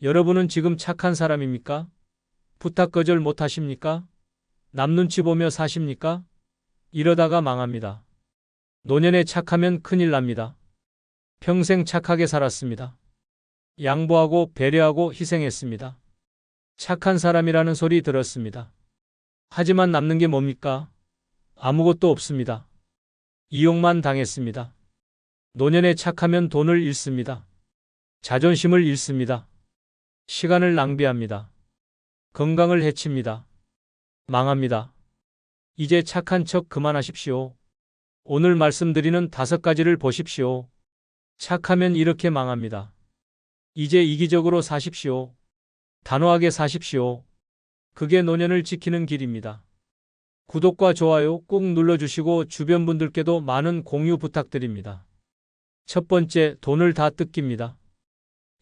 여러분은 지금 착한 사람입니까? 부탁 거절 못 하십니까? 남 눈치 보며 사십니까? 이러다가 망합니다. 노년에 착하면 큰일 납니다. 평생 착하게 살았습니다. 양보하고 배려하고 희생했습니다. 착한 사람이라는 소리 들었습니다. 하지만 남는 게 뭡니까? 아무것도 없습니다. 이용만 당했습니다. 노년에 착하면 돈을 잃습니다. 자존심을 잃습니다. 시간을 낭비합니다. 건강을 해칩니다. 망합니다. 이제 착한 척 그만하십시오. 오늘 말씀드리는 5가지를 보십시오. 착하면 이렇게 망합니다. 이제 이기적으로 사십시오. 단호하게 사십시오. 그게 노년을 지키는 길입니다. 구독과 좋아요 꼭 눌러주시고 주변 분들께도 많은 공유 부탁드립니다. 첫 번째, 돈을 다 뜯깁니다.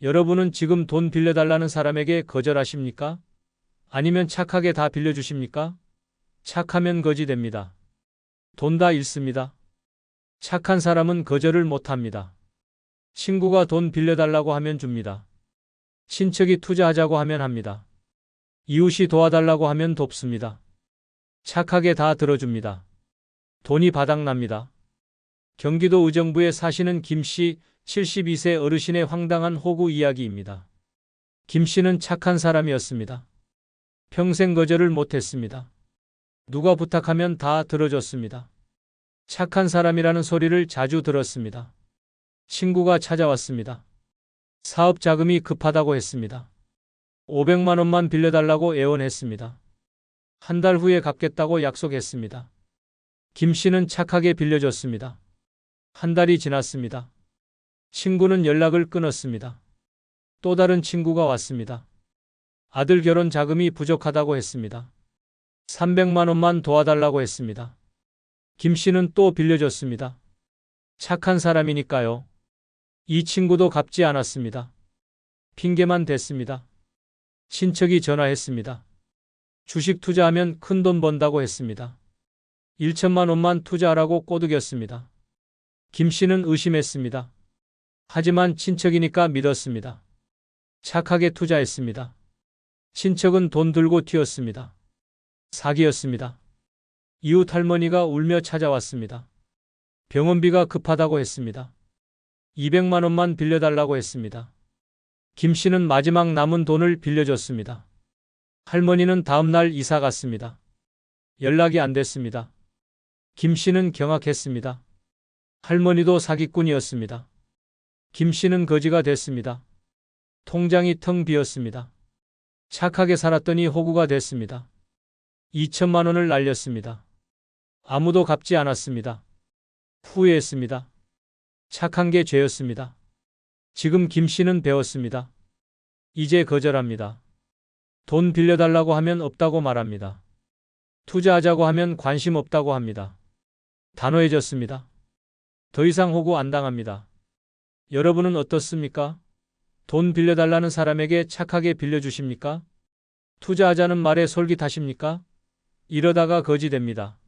여러분은 지금 돈 빌려달라는 사람에게 거절하십니까? 아니면 착하게 다 빌려주십니까? 착하면 거지 됩니다. 돈 다 잃습니다. 착한 사람은 거절을 못합니다. 친구가 돈 빌려달라고 하면 줍니다. 친척이 투자하자고 하면 합니다. 이웃이 도와달라고 하면 돕습니다. 착하게 다 들어줍니다. 돈이 바닥납니다. 경기도 의정부에 사시는 김 씨, 72세 어르신의 황당한 호구 이야기입니다. 김 씨는 착한 사람이었습니다. 평생 거절을 못했습니다. 누가 부탁하면 다 들어줬습니다. 착한 사람이라는 소리를 자주 들었습니다. 친구가 찾아왔습니다. 사업 자금이 급하다고 했습니다. 500만 원만 빌려달라고 애원했습니다. 한 달 후에 갚겠다고 약속했습니다. 김 씨는 착하게 빌려줬습니다. 한 달이 지났습니다. 친구는 연락을 끊었습니다. 또 다른 친구가 왔습니다. 아들 결혼 자금이 부족하다고 했습니다. 300만 원만 도와달라고 했습니다. 김 씨는 또 빌려줬습니다. 착한 사람이니까요. 이 친구도 갚지 않았습니다. 핑계만 댔습니다. 친척이 전화했습니다. 주식 투자하면 큰돈 번다고 했습니다. 1천만 원만 투자하라고 꼬드겼습니다. 김 씨는 의심했습니다. 하지만 친척이니까 믿었습니다. 착하게 투자했습니다. 친척은 돈 들고 튀었습니다. 사기였습니다. 이웃 할머니가 울며 찾아왔습니다. 병원비가 급하다고 했습니다. 200만 원만 빌려달라고 했습니다. 김 씨는 마지막 남은 돈을 빌려줬습니다. 할머니는 다음 날 이사 갔습니다. 연락이 안 됐습니다. 김 씨는 경악했습니다. 할머니도 사기꾼이었습니다. 김 씨는 거지가 됐습니다. 통장이 텅 비었습니다. 착하게 살았더니 호구가 됐습니다. 2천만 원을 날렸습니다. 아무도 갚지 않았습니다. 후회했습니다. 착한 게 죄였습니다. 지금 김 씨는 배웠습니다. 이제 거절합니다. 돈 빌려달라고 하면 없다고 말합니다. 투자하자고 하면 관심 없다고 합니다. 단호해졌습니다. 더 이상 호구 안 당합니다. 여러분은 어떻습니까? 돈 빌려달라는 사람에게 착하게 빌려주십니까? 투자하자는 말에 솔깃하십니까? 이러다가 거지 됩니다.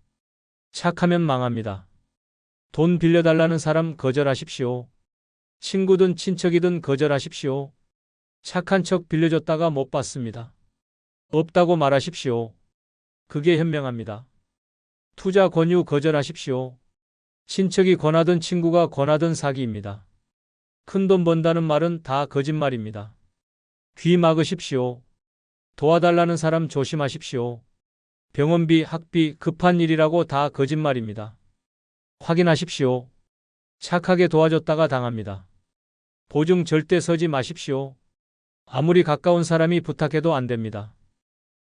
착하면 망합니다. 돈 빌려달라는 사람 거절하십시오. 친구든 친척이든 거절하십시오. 착한 척 빌려줬다가 못 받습니다. 없다고 말하십시오. 그게 현명합니다. 투자 권유 거절하십시오. 친척이 권하든 친구가 권하든 사기입니다. 큰돈 번다는 말은 다 거짓말입니다. 귀 막으십시오. 도와달라는 사람 조심하십시오. 병원비, 학비, 급한 일이라고 다 거짓말입니다. 확인하십시오. 착하게 도와줬다가 당합니다. 보증 절대 서지 마십시오. 아무리 가까운 사람이 부탁해도 안 됩니다.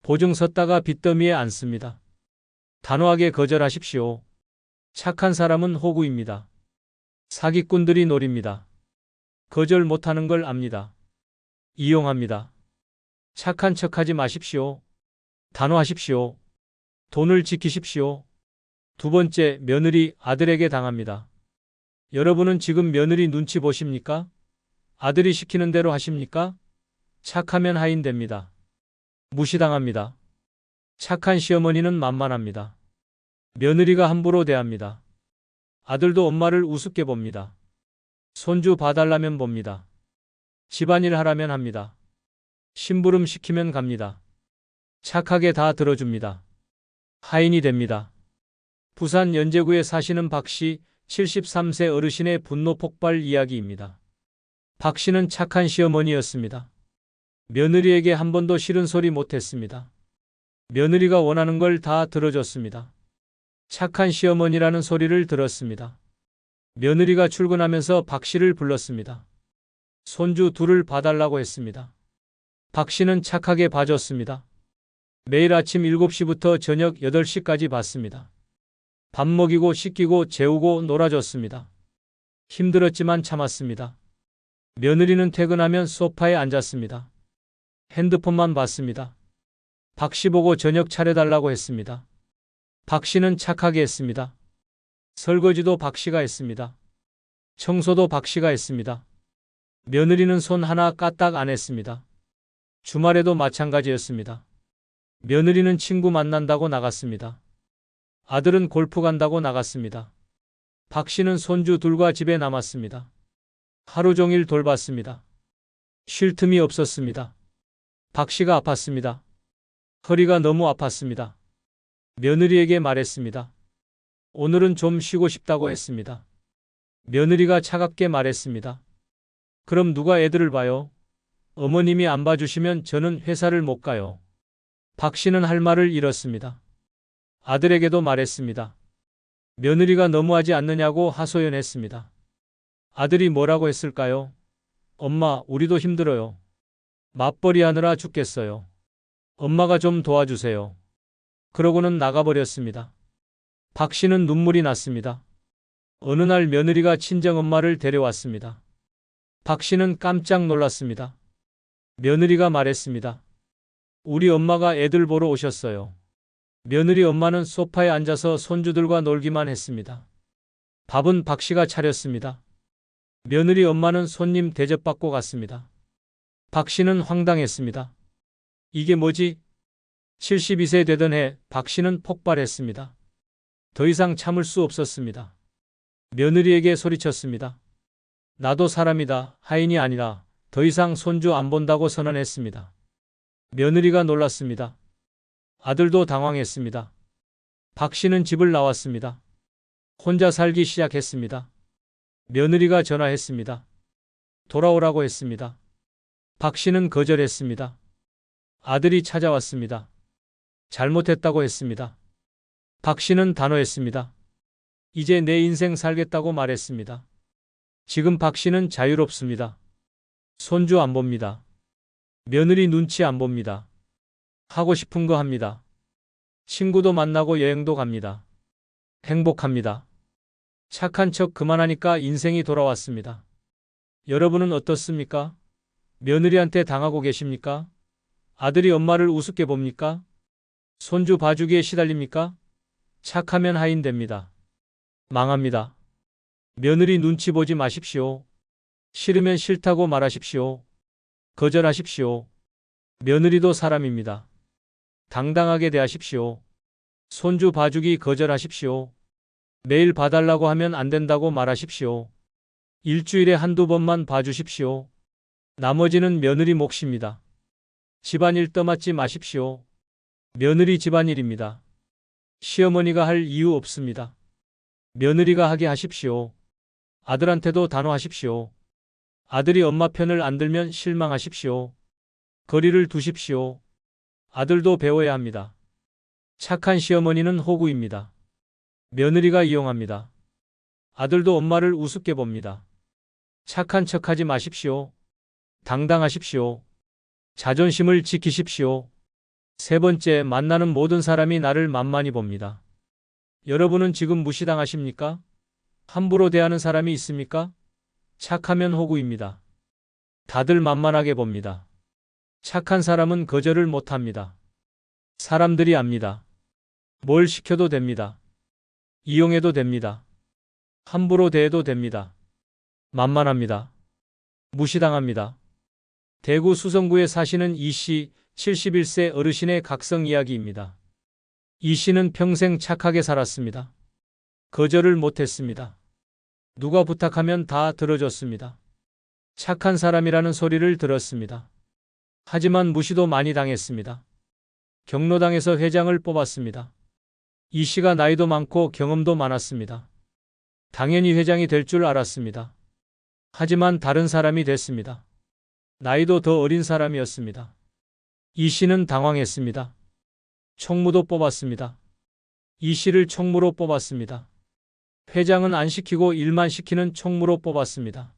보증 섰다가 빚더미에 앉습니다. 단호하게 거절하십시오. 착한 사람은 호구입니다. 사기꾼들이 노립니다. 거절 못하는 걸 압니다. 이용합니다. 착한 척하지 마십시오. 단호하십시오. 돈을 지키십시오. 두 번째, 며느리, 아들에게 당합니다. 여러분은 지금 며느리 눈치 보십니까? 아들이 시키는 대로 하십니까? 착하면 하인됩니다. 무시당합니다. 착한 시어머니는 만만합니다. 며느리가 함부로 대합니다. 아들도 엄마를 우습게 봅니다. 손주 봐달라면 봅니다. 집안일 하라면 합니다. 심부름 시키면 갑니다. 착하게 다 들어줍니다. 하인이 됩니다. 부산 연제구에 사시는 박 씨, 73세 어르신의 분노 폭발 이야기입니다. 박 씨는 착한 시어머니였습니다. 며느리에게 한 번도 싫은 소리 못했습니다. 며느리가 원하는 걸 다 들어줬습니다. 착한 시어머니라는 소리를 들었습니다. 며느리가 출근하면서 박 씨를 불렀습니다. 손주 둘을 봐달라고 했습니다. 박 씨는 착하게 봐줬습니다. 매일 아침 7시부터 저녁 8시까지 봤습니다. 밥 먹이고 씻기고 재우고 놀아줬습니다. 힘들었지만 참았습니다. 며느리는 퇴근하면 소파에 앉았습니다. 핸드폰만 봤습니다. 박 씨 보고 저녁 차려달라고 했습니다. 박 씨는 착하게 했습니다. 설거지도 박 씨가 했습니다. 청소도 박 씨가 했습니다. 며느리는 손 하나 까딱 안 했습니다. 주말에도 마찬가지였습니다. 며느리는 친구 만난다고 나갔습니다. 아들은 골프 간다고 나갔습니다. 박 씨는 손주 둘과 집에 남았습니다. 하루 종일 돌봤습니다. 쉴 틈이 없었습니다. 박 씨가 아팠습니다. 허리가 너무 아팠습니다. 며느리에게 말했습니다. 오늘은 좀 쉬고 싶다고 했습니다. 며느리가 차갑게 말했습니다. 그럼 누가 애들을 봐요? 어머님이 안 봐주시면 저는 회사를 못 가요. 박 씨는 할 말을 잃었습니다. 아들에게도 말했습니다. 며느리가 너무하지 않느냐고 하소연했습니다. 아들이 뭐라고 했을까요? 엄마, 우리도 힘들어요. 맞벌이 하느라 죽겠어요. 엄마가 좀 도와주세요. 그러고는 나가버렸습니다. 박 씨는 눈물이 났습니다. 어느 날 며느리가 친정엄마를 데려왔습니다. 박 씨는 깜짝 놀랐습니다. 며느리가 말했습니다. 우리 엄마가 애들 보러 오셨어요. 며느리 엄마는 소파에 앉아서 손주들과 놀기만 했습니다. 밥은 박 씨가 차렸습니다. 며느리 엄마는 손님 대접받고 갔습니다. 박 씨는 황당했습니다. 이게 뭐지? 72세 되던 해 박 씨는 폭발했습니다. 더 이상 참을 수 없었습니다. 며느리에게 소리쳤습니다. 나도 사람이다. 하인이 아니라 더 이상 손주 안 본다고 선언했습니다. 며느리가 놀랐습니다. 아들도 당황했습니다. 박 씨는 집을 나왔습니다. 혼자 살기 시작했습니다. 며느리가 전화했습니다. 돌아오라고 했습니다. 박 씨는 거절했습니다. 아들이 찾아왔습니다. 잘못했다고 했습니다. 박 씨는 단호했습니다. 이제 내 인생 살겠다고 말했습니다. 지금 박 씨는 자유롭습니다. 손주 안 봅니다. 며느리 눈치 안 봅니다. 하고 싶은 거 합니다. 친구도 만나고 여행도 갑니다. 행복합니다. 착한 척 그만하니까 인생이 돌아왔습니다. 여러분은 어떻습니까? 며느리한테 당하고 계십니까? 아들이 엄마를 우습게 봅니까? 손주 봐주기에 시달립니까? 착하면 하인 됩니다. 망합니다. 며느리 눈치 보지 마십시오. 싫으면 싫다고 말하십시오. 거절하십시오. 며느리도 사람입니다. 당당하게 대하십시오. 손주 봐주기 거절하십시오. 매일 봐달라고 하면 안 된다고 말하십시오. 일주일에 한두 번만 봐주십시오. 나머지는 며느리 몫입니다. 집안일 떠맡지 마십시오. 며느리 집안일입니다. 시어머니가 할 이유 없습니다. 며느리가 하게 하십시오. 아들한테도 단호하십시오. 아들이 엄마 편을 안 들면 실망하십시오. 거리를 두십시오. 아들도 배워야 합니다. 착한 시어머니는 호구입니다. 며느리가 이용합니다. 아들도 엄마를 우습게 봅니다. 착한 척하지 마십시오. 당당하십시오. 자존심을 지키십시오. 세 번째, 만나는 모든 사람이 나를 만만히 봅니다. 여러분은 지금 무시당하십니까? 함부로 대하는 사람이 있습니까? 착하면 호구입니다. 다들 만만하게 봅니다. 착한 사람은 거절을 못합니다. 사람들이 압니다. 뭘 시켜도 됩니다. 이용해도 됩니다. 함부로 대해도 됩니다. 만만합니다. 무시당합니다. 대구 수성구에 사시는 이 씨, 71세 어르신의 각성 이야기입니다. 이 씨는 평생 착하게 살았습니다. 거절을 못했습니다. 누가 부탁하면 다 들어줬습니다. 착한 사람이라는 소리를 들었습니다. 하지만 무시도 많이 당했습니다. 경로당에서 회장을 뽑았습니다. 이 씨가 나이도 많고 경험도 많았습니다. 당연히 회장이 될 줄 알았습니다. 하지만 다른 사람이 됐습니다. 나이도 더 어린 사람이었습니다. 이 씨는 당황했습니다. 총무도 뽑았습니다. 이 씨를 총무로 뽑았습니다. 회장은 안 시키고 일만 시키는 총무로 뽑았습니다.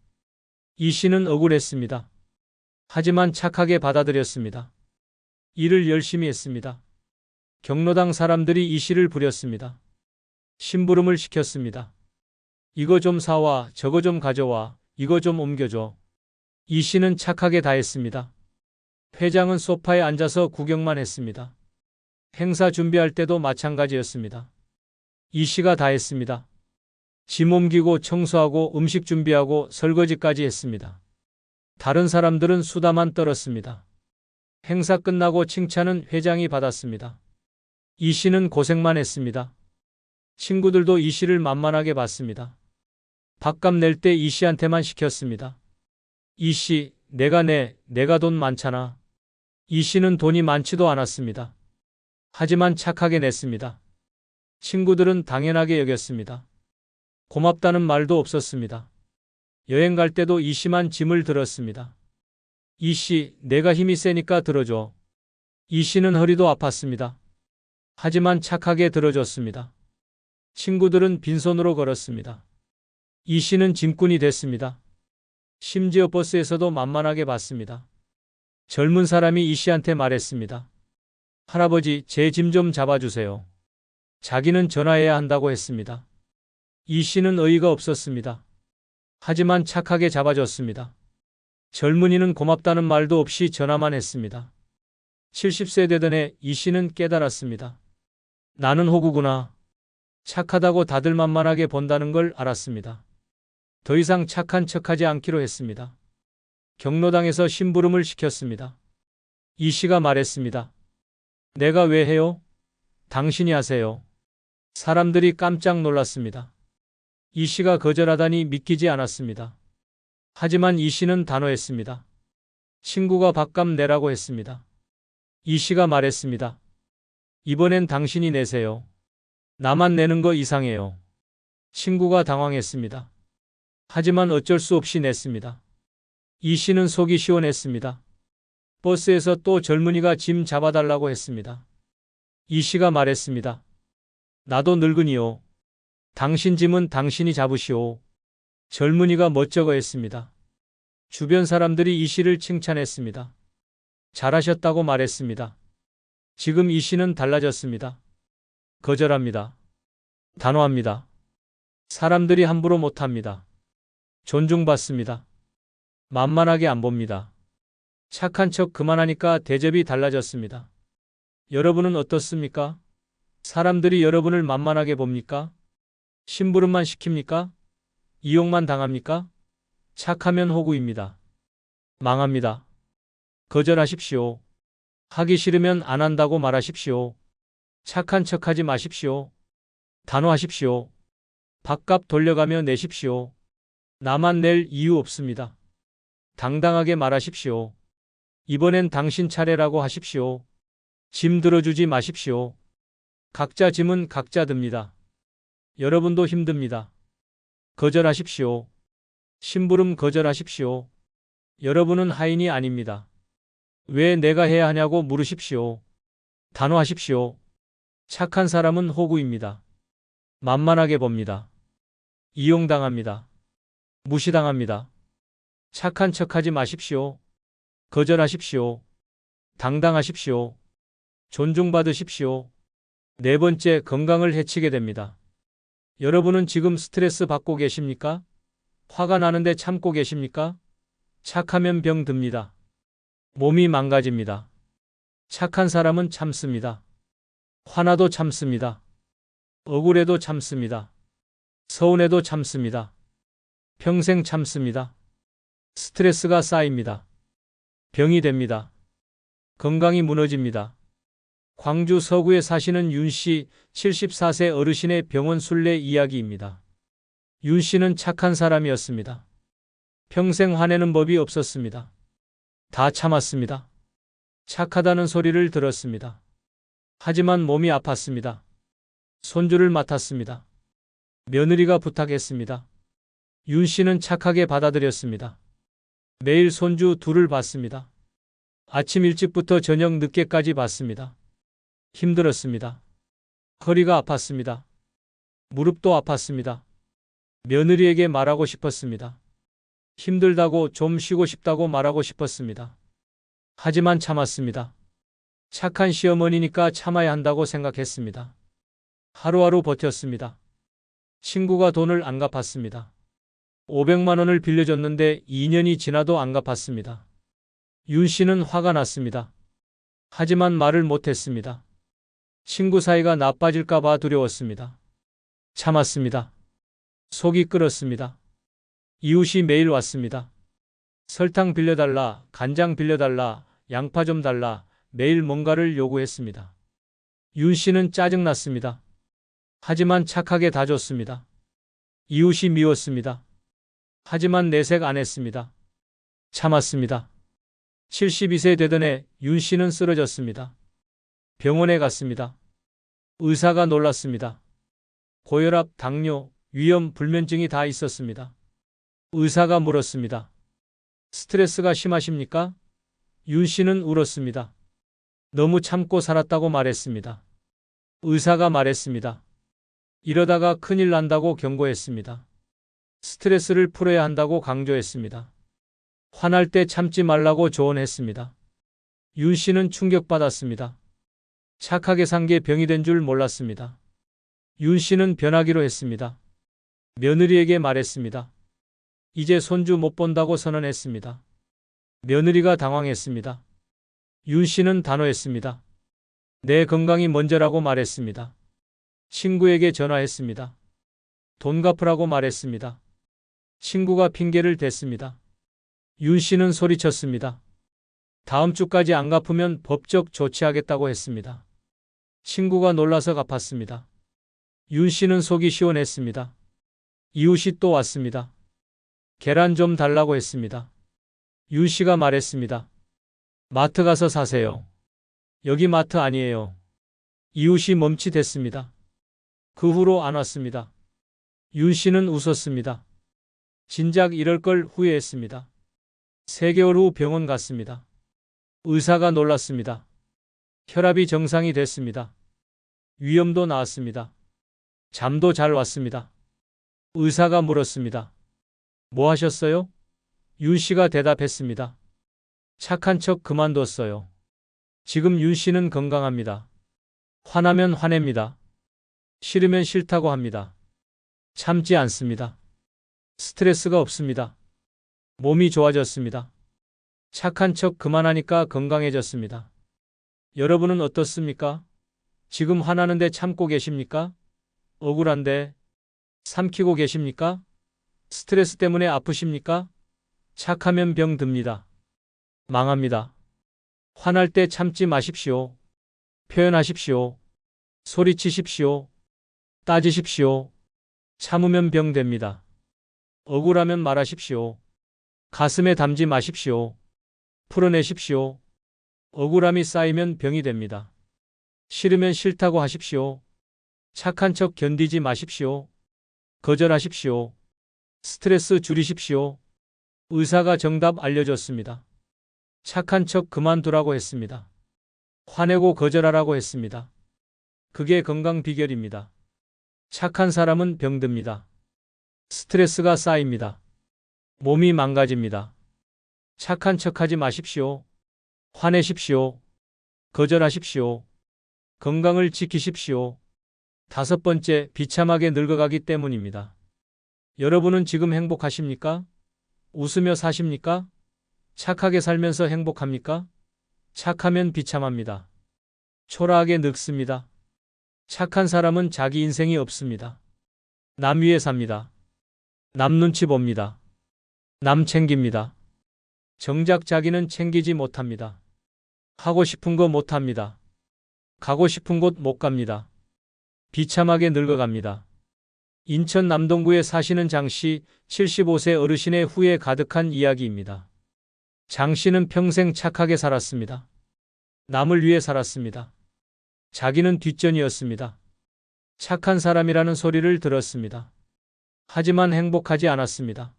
이 씨는 억울했습니다. 하지만 착하게 받아들였습니다. 일을 열심히 했습니다. 경로당 사람들이 이 씨를 부렸습니다. 심부름을 시켰습니다. 이거 좀 사와, 저거 좀 가져와, 이거 좀 옮겨줘. 이 씨는 착하게 다 했습니다. 회장은 소파에 앉아서 구경만 했습니다. 행사 준비할 때도 마찬가지였습니다. 이 씨가 다 했습니다. 짐 옮기고 청소하고 음식 준비하고 설거지까지 했습니다. 다른 사람들은 수다만 떨었습니다. 행사 끝나고 칭찬은 회장이 받았습니다. 이 씨는 고생만 했습니다. 친구들도 이 씨를 만만하게 봤습니다. 밥값 낼 때 이 씨한테만 시켰습니다. 이 씨, 내가 돈 많잖아. 이 씨는 돈이 많지도 않았습니다. 하지만 착하게 냈습니다. 친구들은 당연하게 여겼습니다. 고맙다는 말도 없었습니다. 여행 갈 때도 이 씨만 짐을 들었습니다. 이 씨, 내가 힘이 세니까 들어줘. 이 씨는 허리도 아팠습니다. 하지만 착하게 들어줬습니다. 친구들은 빈손으로 걸었습니다. 이 씨는 짐꾼이 됐습니다. 심지어 버스에서도 만만하게 봤습니다. 젊은 사람이 이 씨한테 말했습니다. 할아버지, 제 짐 좀 잡아주세요. 자기는 전화해야 한다고 했습니다. 이 씨는 어이가 없었습니다. 하지만 착하게 잡아줬습니다. 젊은이는 고맙다는 말도 없이 전화만 했습니다. 70세 되던 해 이 씨는 깨달았습니다. 나는 호구구나. 착하다고 다들 만만하게 본다는 걸 알았습니다. 더 이상 착한 척하지 않기로 했습니다. 경로당에서 심부름을 시켰습니다. 이 씨가 말했습니다. 내가 왜 해요? 당신이 하세요. 사람들이 깜짝 놀랐습니다. 이 씨가 거절하다니 믿기지 않았습니다. 하지만 이 씨는 단호했습니다. 친구가 밥값 내라고 했습니다. 이 씨가 말했습니다. 이번엔 당신이 내세요. 나만 내는 거 이상해요. 친구가 당황했습니다. 하지만 어쩔 수 없이 냈습니다. 이 씨는 속이 시원했습니다. 버스에서 또 젊은이가 짐 잡아달라고 했습니다. 이 씨가 말했습니다. 나도 늙은이요. 당신 짐은 당신이 잡으시오. 젊은이가 멋쩍어 했습니다. 주변 사람들이 이 씨를 칭찬했습니다. 잘하셨다고 말했습니다. 지금 이 씨는 달라졌습니다. 거절합니다. 단호합니다. 사람들이 함부로 못합니다. 존중받습니다. 만만하게 안 봅니다. 착한 척 그만하니까 대접이 달라졌습니다. 여러분은 어떻습니까? 사람들이 여러분을 만만하게 봅니까? 심부름만 시킵니까? 이용만 당합니까? 착하면 호구입니다. 망합니다. 거절하십시오. 하기 싫으면 안 한다고 말하십시오. 착한 척하지 마십시오. 단호하십시오. 밥값 돌려가며 내십시오. 나만 낼 이유 없습니다. 당당하게 말하십시오. 이번엔 당신 차례라고 하십시오. 짐 들어주지 마십시오. 각자 짐은 각자 듭니다. 여러분도 힘듭니다. 거절하십시오. 심부름 거절하십시오. 여러분은 하인이 아닙니다. 왜 내가 해야 하냐고 물으십시오. 단호하십시오. 착한 사람은 호구입니다. 만만하게 봅니다. 이용당합니다. 무시당합니다. 착한 척하지 마십시오. 거절하십시오. 당당하십시오. 존중받으십시오. 네 번째, 건강을 해치게 됩니다. 여러분은 지금 스트레스 받고 계십니까? 화가 나는데 참고 계십니까? 착하면 병 듭니다. 몸이 망가집니다. 착한 사람은 참습니다. 화나도 참습니다. 억울해도 참습니다. 서운해도 참습니다. 평생 참습니다. 스트레스가 쌓입니다. 병이 됩니다. 건강이 무너집니다. 광주 서구에 사시는 윤 씨, 74세 어르신의 병원 순례 이야기입니다. 윤 씨는 착한 사람이었습니다. 평생 화내는 법이 없었습니다. 다 참았습니다. 착하다는 소리를 들었습니다. 하지만 몸이 아팠습니다. 손주를 맡았습니다. 며느리가 부탁했습니다. 윤 씨는 착하게 받아들였습니다. 매일 손주 둘을 봤습니다. 아침 일찍부터 저녁 늦게까지 봤습니다. 힘들었습니다. 허리가 아팠습니다. 무릎도 아팠습니다. 며느리에게 말하고 싶었습니다. 힘들다고 좀 쉬고 싶다고 말하고 싶었습니다. 하지만 참았습니다. 착한 시어머니니까 참아야 한다고 생각했습니다. 하루하루 버텼습니다. 친구가 돈을 안 갚았습니다. 500만 원을 빌려줬는데 2년이 지나도 안 갚았습니다. 윤 씨는 화가 났습니다. 하지만 말을 못했습니다. 친구 사이가 나빠질까 봐 두려웠습니다. 참았습니다. 속이 끓었습니다. 이웃이 매일 왔습니다. 설탕 빌려달라, 간장 빌려달라, 양파 좀 달라, 매일 뭔가를 요구했습니다. 윤 씨는 짜증났습니다. 하지만 착하게 다 줬습니다. 이웃이 미웠습니다. 하지만 내색 안 했습니다. 참았습니다. 72세 되던 해 윤 씨는 쓰러졌습니다. 병원에 갔습니다. 의사가 놀랐습니다. 고혈압, 당뇨, 위염, 불면증이 다 있었습니다. 의사가 물었습니다. 스트레스가 심하십니까? 윤 씨는 울었습니다. 너무 참고 살았다고 말했습니다. 의사가 말했습니다. 이러다가 큰일 난다고 경고했습니다. 스트레스를 풀어야 한다고 강조했습니다. 화날 때 참지 말라고 조언했습니다. 윤 씨는 충격받았습니다. 착하게 산 게 병이 된 줄 몰랐습니다. 윤 씨는 변하기로 했습니다. 며느리에게 말했습니다. 이제 손주 못 본다고 선언했습니다. 며느리가 당황했습니다. 윤 씨는 단호했습니다. 내 건강이 먼저라고 말했습니다. 친구에게 전화했습니다. 돈 갚으라고 말했습니다. 친구가 핑계를 댔습니다. 윤 씨는 소리쳤습니다. 다음 주까지 안 갚으면 법적 조치하겠다고 했습니다. 친구가 놀라서 갚았습니다. 윤 씨는 속이 시원했습니다. 이웃이 또 왔습니다. 계란 좀 달라고 했습니다. 윤 씨가 말했습니다. 마트 가서 사세요. 여기 마트 아니에요. 이웃이 멈칫했습니다. 그 후로 안 왔습니다. 윤 씨는 웃었습니다. 진작 이럴 걸 후회했습니다. 3개월 후 병원 갔습니다. 의사가 놀랐습니다. 혈압이 정상이 됐습니다. 위염도 나았습니다. 잠도 잘 왔습니다. 의사가 물었습니다. 뭐 하셨어요? 윤 씨가 대답했습니다. 착한 척 그만뒀어요. 지금 윤 씨는 건강합니다. 화나면 화냅니다. 싫으면 싫다고 합니다. 참지 않습니다. 스트레스가 없습니다. 몸이 좋아졌습니다. 착한 척 그만하니까 건강해졌습니다. 여러분은 어떻습니까? 지금 화나는데 참고 계십니까? 억울한데 삼키고 계십니까? 스트레스 때문에 아프십니까? 착하면 병 듭니다. 망합니다. 화날 때 참지 마십시오. 표현하십시오. 소리치십시오. 따지십시오. 참으면 병 됩니다. 억울하면 말하십시오. 가슴에 담지 마십시오. 풀어내십시오. 억울함이 쌓이면 병이 됩니다. 싫으면 싫다고 하십시오. 착한 척 견디지 마십시오. 거절하십시오. 스트레스 줄이십시오. 의사가 정답 알려줬습니다. 착한 척 그만두라고 했습니다. 화내고 거절하라고 했습니다. 그게 건강 비결입니다. 착한 사람은 병듭니다. 스트레스가 쌓입니다. 몸이 망가집니다. 착한 척하지 마십시오. 화내십시오. 거절하십시오. 건강을 지키십시오. 5번째, 비참하게 늙어가기 때문입니다. 여러분은 지금 행복하십니까? 웃으며 사십니까? 착하게 살면서 행복합니까? 착하면 비참합니다. 초라하게 늙습니다. 착한 사람은 자기 인생이 없습니다. 남 위에 삽니다. 남 눈치 봅니다. 남 챙깁니다. 정작 자기는 챙기지 못합니다. 하고 싶은 거 못합니다. 가고 싶은 곳 못 갑니다. 비참하게 늙어갑니다. 인천 남동구에 사시는 장 씨, 75세 어르신의 후에 가득한 이야기입니다. 장 씨는 평생 착하게 살았습니다. 남을 위해 살았습니다. 자기는 뒷전이었습니다. 착한 사람이라는 소리를 들었습니다. 하지만 행복하지 않았습니다.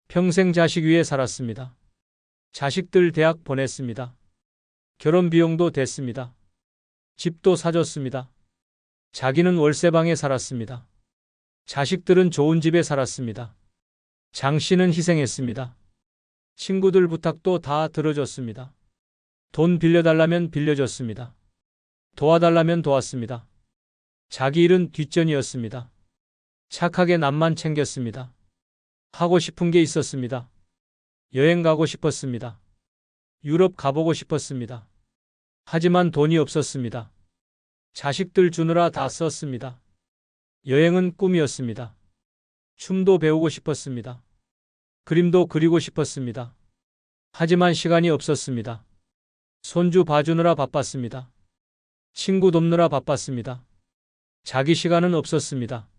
평생 자식 위해 살았습니다. 자식들 대학 보냈습니다. 결혼 비용도 댔습니다. 집도 사줬습니다. 자기는 월세방에 살았습니다. 자식들은 좋은 집에 살았습니다. 장 씨는 희생했습니다. 친구들 부탁도 다 들어줬습니다. 돈 빌려달라면 빌려줬습니다. 도와달라면 도왔습니다. 자기 일은 뒷전이었습니다. 착하게 남만 챙겼습니다. 하고 싶은 게 있었습니다. 여행 가고 싶었습니다. 유럽 가보고 싶었습니다. 하지만 돈이 없었습니다. 자식들 주느라 다 썼습니다. 여행은 꿈이었습니다. 춤도 배우고 싶었습니다. 그림도 그리고 싶었습니다. 하지만 시간이 없었습니다. 손주 봐주느라 바빴습니다. 친구 돕느라 바빴습니다. 자기 시간은 없었습니다.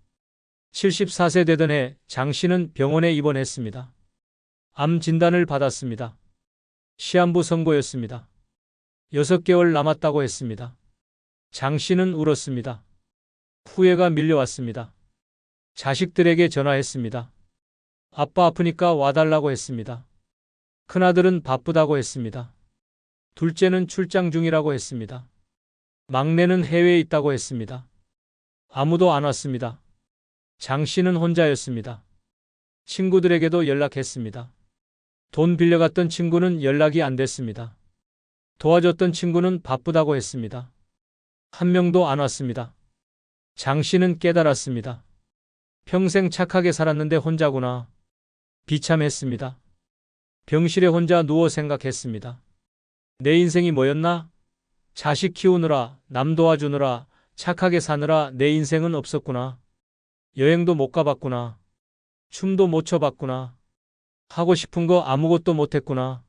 74세 되던 해 장 씨는 병원에 입원했습니다. 암 진단을 받았습니다. 시한부 선고였습니다. 6개월 남았다고 했습니다. 장 씨는 울었습니다. 후회가 밀려왔습니다. 자식들에게 전화했습니다. 아빠 아프니까 와달라고 했습니다. 큰아들은 바쁘다고 했습니다. 둘째는 출장 중이라고 했습니다. 막내는 해외에 있다고 했습니다. 아무도 안 왔습니다. 장 씨는 혼자였습니다. 친구들에게도 연락했습니다. 돈 빌려갔던 친구는 연락이 안 됐습니다. 도와줬던 친구는 바쁘다고 했습니다. 한 명도 안 왔습니다. 장 씨는 깨달았습니다. 평생 착하게 살았는데 혼자구나. 비참했습니다. 병실에 혼자 누워 생각했습니다. 내 인생이 뭐였나? 자식 키우느라, 남 도와주느라, 착하게 사느라 내 인생은 없었구나. 여행도 못 가봤구나. 춤도 못 춰봤구나. 하고 싶은 거 아무것도 못했구나.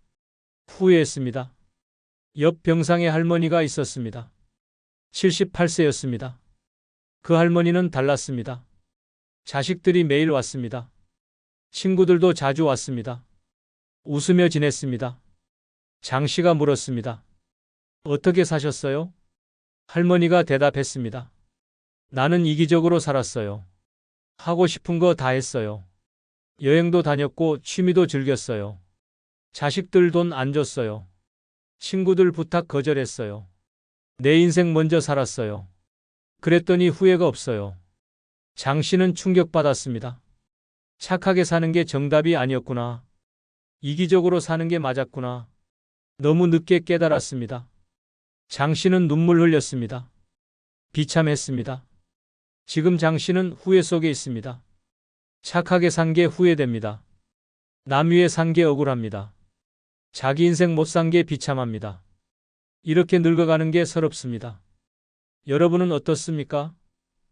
후회했습니다. 옆 병상에 할머니가 있었습니다. 78세였습니다. 그 할머니는 달랐습니다. 자식들이 매일 왔습니다. 친구들도 자주 왔습니다. 웃으며 지냈습니다. 장 씨가 물었습니다. 어떻게 사셨어요? 할머니가 대답했습니다. 나는 이기적으로 살았어요. 하고 싶은 거 다 했어요. 여행도 다녔고 취미도 즐겼어요. 자식들 돈 안 줬어요. 친구들 부탁 거절했어요. 내 인생 먼저 살았어요. 그랬더니 후회가 없어요. 장 씨는 충격받았습니다. 착하게 사는 게 정답이 아니었구나. 이기적으로 사는 게 맞았구나. 너무 늦게 깨달았습니다. 장 씨는 눈물 흘렸습니다. 비참했습니다. 지금 장 씨는 후회 속에 있습니다. 착하게 산 게 후회됩니다. 남 위에 산 게 억울합니다. 자기 인생 못 산 게 비참합니다. 이렇게 늙어가는 게 서럽습니다. 여러분은 어떻습니까?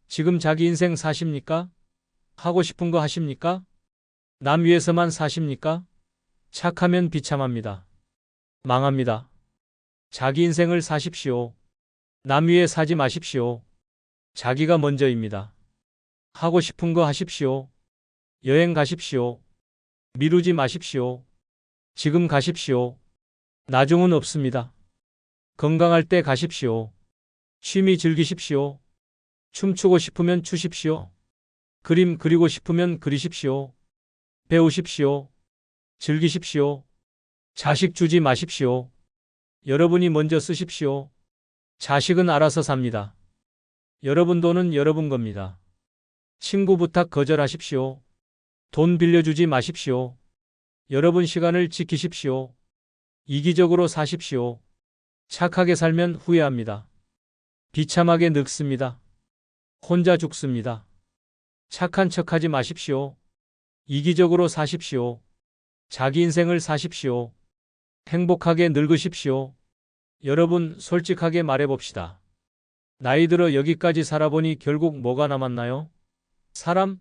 지금 자기 인생 사십니까? 하고 싶은 거 하십니까? 남 위해서만 사십니까? 착하면 비참합니다. 망합니다. 자기 인생을 사십시오. 남 위에 사지 마십시오. 자기가 먼저입니다. 하고 싶은 거 하십시오. 여행 가십시오. 미루지 마십시오. 지금 가십시오. 나중은 없습니다. 건강할 때 가십시오. 취미 즐기십시오. 춤추고 싶으면 추십시오. 그림 그리고 싶으면 그리십시오. 배우십시오. 즐기십시오. 자식 주지 마십시오. 여러분이 먼저 쓰십시오. 자식은 알아서 삽니다. 여러분 돈은 여러분 겁니다. 친구 부탁 거절하십시오. 돈 빌려주지 마십시오. 여러분 시간을 지키십시오. 이기적으로 사십시오. 착하게 살면 후회합니다. 비참하게 늙습니다. 혼자 죽습니다. 착한 척하지 마십시오. 이기적으로 사십시오. 자기 인생을 사십시오. 행복하게 늙으십시오. 여러분 솔직하게 말해봅시다. 나이 들어 여기까지 살아보니 결국 뭐가 남았나요? 사람?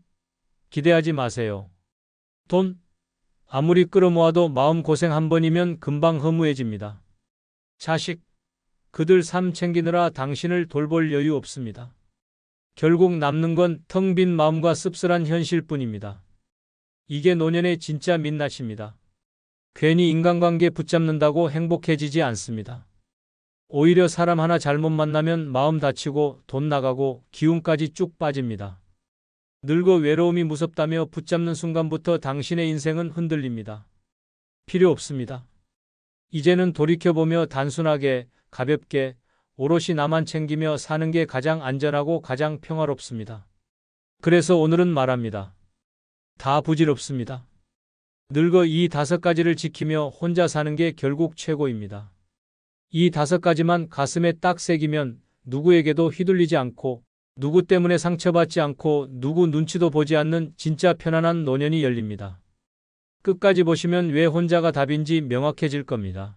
기대하지 마세요. 돈? 아무리 끌어모아도 마음고생 한 번이면 금방 허무해집니다. 자식? 그들 삶 챙기느라 당신을 돌볼 여유 없습니다. 결국 남는 건 텅 빈 마음과 씁쓸한 현실뿐입니다. 이게 노년의 진짜 민낯입니다. 괜히 인간관계 붙잡는다고 행복해지지 않습니다. 오히려 사람 하나 잘못 만나면 마음 다치고 돈 나가고 기운까지 쭉 빠집니다. 늙어 외로움이 무섭다며 붙잡는 순간부터 당신의 인생은 흔들립니다. 필요 없습니다. 이제는 돌이켜보며 단순하게, 가볍게, 오롯이 나만 챙기며 사는 게 가장 안전하고 가장 평화롭습니다. 그래서 오늘은 말합니다. 다 부질없습니다. 늙어 이 5가지를 지키며 혼자 사는 게 결국 최고입니다. 이 5가지만 가슴에 딱 새기면 누구에게도 휘둘리지 않고 누구 때문에 상처받지 않고 누구 눈치도 보지 않는 진짜 편안한 노년이 열립니다. 끝까지 보시면 왜 혼자가 답인지 명확해질 겁니다.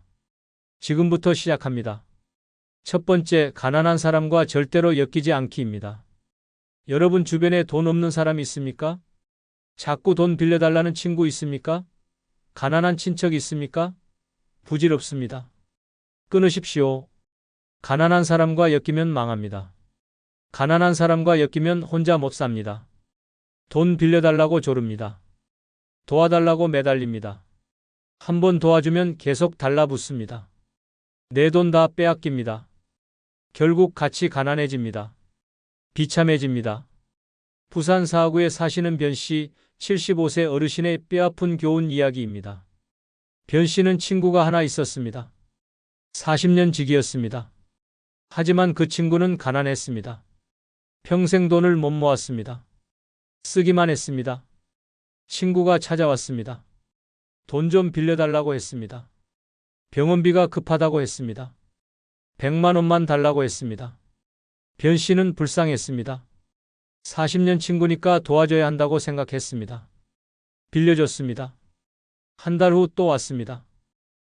지금부터 시작합니다. 첫 번째, 가난한 사람과 절대로 엮이지 않기입니다. 여러분 주변에 돈 없는 사람 있습니까? 자꾸 돈 빌려달라는 친구 있습니까? 가난한 친척 있습니까? 부질없습니다. 끊으십시오. 가난한 사람과 엮이면 망합니다. 가난한 사람과 엮이면 혼자 못 삽니다. 돈 빌려달라고 조릅니다. 도와달라고 매달립니다. 한번 도와주면 계속 달라붙습니다. 내 돈 다 빼앗깁니다. 결국 같이 가난해집니다. 비참해집니다. 부산 사구에 사시는 변씨, 75세 어르신의 뼈아픈 교훈 이야기입니다. 변씨는 친구가 하나 있었습니다. 40년 지기였습니다. 하지만 그 친구는 가난했습니다. 평생 돈을 못 모았습니다. 쓰기만 했습니다. 친구가 찾아왔습니다. 돈 좀 빌려달라고 했습니다. 병원비가 급하다고 했습니다. 100만 원만 달라고 했습니다. 변씨는 불쌍했습니다. 40년 친구니까 도와줘야 한다고 생각했습니다. 빌려줬습니다. 한 달 후 또 왔습니다.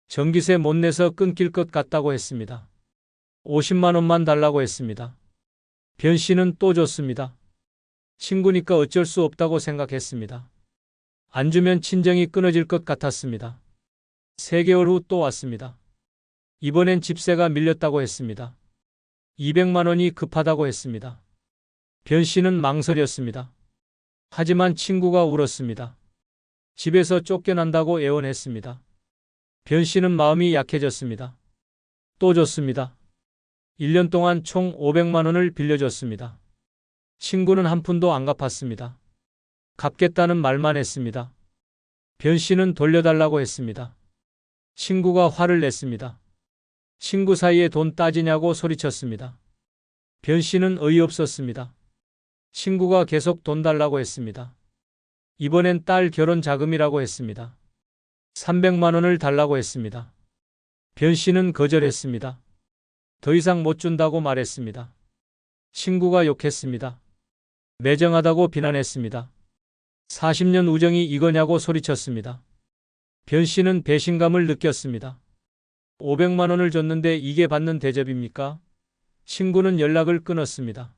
전기세 못 내서 끊길 것 같다고 했습니다. 50만 원만 달라고 했습니다. 변씨는 또 줬습니다. 친구니까 어쩔 수 없다고 생각했습니다. 안 주면 친정이 끊어질 것 같았습니다. 3개월 후 또 왔습니다. 이번엔 집세가 밀렸다고 했습니다. 200만 원이 급하다고 했습니다. 변씨는 망설였습니다. 하지만 친구가 울었습니다. 집에서 쫓겨난다고 애원했습니다. 변씨는 마음이 약해졌습니다. 또 줬습니다. 1년 동안 총 500만 원을 빌려줬습니다. 친구는 한 푼도 안 갚았습니다. 갚겠다는 말만 했습니다. 변씨는 돌려달라고 했습니다. 친구가 화를 냈습니다. 친구 사이에 돈 따지냐고 소리쳤습니다. 변씨는 어이없었습니다. 친구가 계속 돈 달라고 했습니다. 이번엔 딸 결혼 자금이라고 했습니다. 300만 원을 달라고 했습니다. 변씨는 거절했습니다. 더 이상 못 준다고 말했습니다. 친구가 욕했습니다. 매정하다고 비난했습니다. 40년 우정이 이거냐고 소리쳤습니다. 변씨는 배신감을 느꼈습니다. 500만 원을 줬는데 이게 받는 대접입니까? 친구는 연락을 끊었습니다.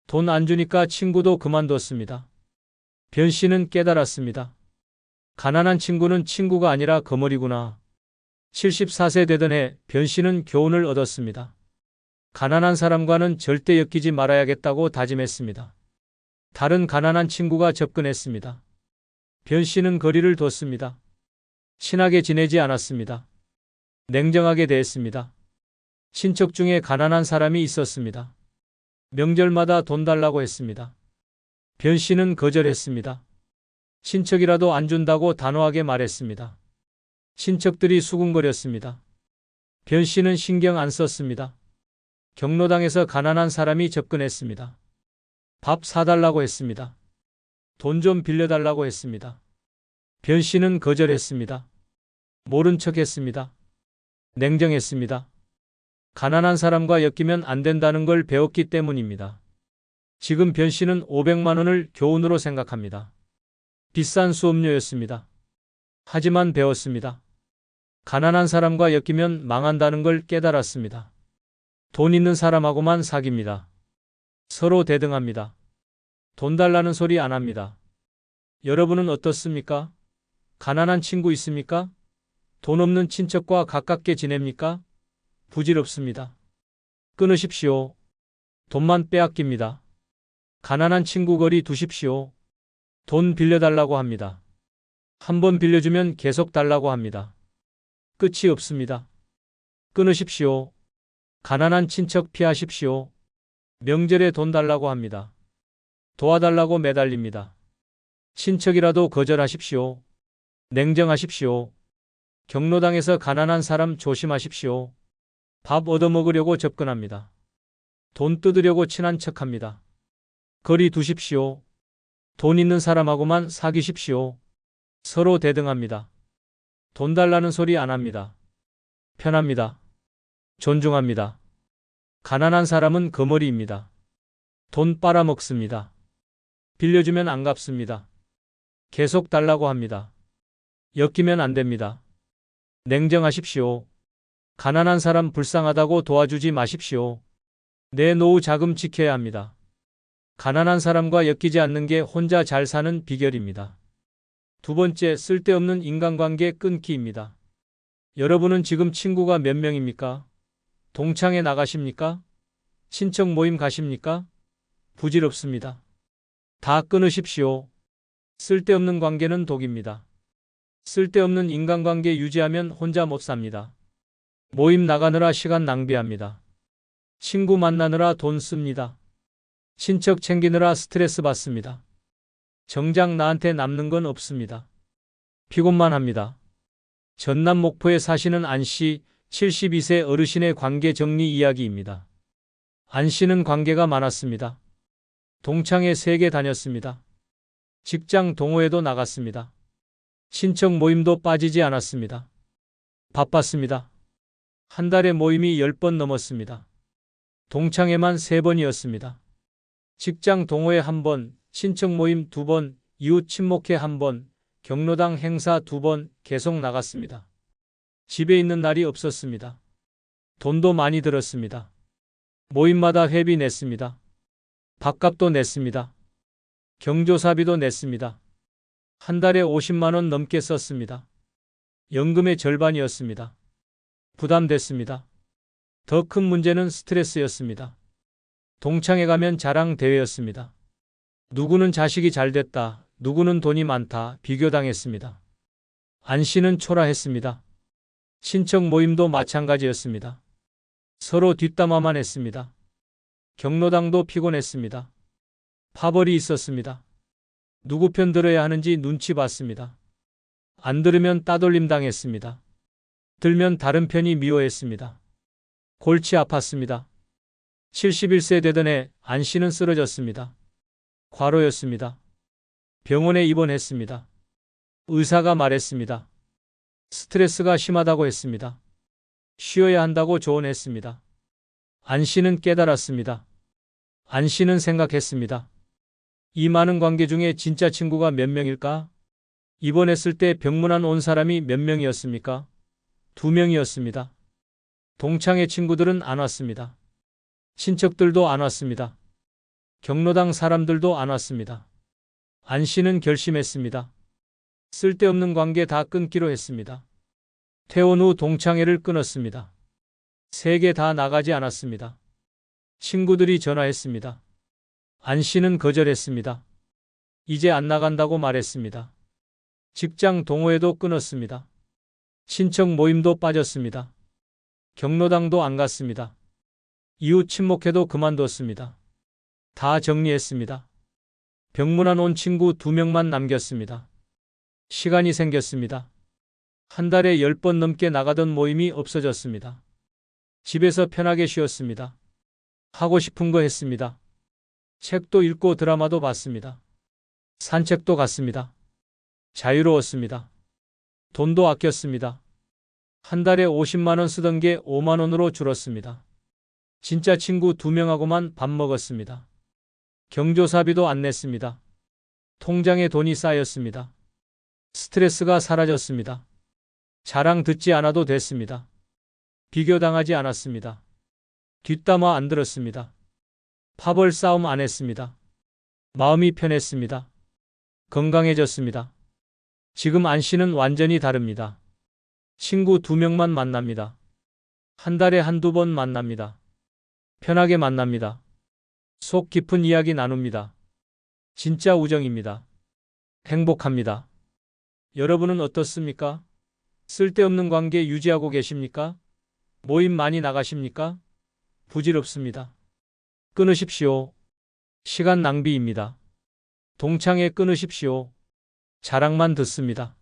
돈 안 주니까 친구도 그만뒀습니다. 변씨는 깨달았습니다. 가난한 친구는 친구가 아니라 거머리구나. 74세 되던 해 변씨는 교훈을 얻었습니다. 가난한 사람과는 절대 엮이지 말아야겠다고 다짐했습니다. 다른 가난한 친구가 접근했습니다. 변씨는 거리를 뒀습니다. 친하게 지내지 않았습니다. 냉정하게 대했습니다. 친척 중에 가난한 사람이 있었습니다. 명절마다 돈 달라고 했습니다. 변씨는 거절했습니다. 친척이라도 안 준다고 단호하게 말했습니다. 친척들이 수군거렸습니다. 변씨는 신경 안 썼습니다. 경로당에서 가난한 사람이 접근했습니다. 밥 사달라고 했습니다. 돈 좀 빌려달라고 했습니다. 변씨는 거절했습니다. 모른 척했습니다. 냉정했습니다. 가난한 사람과 엮이면 안 된다는 걸 배웠기 때문입니다. 지금 변씨는 500만 원을 교훈으로 생각합니다. 비싼 수업료였습니다. 하지만 배웠습니다. 가난한 사람과 엮이면 망한다는 걸 깨달았습니다. 돈 있는 사람하고만 사깁니다. 서로 대등합니다. 돈 달라는 소리 안 합니다. 여러분은 어떻습니까? 가난한 친구 있습니까? 돈 없는 친척과 가깝게 지냅니까? 부질없습니다. 끊으십시오. 돈만 빼앗깁니다. 가난한 친구 거리 두십시오. 돈 빌려달라고 합니다. 한 번 빌려주면 계속 달라고 합니다. 끝이 없습니다. 끊으십시오. 가난한 친척 피하십시오. 명절에 돈 달라고 합니다. 도와달라고 매달립니다. 친척이라도 거절하십시오. 냉정하십시오. 경로당에서 가난한 사람 조심하십시오. 밥 얻어먹으려고 접근합니다. 돈 뜯으려고 친한 척합니다. 거리 두십시오. 돈 있는 사람하고만 사귀십시오. 서로 대등합니다. 돈 달라는 소리 안 합니다. 편합니다. 존중합니다. 가난한 사람은 거머리입니다. 돈 빨아먹습니다. 빌려주면 안 갚습니다. 계속 달라고 합니다. 엮이면 안 됩니다. 냉정하십시오. 가난한 사람 불쌍하다고 도와주지 마십시오. 내 노후 자금 지켜야 합니다. 가난한 사람과 엮이지 않는 게 혼자 잘 사는 비결입니다. 두 번째, 쓸데없는 인간관계 끊기입니다. 여러분은 지금 친구가 몇 명입니까? 동창회 나가십니까? 친척 모임 가십니까? 부질없습니다. 다 끊으십시오. 쓸데없는 관계는 독입니다. 쓸데없는 인간관계 유지하면 혼자 못 삽니다. 모임 나가느라 시간 낭비합니다. 친구 만나느라 돈 씁니다. 친척 챙기느라 스트레스 받습니다. 정작 나한테 남는 건 없습니다. 피곤만 합니다. 전남 목포에 사시는 안 씨, 72세 어르신의 관계 정리 이야기입니다. 안 씨는 관계가 많았습니다. 동창회 3개 다녔습니다. 직장 동호회도 나갔습니다. 친척 모임도 빠지지 않았습니다. 바빴습니다. 한 달에 모임이 10번 넘었습니다. 동창회만 3번이었습니다. 직장 동호회 1번, 친척 모임 2번, 이웃 친목회 1번, 경로당 행사 2번 계속 나갔습니다. 집에 있는 날이 없었습니다. 돈도 많이 들었습니다. 모임마다 회비 냈습니다. 밥값도 냈습니다. 경조사비도 냈습니다. 한 달에 50만 원 넘게 썼습니다. 연금의 절반이었습니다. 부담됐습니다. 더 큰 문제는 스트레스였습니다. 동창회 가면 자랑 대회였습니다. 누구는 자식이 잘 됐다, 누구는 돈이 많다, 비교당했습니다. 안 씨는 초라했습니다. 친척 모임도 마찬가지였습니다. 서로 뒷담화만 했습니다. 경로당도 피곤했습니다. 파벌이 있었습니다. 누구 편 들어야 하는지 눈치 봤습니다. 안 들으면 따돌림 당했습니다. 들면 다른 편이 미워했습니다. 골치 아팠습니다. 71세 되던 해 안 씨는 쓰러졌습니다. 과로였습니다. 병원에 입원했습니다. 의사가 말했습니다. 스트레스가 심하다고 했습니다. 쉬어야 한다고 조언했습니다. 안 씨는 깨달았습니다. 안 씨는 생각했습니다. 이 많은 관계 중에 진짜 친구가 몇 명일까? 입원했을 때 병문안 온 사람이 몇 명이었습니까? 2명이었습니다. 동창회 친구들은 안 왔습니다. 친척들도 안 왔습니다. 경로당 사람들도 안 왔습니다. 안 씨는 결심했습니다. 쓸데없는 관계 다 끊기로 했습니다. 퇴원 후 동창회를 끊었습니다. 3개 다 나가지 않았습니다. 친구들이 전화했습니다. 안 씨는 거절했습니다. 이제 안 나간다고 말했습니다. 직장 동호회도 끊었습니다. 친척 모임도 빠졌습니다. 경로당도 안 갔습니다. 이웃 친목회도 그만뒀습니다. 다 정리했습니다. 병문안 온 친구 2명만 남겼습니다. 시간이 생겼습니다. 한 달에 10번 넘게 나가던 모임이 없어졌습니다. 집에서 편하게 쉬었습니다. 하고 싶은 거 했습니다. 책도 읽고 드라마도 봤습니다. 산책도 갔습니다. 자유로웠습니다. 돈도 아꼈습니다. 한 달에 50만 원 쓰던 게 5만 원으로 줄었습니다. 진짜 친구 2명하고만 밥 먹었습니다. 경조사비도 안 냈습니다. 통장에 돈이 쌓였습니다. 스트레스가 사라졌습니다. 자랑 듣지 않아도 됐습니다. 비교당하지 않았습니다. 뒷담화 안 들었습니다. 파벌 싸움 안 했습니다. 마음이 편했습니다. 건강해졌습니다. 지금 안 씨는 완전히 다릅니다. 친구 2명만 만납니다. 한 달에 1~2번 만납니다. 편하게 만납니다. 속 깊은 이야기 나눕니다. 진짜 우정입니다. 행복합니다. 여러분은 어떻습니까? 쓸데없는 관계 유지하고 계십니까? 모임 많이 나가십니까? 부질없습니다. 끊으십시오. 시간 낭비입니다. 동창회 끊으십시오. 자랑만 듣습니다.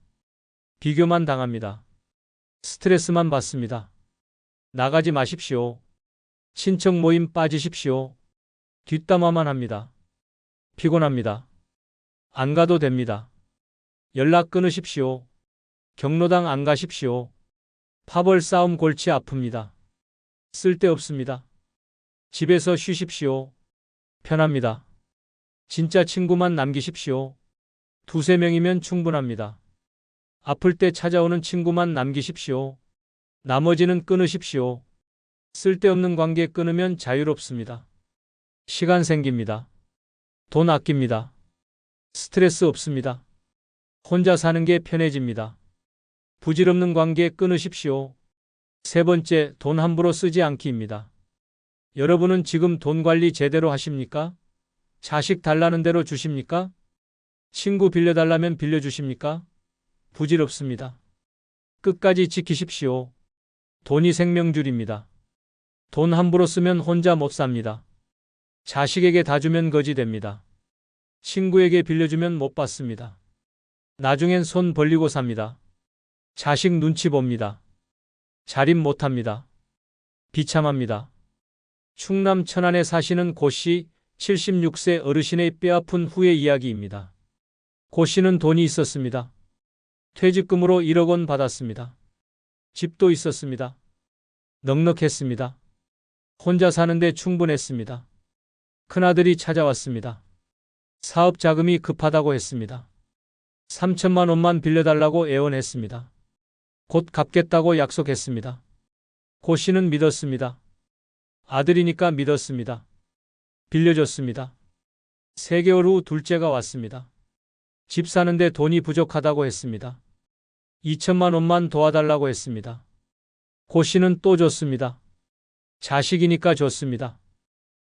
비교만 당합니다. 스트레스만 받습니다. 나가지 마십시오. 친척 모임 빠지십시오. 뒷담화만 합니다. 피곤합니다. 안 가도 됩니다. 연락 끊으십시오. 경로당 안 가십시오. 파벌 싸움 골치 아픕니다. 쓸데없습니다. 집에서 쉬십시오. 편합니다. 진짜 친구만 남기십시오. 두세 명이면 충분합니다. 아플 때 찾아오는 친구만 남기십시오. 나머지는 끊으십시오. 쓸데없는 관계 끊으면 자유롭습니다. 시간 생깁니다. 돈 아낍니다. 스트레스 없습니다. 혼자 사는 게 편해집니다. 부질없는 관계 끊으십시오. 세 번째, 돈 함부로 쓰지 않기입니다. 여러분은 지금 돈 관리 제대로 하십니까? 자식 달라는 대로 주십니까? 친구 빌려달라면 빌려주십니까? 부질없습니다. 끝까지 지키십시오. 돈이 생명줄입니다. 돈 함부로 쓰면 혼자 못 삽니다. 자식에게 다 주면 거지 됩니다. 친구에게 빌려주면 못 받습니다. 나중엔 손 벌리고 삽니다. 자식 눈치 봅니다. 자립 못합니다. 비참합니다. 충남 천안에 사시는 고 씨, 76세 어르신의 뼈아픈 후의 이야기입니다. 고 씨는 돈이 있었습니다. 퇴직금으로 1억 원 받았습니다. 집도 있었습니다. 넉넉했습니다. 혼자 사는데 충분했습니다. 큰아들이 찾아왔습니다. 사업 자금이 급하다고 했습니다. 3천만 원만 빌려달라고 애원했습니다. 곧 갚겠다고 약속했습니다. 고 씨는 믿었습니다. 아들이니까 믿었습니다. 빌려줬습니다. 3개월 후 둘째가 왔습니다. 집 사는데 돈이 부족하다고 했습니다. 2천만 원만 도와달라고 했습니다. 고 씨는 또 줬습니다. 자식이니까 줬습니다.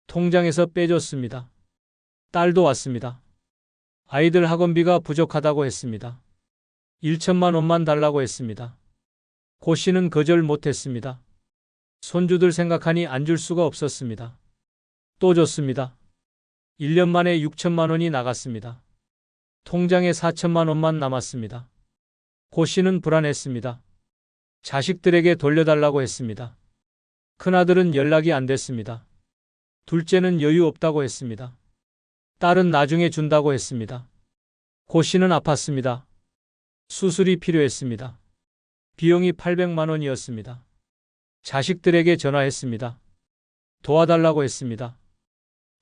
통장에서 빼줬습니다. 딸도 왔습니다. 아이들 학원비가 부족하다고 했습니다. 1천만 원만 달라고 했습니다. 고 씨는 거절 못했습니다. 손주들 생각하니 안 줄 수가 없었습니다. 또 줬습니다. 1년 만에 6천만 원이 나갔습니다. 통장에 4천만 원만 남았습니다. 고 씨는 불안했습니다. 자식들에게 돌려달라고 했습니다. 큰아들은 연락이 안 됐습니다. 둘째는 여유 없다고 했습니다. 딸은 나중에 준다고 했습니다. 고 씨는 아팠습니다. 수술이 필요했습니다. 비용이 800만 원이었습니다. 자식들에게 전화했습니다. 도와달라고 했습니다.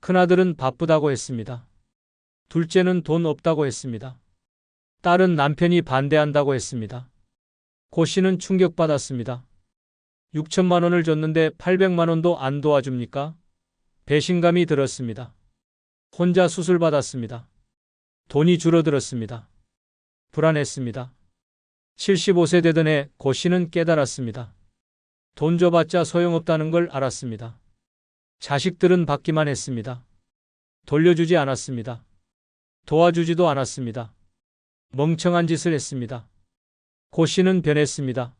큰아들은 바쁘다고 했습니다. 둘째는 돈 없다고 했습니다. 딸은 남편이 반대한다고 했습니다. 고 씨는 충격받았습니다. 6천만 원을 줬는데 800만 원도 안 도와줍니까? 배신감이 들었습니다. 혼자 수술받았습니다. 돈이 줄어들었습니다. 불안했습니다. 75세 되던 해 고 씨는 깨달았습니다. 돈 줘봤자 소용없다는 걸 알았습니다. 자식들은 받기만 했습니다. 돌려주지 않았습니다. 도와주지도 않았습니다. 멍청한 짓을 했습니다. 고 씨는 변했습니다.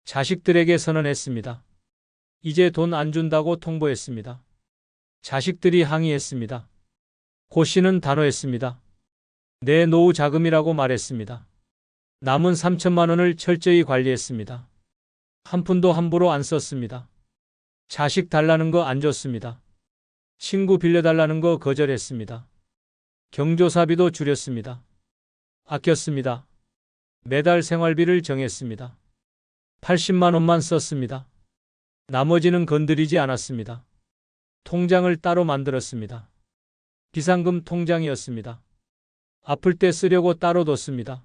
자식들에게 선언했습니다. 이제 돈 안 준다고 통보했습니다. 자식들이 항의했습니다. 고 씨는 단호했습니다. 내 노후 자금이라고 말했습니다. 남은 3천만 원을 철저히 관리했습니다. 한 푼도 함부로 안 썼습니다. 자식 달라는 거 안 줬습니다. 친구 빌려달라는 거 거절했습니다. 경조사비도 줄였습니다. 아꼈습니다. 매달 생활비를 정했습니다. 80만 원만 썼습니다. 나머지는 건드리지 않았습니다. 통장을 따로 만들었습니다. 비상금 통장이었습니다. 아플 때 쓰려고 따로 뒀습니다.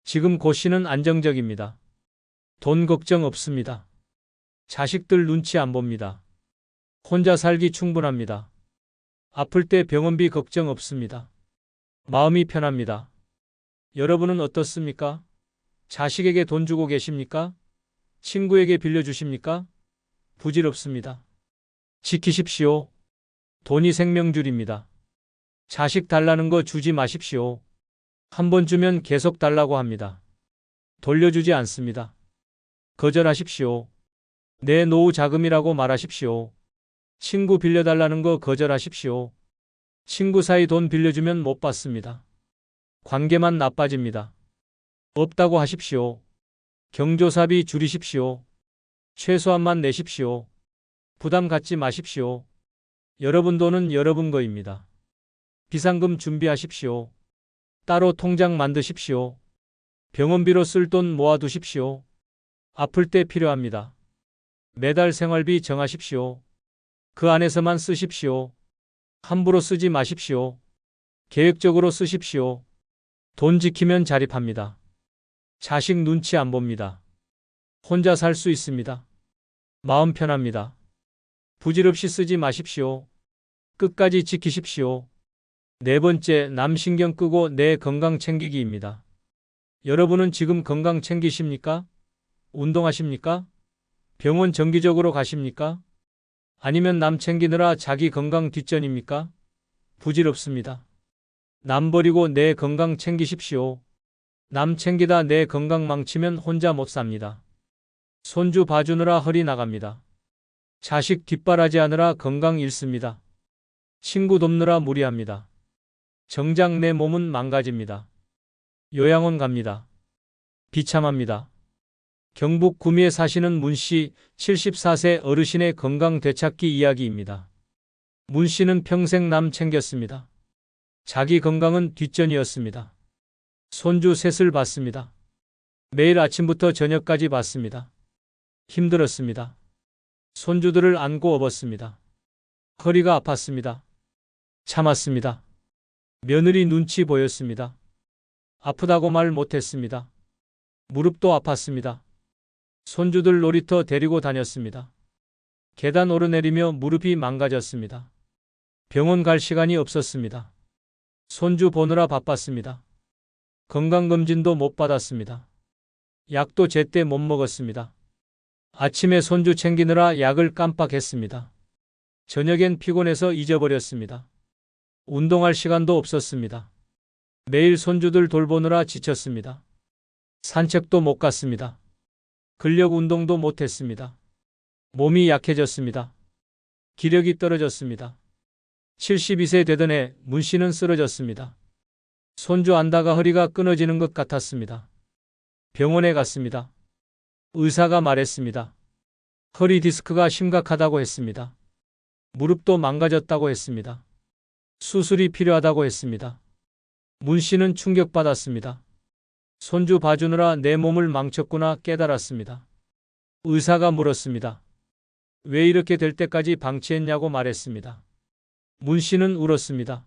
지금 고 씨는 안정적입니다. 돈 걱정 없습니다. 자식들 눈치 안 봅니다. 혼자 살기 충분합니다. 아플 때 병원비 걱정 없습니다. 마음이 편합니다. 여러분은 어떻습니까? 자식에게 돈 주고 계십니까? 친구에게 빌려주십니까? 부질없습니다. 지키십시오. 돈이 생명줄입니다. 자식 달라는 거 주지 마십시오. 한 번 주면 계속 달라고 합니다. 돌려주지 않습니다. 거절하십시오. 내 노후 자금이라고 말하십시오. 친구 빌려달라는 거 거절하십시오. 친구 사이 돈 빌려주면 못 받습니다. 관계만 나빠집니다. 없다고 하십시오. 경조사비 줄이십시오. 최소한만 내십시오. 부담 갖지 마십시오. 여러분 돈은 여러분 거입니다. 비상금 준비하십시오. 따로 통장 만드십시오. 병원비로 쓸 돈 모아두십시오. 아플 때 필요합니다. 매달 생활비 정하십시오. 그 안에서만 쓰십시오. 함부로 쓰지 마십시오. 계획적으로 쓰십시오. 돈 지키면 자립합니다. 자식 눈치 안 봅니다. 혼자 살 수 있습니다. 마음 편합니다. 부질없이 쓰지 마십시오. 끝까지 지키십시오. 네 번째, 남 신경 끄고 내 건강 챙기기입니다. 여러분은 지금 건강 챙기십니까? 운동하십니까? 병원 정기적으로 가십니까? 아니면 남 챙기느라 자기 건강 뒷전입니까? 부질없습니다. 남 버리고 내 건강 챙기십시오. 남 챙기다 내 건강 망치면 혼자 못 삽니다. 손주 봐주느라 허리 나갑니다. 자식 뒷바라지하느라 건강 잃습니다. 친구 돕느라 무리합니다. 정작 내 몸은 망가집니다. 요양원 갑니다. 비참합니다. 경북 구미에 사시는 문씨 74세 어르신의 건강 되찾기 이야기입니다. 문씨는 평생 남 챙겼습니다. 자기 건강은 뒷전이었습니다. 손주 셋을 봤습니다. 매일 아침부터 저녁까지 봤습니다. 힘들었습니다. 손주들을 안고 업었습니다. 허리가 아팠습니다. 참았습니다. 며느리 눈치 보였습니다. 아프다고 말 못했습니다. 무릎도 아팠습니다. 손주들 놀이터 데리고 다녔습니다. 계단 오르내리며 무릎이 망가졌습니다. 병원 갈 시간이 없었습니다. 손주 보느라 바빴습니다. 건강검진도 못 받았습니다. 약도 제때 못 먹었습니다. 아침에 손주 챙기느라 약을 깜빡했습니다. 저녁엔 피곤해서 잊어버렸습니다. 운동할 시간도 없었습니다. 매일 손주들 돌보느라 지쳤습니다. 산책도 못 갔습니다. 근력 운동도 못했습니다. 몸이 약해졌습니다. 기력이 떨어졌습니다. 72세 되던 해 문씨는 쓰러졌습니다. 손주 안다가 허리가 끊어지는 것 같았습니다. 병원에 갔습니다. 의사가 말했습니다. 허리 디스크가 심각하다고 했습니다. 무릎도 망가졌다고 했습니다. 수술이 필요하다고 했습니다. 문씨는 충격받았습니다. 손주 봐주느라 내 몸을 망쳤구나 깨달았습니다. 의사가 물었습니다. 왜 이렇게 될 때까지 방치했냐고 말했습니다. 문씨는 울었습니다.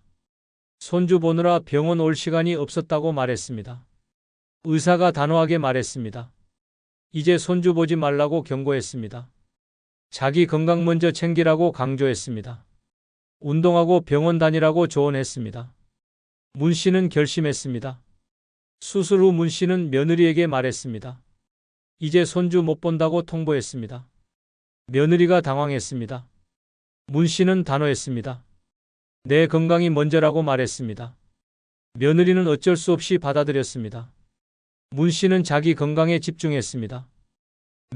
손주 보느라 병원 올 시간이 없었다고 말했습니다. 의사가 단호하게 말했습니다. 이제 손주 보지 말라고 경고했습니다. 자기 건강 먼저 챙기라고 강조했습니다. 운동하고 병원 다니라고 조언했습니다. 문씨는 결심했습니다. 수술 후 문씨는 며느리에게 말했습니다. 이제 손주 못 본다고 통보했습니다. 며느리가 당황했습니다. 문씨는 단호했습니다. 내 건강이 먼저라고 말했습니다. 며느리는 어쩔 수 없이 받아들였습니다. 문씨는 자기 건강에 집중했습니다.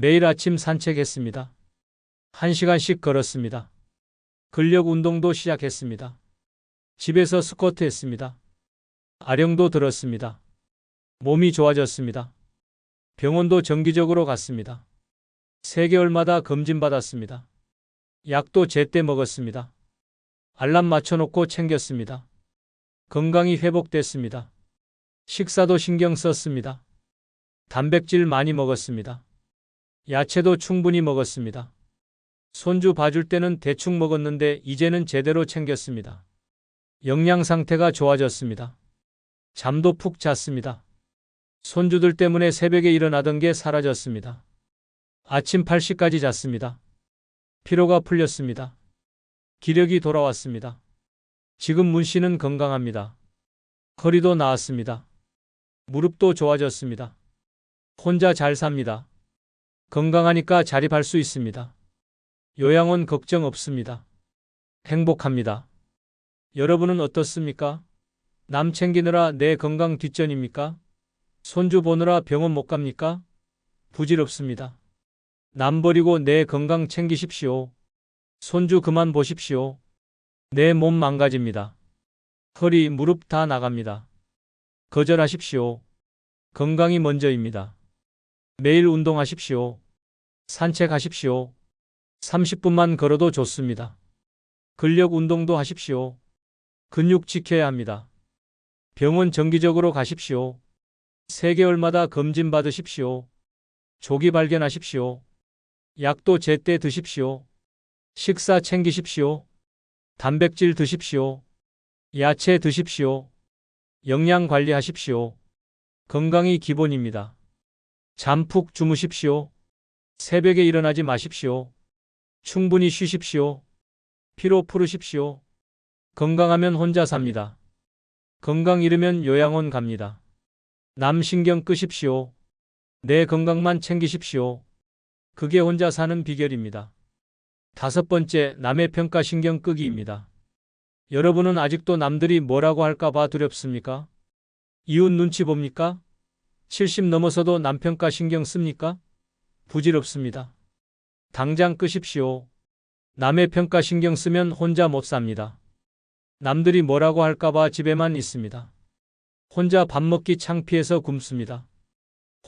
매일 아침 산책했습니다. 1시간씩 걸었습니다. 근력 운동도 시작했습니다. 집에서 스쿼트 했습니다. 아령도 들었습니다. 몸이 좋아졌습니다. 병원도 정기적으로 갔습니다. 3개월마다 검진받았습니다. 약도 제때 먹었습니다. 알람 맞춰놓고 챙겼습니다. 건강이 회복됐습니다. 식사도 신경 썼습니다. 단백질 많이 먹었습니다. 야채도 충분히 먹었습니다. 손주 봐줄 때는 대충 먹었는데 이제는 제대로 챙겼습니다. 영양 상태가 좋아졌습니다. 잠도 푹 잤습니다. 손주들 때문에 새벽에 일어나던 게 사라졌습니다. 아침 8시까지 잤습니다. 피로가 풀렸습니다. 기력이 돌아왔습니다. 지금 문씨는 건강합니다. 허리도 나았습니다. 무릎도 좋아졌습니다. 혼자 잘 삽니다. 건강하니까 자립할 수 있습니다. 요양원 걱정 없습니다. 행복합니다. 여러분은 어떻습니까? 남 챙기느라 내 건강 뒷전입니까? 손주 보느라 병원 못 갑니까? 부질없습니다. 남 버리고 내 건강 챙기십시오. 손주 그만 보십시오. 내 몸 망가집니다. 허리, 무릎 다 나갑니다. 거절하십시오. 건강이 먼저입니다. 매일 운동하십시오. 산책하십시오. 30분만 걸어도 좋습니다. 근력 운동도 하십시오. 근육 지켜야 합니다. 병원 정기적으로 가십시오. 3개월마다 검진 받으십시오. 조기 발견하십시오. 약도 제때 드십시오. 식사 챙기십시오. 단백질 드십시오. 야채 드십시오. 영양 관리하십시오. 건강이 기본입니다. 잠 푹 주무십시오. 새벽에 일어나지 마십시오. 충분히 쉬십시오. 피로 풀으십시오. 건강하면 혼자 삽니다. 건강 잃으면 요양원 갑니다. 남 신경 끄십시오. 내 건강만 챙기십시오. 그게 혼자 사는 비결입니다. 5번째, 남의 평가 신경 끄기입니다. 여러분은 아직도 남들이 뭐라고 할까봐 두렵습니까? 이웃 눈치 봅니까? 70 넘어서도 남 평가 신경 씁니까? 부질없습니다. 당장 끄십시오. 남의 평가 신경 쓰면 혼자 못 삽니다. 남들이 뭐라고 할까봐 집에만 있습니다. 혼자 밥 먹기 창피해서 굶습니다.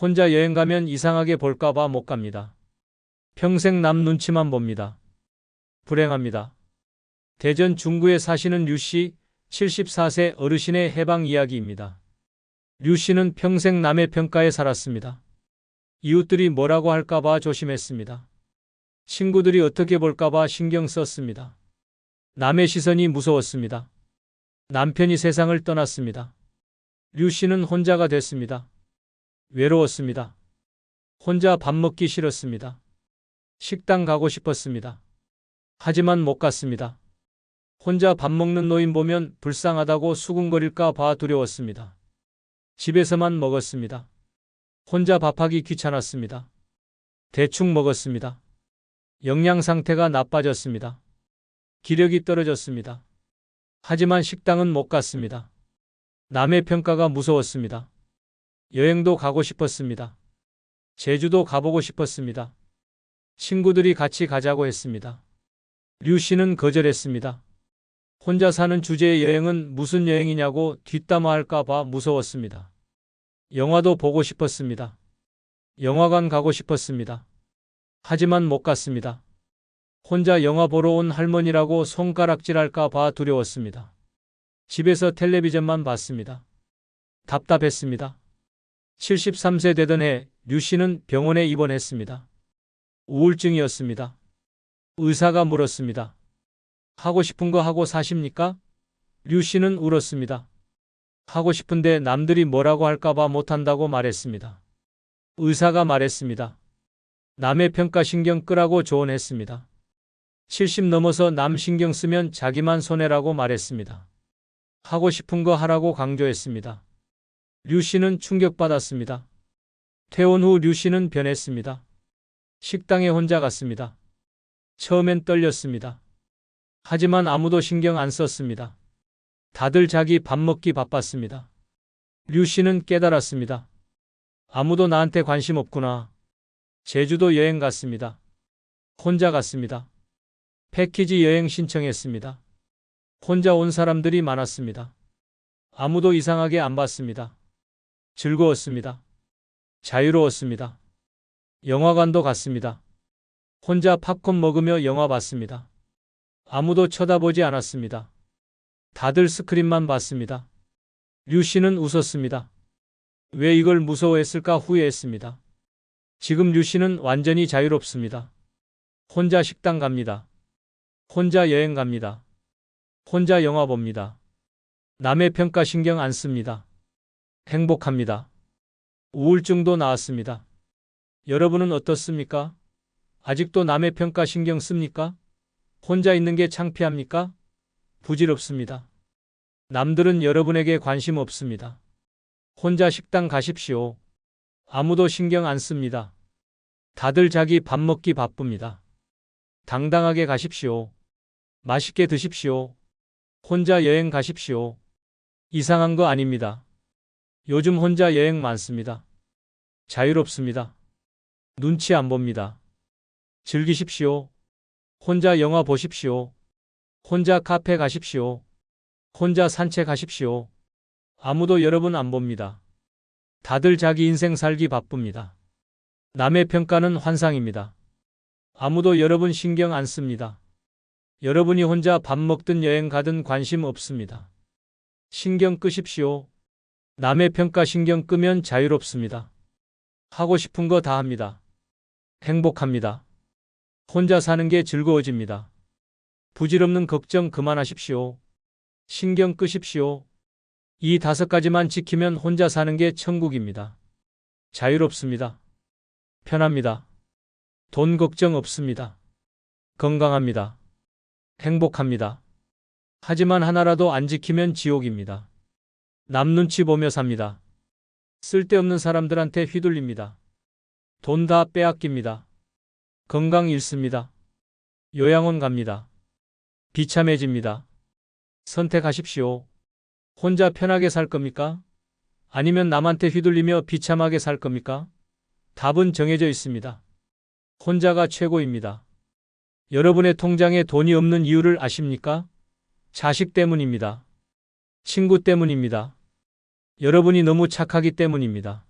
혼자 여행 가면 이상하게 볼까봐 못 갑니다. 평생 남 눈치만 봅니다. 불행합니다. 대전 중구에 사시는 류 씨, 74세 어르신의 해방 이야기입니다. 류 씨는 평생 남의 평가에 살았습니다. 이웃들이 뭐라고 할까봐 조심했습니다. 친구들이 어떻게 볼까봐 신경 썼습니다. 남의 시선이 무서웠습니다. 남편이 세상을 떠났습니다. 류 씨는 혼자가 됐습니다. 외로웠습니다. 혼자 밥 먹기 싫었습니다. 식당 가고 싶었습니다. 하지만 못 갔습니다. 혼자 밥 먹는 노인 보면 불쌍하다고 수군거릴까 봐 두려웠습니다. 집에서만 먹었습니다. 혼자 밥하기 귀찮았습니다. 대충 먹었습니다. 영양 상태가 나빠졌습니다. 기력이 떨어졌습니다. 하지만 식당은 못 갔습니다. 남의 평가가 무서웠습니다. 여행도 가고 싶었습니다. 제주도 가보고 싶었습니다. 친구들이 같이 가자고 했습니다. 류 씨는 거절했습니다. 혼자 사는 주제의 여행은 무슨 여행이냐고 뒷담화할까 봐 무서웠습니다. 영화도 보고 싶었습니다. 영화관 가고 싶었습니다. 하지만 못 갔습니다. 혼자 영화 보러 온 할머니라고 손가락질할까 봐 두려웠습니다. 집에서 텔레비전만 봤습니다. 답답했습니다. 73세 되던 해 류 씨는 병원에 입원했습니다. 우울증이었습니다. 의사가 물었습니다. 하고 싶은 거 하고 사십니까? 류 씨는 울었습니다. 하고 싶은데 남들이 뭐라고 할까봐 못한다고 말했습니다. 의사가 말했습니다. 남의 평가 신경 끄라고 조언했습니다. 70 넘어서 남 신경 쓰면 자기만 손해라고 말했습니다. 하고 싶은 거 하라고 강조했습니다. 류 씨는 충격받았습니다. 퇴원 후 류 씨는 변했습니다. 식당에 혼자 갔습니다. 처음엔 떨렸습니다. 하지만 아무도 신경 안 썼습니다. 다들 자기 밥 먹기 바빴습니다. 류 씨는 깨달았습니다. 아무도 나한테 관심 없구나. 제주도 여행 갔습니다. 혼자 갔습니다. 패키지 여행 신청했습니다. 혼자 온 사람들이 많았습니다. 아무도 이상하게 안 봤습니다. 즐거웠습니다. 자유로웠습니다. 영화관도 갔습니다. 혼자 팝콘 먹으며 영화 봤습니다. 아무도 쳐다보지 않았습니다. 다들 스크린만 봤습니다. 류 씨는 웃었습니다. 왜 이걸 무서워했을까 후회했습니다. 지금 류 씨는 완전히 자유롭습니다. 혼자 식당 갑니다. 혼자 여행 갑니다. 혼자 영화 봅니다. 남의 평가 신경 안 씁니다. 행복합니다. 우울증도 나았습니다. 여러분은 어떻습니까? 아직도 남의 평가 신경 씁니까? 혼자 있는 게 창피합니까? 부질없습니다. 남들은 여러분에게 관심 없습니다. 혼자 식당 가십시오. 아무도 신경 안 씁니다. 다들 자기 밥 먹기 바쁩니다. 당당하게 가십시오. 맛있게 드십시오. 혼자 여행 가십시오. 이상한 거 아닙니다. 요즘 혼자 여행 많습니다. 자유롭습니다. 눈치 안 봅니다. 즐기십시오. 혼자 영화 보십시오. 혼자 카페 가십시오. 혼자 산책하십시오. 아무도 여러분 안 봅니다. 다들 자기 인생 살기 바쁩니다. 남의 평가는 환상입니다. 아무도 여러분 신경 안 씁니다. 여러분이 혼자 밥 먹든 여행 가든 관심 없습니다. 신경 끄십시오. 남의 평가 신경 끄면 자유롭습니다. 하고 싶은 거 다 합니다. 행복합니다. 혼자 사는 게 즐거워집니다. 부질없는 걱정 그만하십시오. 신경 끄십시오. 이 5가지만 지키면 혼자 사는 게 천국입니다. 자유롭습니다. 편합니다. 돈 걱정 없습니다. 건강합니다. 행복합니다. 하지만 하나라도 안 지키면 지옥입니다. 남 눈치 보며 삽니다. 쓸데없는 사람들한테 휘둘립니다. 돈 다 빼앗깁니다. 건강 잃습니다. 요양원 갑니다. 비참해집니다. 선택하십시오. 혼자 편하게 살 겁니까? 아니면 남한테 휘둘리며 비참하게 살 겁니까? 답은 정해져 있습니다. 혼자가 최고입니다. 여러분의 통장에 돈이 없는 이유를 아십니까? 자식 때문입니다. 친구 때문입니다. 여러분이 너무 착하기 때문입니다.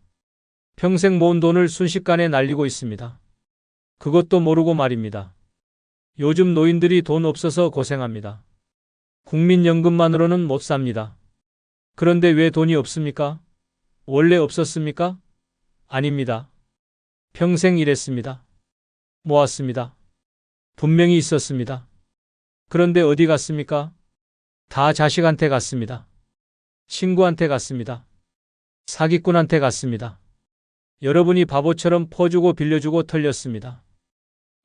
평생 모은 돈을 순식간에 날리고 있습니다. 그것도 모르고 말입니다. 요즘 노인들이 돈 없어서 고생합니다. 국민연금만으로는 못 삽니다. 그런데 왜 돈이 없습니까? 원래 없었습니까? 아닙니다. 평생 일했습니다. 모았습니다. 분명히 있었습니다. 그런데 어디 갔습니까? 다 자식한테 갔습니다. 친구한테 갔습니다. 사기꾼한테 갔습니다. 여러분이 바보처럼 퍼주고 빌려주고 털렸습니다.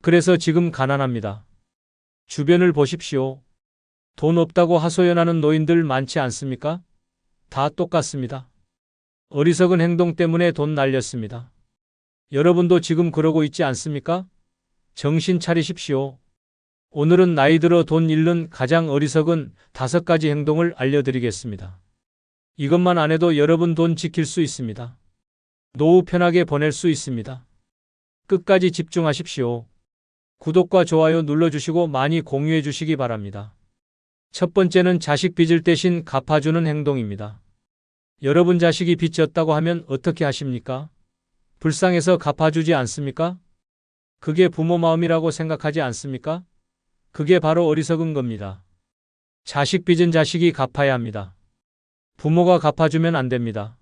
그래서 지금 가난합니다. 주변을 보십시오. 돈 없다고 하소연하는 노인들 많지 않습니까? 다 똑같습니다. 어리석은 행동 때문에 돈 날렸습니다. 여러분도 지금 그러고 있지 않습니까? 정신 차리십시오. 오늘은 나이 들어 돈 잃는 가장 어리석은 5가지 행동을 알려드리겠습니다. 이것만 안 해도 여러분 돈 지킬 수 있습니다. 노후 편하게 보낼 수 있습니다. 끝까지 집중하십시오. 구독과 좋아요 눌러주시고 많이 공유해 주시기 바랍니다. 첫 번째는 자식 빚을 대신 갚아주는 행동입니다. 여러분 자식이 빚 졌다고 하면 어떻게 하십니까? 불쌍해서 갚아주지 않습니까? 그게 부모 마음이라고 생각하지 않습니까? 그게 바로 어리석은 겁니다. 자식 빚은 자식이 갚아야 합니다. 부모가 갚아주면 안 됩니다.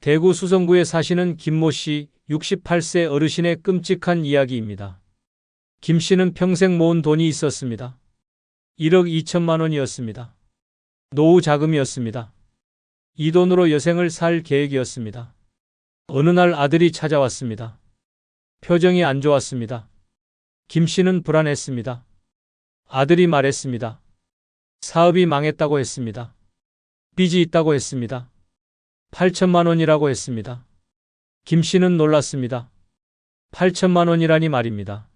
대구 수성구에 사시는 김모 씨 68세 어르신의 끔찍한 이야기입니다. 김 씨는 평생 모은 돈이 있었습니다. 1억 2천만 원이었습니다. 노후 자금이었습니다. 이 돈으로 여생을 살 계획이었습니다. 어느 날 아들이 찾아왔습니다. 표정이 안 좋았습니다. 김 씨는 불안했습니다. 아들이 말했습니다. 사업이 망했다고 했습니다. 빚이 있다고 했습니다. 8천만 원이라고 했습니다. 김 씨는 놀랐습니다. 8천만 원이라니 말입니다.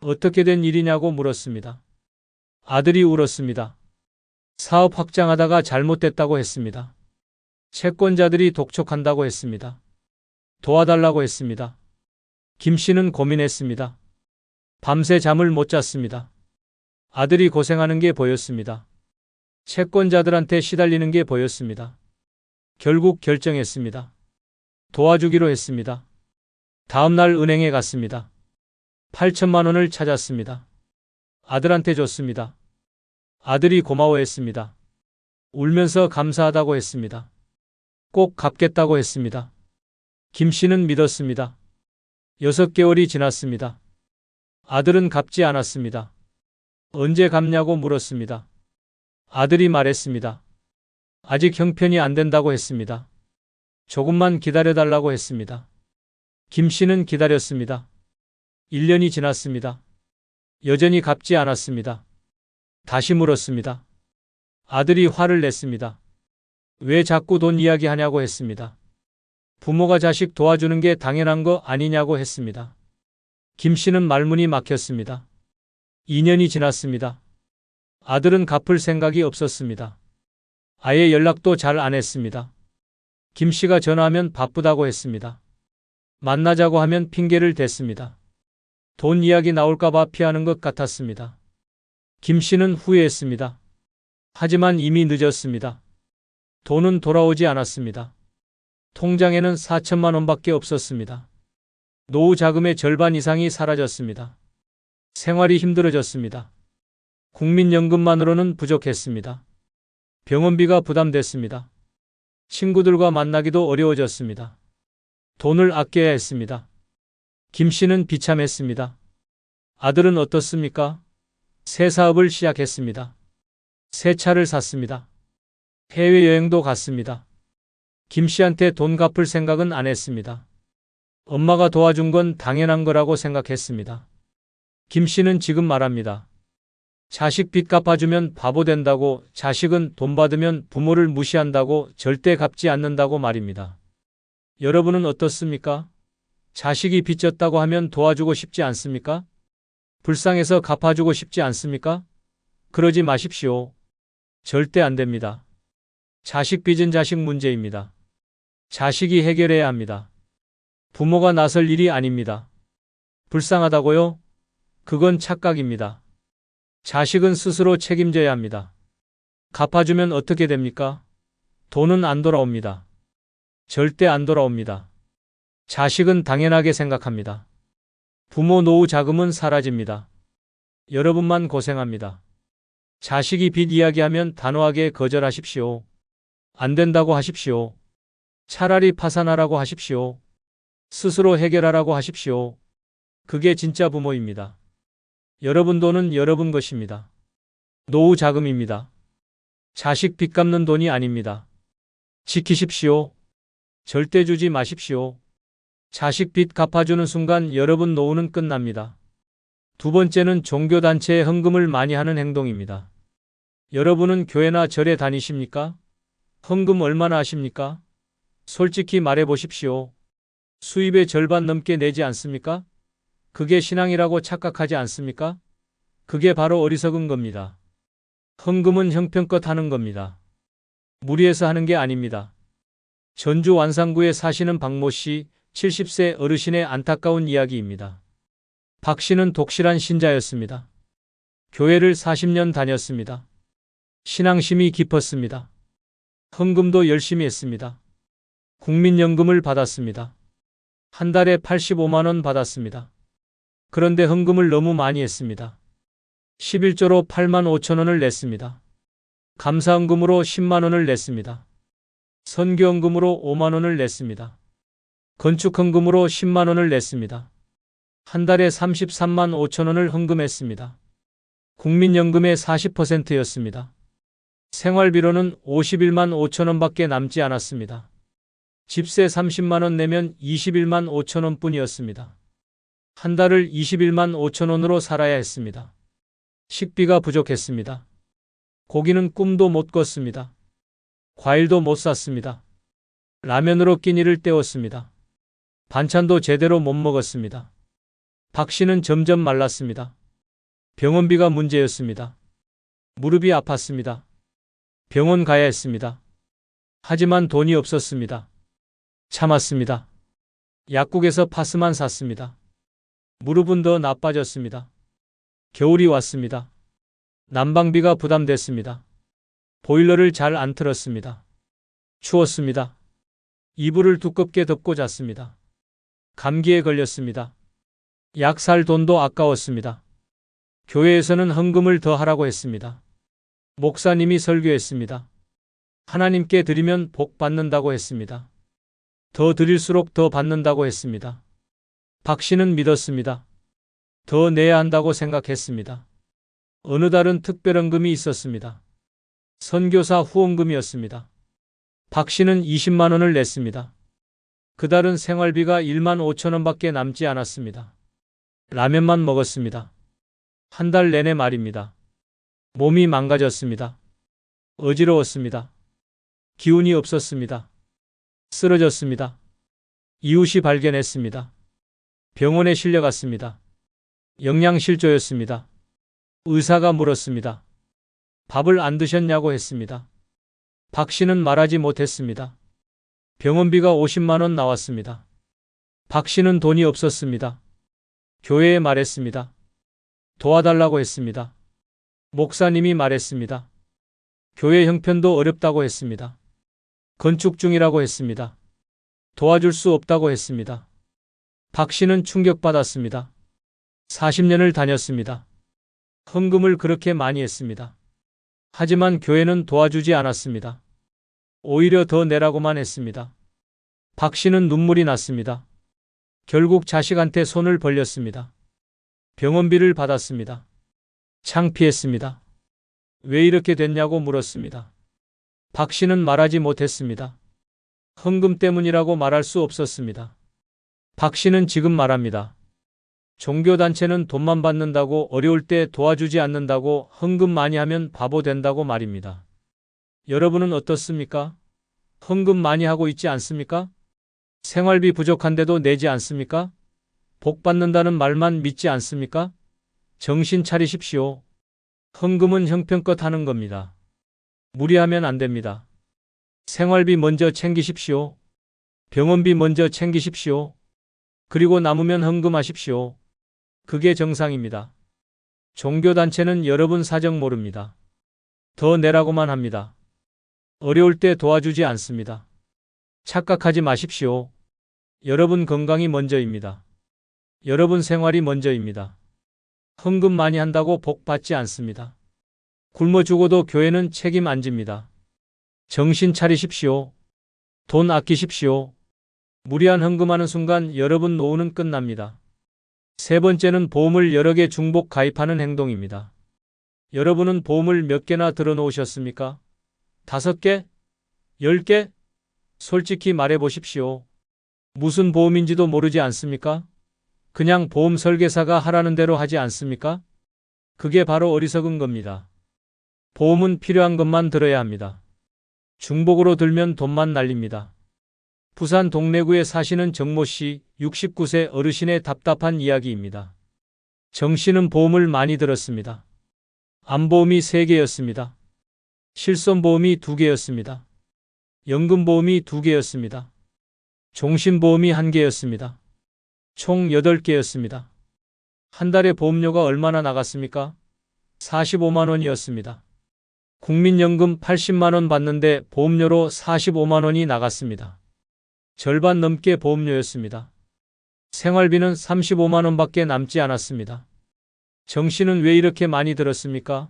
어떻게 된 일이냐고 물었습니다. 아들이 울었습니다. 사업 확장하다가 잘못됐다고 했습니다. 채권자들이 독촉한다고 했습니다. 도와달라고 했습니다. 김 씨는 고민했습니다. 밤새 잠을 못 잤습니다. 아들이 고생하는 게 보였습니다. 채권자들한테 시달리는 게 보였습니다. 결국 결정했습니다. 도와주기로 했습니다. 다음 날 은행에 갔습니다. 8천만 원을 찾았습니다. 아들한테 줬습니다. 아들이 고마워했습니다. 울면서 감사하다고 했습니다. 꼭 갚겠다고 했습니다. 김 씨는 믿었습니다. 6개월이 지났습니다. 아들은 갚지 않았습니다. 언제 갚냐고 물었습니다. 아들이 말했습니다. 아직 형편이 안 된다고 했습니다. 조금만 기다려달라고 했습니다. 김 씨는 기다렸습니다. 1년이 지났습니다. 여전히 갚지 않았습니다. 다시 물었습니다. 아들이 화를 냈습니다. 왜 자꾸 돈 이야기하냐고 했습니다. 부모가 자식 도와주는 게 당연한 거 아니냐고 했습니다. 김 씨는 말문이 막혔습니다. 2년이 지났습니다. 아들은 갚을 생각이 없었습니다. 아예 연락도 잘 안 했습니다. 김 씨가 전화하면 바쁘다고 했습니다. 만나자고 하면 핑계를 댔습니다. 돈 이야기 나올까봐 피하는 것 같았습니다. 김 씨는 후회했습니다. 하지만 이미 늦었습니다. 돈은 돌아오지 않았습니다. 통장에는 4천만 원밖에 없었습니다. 노후 자금의 절반 이상이 사라졌습니다. 생활이 힘들어졌습니다. 국민연금만으로는 부족했습니다. 병원비가 부담됐습니다. 친구들과 만나기도 어려워졌습니다. 돈을 아껴야 했습니다. 김 씨는 비참했습니다. 아들은 어떻습니까? 새 사업을 시작했습니다. 새 차를 샀습니다. 해외여행도 갔습니다. 김 씨한테 돈 갚을 생각은 안 했습니다. 엄마가 도와준 건 당연한 거라고 생각했습니다. 김 씨는 지금 말합니다. 자식 빚 갚아주면 바보 된다고, 자식은 돈 받으면 부모를 무시한다고, 절대 갚지 않는다고 말입니다. 여러분은 어떻습니까? 자식이 빚졌다고 하면 도와주고 싶지 않습니까? 불쌍해서 갚아주고 싶지 않습니까? 그러지 마십시오. 절대 안 됩니다. 자식 빚은 자식 문제입니다. 자식이 해결해야 합니다. 부모가 나설 일이 아닙니다. 불쌍하다고요? 그건 착각입니다. 자식은 스스로 책임져야 합니다. 갚아주면 어떻게 됩니까? 돈은 안 돌아옵니다. 절대 안 돌아옵니다. 자식은 당연하게 생각합니다. 부모 노후 자금은 사라집니다. 여러분만 고생합니다. 자식이 빚 이야기하면 단호하게 거절하십시오. 안 된다고 하십시오. 차라리 파산하라고 하십시오. 스스로 해결하라고 하십시오. 그게 진짜 부모입니다. 여러분 돈은 여러분 것입니다. 노후 자금입니다. 자식 빚 갚는 돈이 아닙니다. 지키십시오. 절대 주지 마십시오. 자식 빚 갚아주는 순간 여러분 노후는 끝납니다. 두 번째는 종교단체에 헌금을 많이 하는 행동입니다. 여러분은 교회나 절에 다니십니까? 헌금 얼마나 하십니까? 솔직히 말해 보십시오. 수입의 절반 넘게 내지 않습니까? 그게 신앙이라고 착각하지 않습니까? 그게 바로 어리석은 겁니다. 헌금은 형편껏 하는 겁니다. 무리해서 하는 게 아닙니다. 전주 완산구에 사시는 박모 씨, 70세 어르신의 안타까운 이야기입니다. 박 씨는 독실한 신자였습니다. 교회를 40년 다녔습니다. 신앙심이 깊었습니다. 헌금도 열심히 했습니다. 국민연금을 받았습니다. 한 달에 85만 원 받았습니다. 그런데 헌금을 너무 많이 했습니다. 11조로 8만 5천 원을 냈습니다. 감사헌금으로 10만 원을 냈습니다. 선교헌금으로 5만 원을 냈습니다. 건축헌금으로 10만 원을 냈습니다. 한 달에 33만 5천 원을 헌금했습니다. 국민연금의 40%였습니다. 생활비로는 51만 5천 원밖에 남지 않았습니다. 집세 30만 원 내면 21만 5천 원뿐이었습니다. 한 달을 21만 5천 원으로 살아야 했습니다. 식비가 부족했습니다. 고기는 꿈도 못 꿨습니다. 과일도 못 샀습니다. 라면으로 끼니를 때웠습니다. 반찬도 제대로 못 먹었습니다. 박 씨는 점점 말랐습니다. 병원비가 문제였습니다. 무릎이 아팠습니다. 병원 가야 했습니다. 하지만 돈이 없었습니다. 참았습니다. 약국에서 파스만 샀습니다. 무릎은 더 나빠졌습니다. 겨울이 왔습니다. 난방비가 부담됐습니다. 보일러를 잘 안 틀었습니다. 추웠습니다. 이불을 두껍게 덮고 잤습니다. 감기에 걸렸습니다. 약 살 돈도 아까웠습니다. 교회에서는 헌금을 더 하라고 했습니다. 목사님이 설교했습니다. 하나님께 드리면 복 받는다고 했습니다. 더 드릴수록 더 받는다고 했습니다. 박 씨는 믿었습니다. 더 내야 한다고 생각했습니다. 어느 달은 특별헌금이 있었습니다. 선교사 후원금이었습니다. 박 씨는 20만 원을 냈습니다. 그달은 생활비가 1만 5천 원밖에 남지 않았습니다. 라면만 먹었습니다. 한 달 내내 말입니다. 몸이 망가졌습니다. 어지러웠습니다. 기운이 없었습니다. 쓰러졌습니다. 이웃이 발견했습니다. 병원에 실려갔습니다. 영양실조였습니다. 의사가 물었습니다. 밥을 안 드셨냐고 했습니다. 박 씨는 말하지 못했습니다. 병원비가 50만 원 나왔습니다. 박 씨는 돈이 없었습니다. 교회에 말했습니다. 도와달라고 했습니다. 목사님이 말했습니다. 교회 형편도 어렵다고 했습니다. 건축 중이라고 했습니다. 도와줄 수 없다고 했습니다. 박 씨는 충격받았습니다. 40년을 다녔습니다. 헌금을 그렇게 많이 했습니다. 하지만 교회는 도와주지 않았습니다. 오히려 더 내라고만 했습니다. 박 씨는 눈물이 났습니다. 결국 자식한테 손을 벌렸습니다. 병원비를 받았습니다. 창피했습니다. 왜 이렇게 됐냐고 물었습니다. 박 씨는 말하지 못했습니다. 헌금 때문이라고 말할 수 없었습니다. 박 씨는 지금 말합니다. 종교단체는 돈만 받는다고, 어려울 때 도와주지 않는다고, 헌금 많이 하면 바보 된다고 말입니다. 여러분은 어떻습니까? 헌금 많이 하고 있지 않습니까? 생활비 부족한데도 내지 않습니까? 복 받는다는 말만 믿지 않습니까? 정신 차리십시오. 헌금은 형편껏 하는 겁니다. 무리하면 안 됩니다. 생활비 먼저 챙기십시오. 병원비 먼저 챙기십시오. 그리고 남으면 헌금하십시오. 그게 정상입니다. 종교단체는 여러분 사정 모릅니다. 더 내라고만 합니다. 어려울 때 도와주지 않습니다. 착각하지 마십시오. 여러분 건강이 먼저입니다. 여러분 생활이 먼저입니다. 헌금 많이 한다고 복 받지 않습니다. 굶어 죽어도 교회는 책임 안 집니다. 정신 차리십시오. 돈 아끼십시오. 무리한 헌금하는 순간 여러분 노후는 끝납니다. 세 번째는 보험을 여러 개 중복 가입하는 행동입니다. 여러분은 보험을 몇 개나 들어놓으셨습니까? 5개? 10개? 솔직히 말해 보십시오. 무슨 보험인지도 모르지 않습니까? 그냥 보험 설계사가 하라는 대로 하지 않습니까? 그게 바로 어리석은 겁니다. 보험은 필요한 것만 들어야 합니다. 중복으로 들면 돈만 날립니다. 부산 동래구에 사시는 정모 씨, 69세 어르신의 답답한 이야기입니다. 정 씨는 보험을 많이 들었습니다. 암보험이 3개였습니다. 실손보험이 2개였습니다. 연금보험이 2개였습니다. 종신보험이 1개였습니다. 총 8개였습니다. 한 달에 보험료가 얼마나 나갔습니까? 45만 원이었습니다. 국민연금 80만 원 받는데 보험료로 45만 원이 나갔습니다. 절반 넘게 보험료였습니다. 생활비는 35만 원밖에 남지 않았습니다. 정 씨는 왜 이렇게 많이 들었습니까?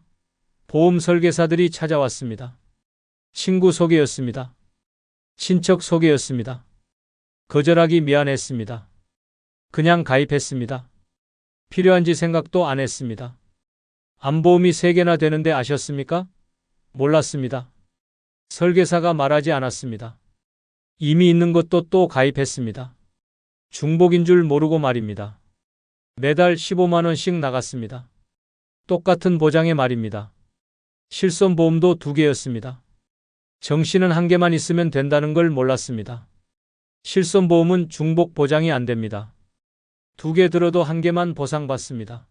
보험 설계사들이 찾아왔습니다. 친구 소개였습니다. 친척 소개였습니다. 거절하기 미안했습니다. 그냥 가입했습니다. 필요한지 생각도 안 했습니다. 암보험이 3개나 되는데 아셨습니까? 몰랐습니다. 설계사가 말하지 않았습니다. 이미 있는 것도 또 가입했습니다. 중복인 줄 모르고 말입니다. 매달 15만 원씩 나갔습니다. 똑같은 보장의 말입니다. 실손보험도 2개였습니다. 정 씨는 1개만 있으면 된다는 걸 몰랐습니다. 실손보험은 중복 보장이 안 됩니다. 2개 들어도 1개만 보상받습니다.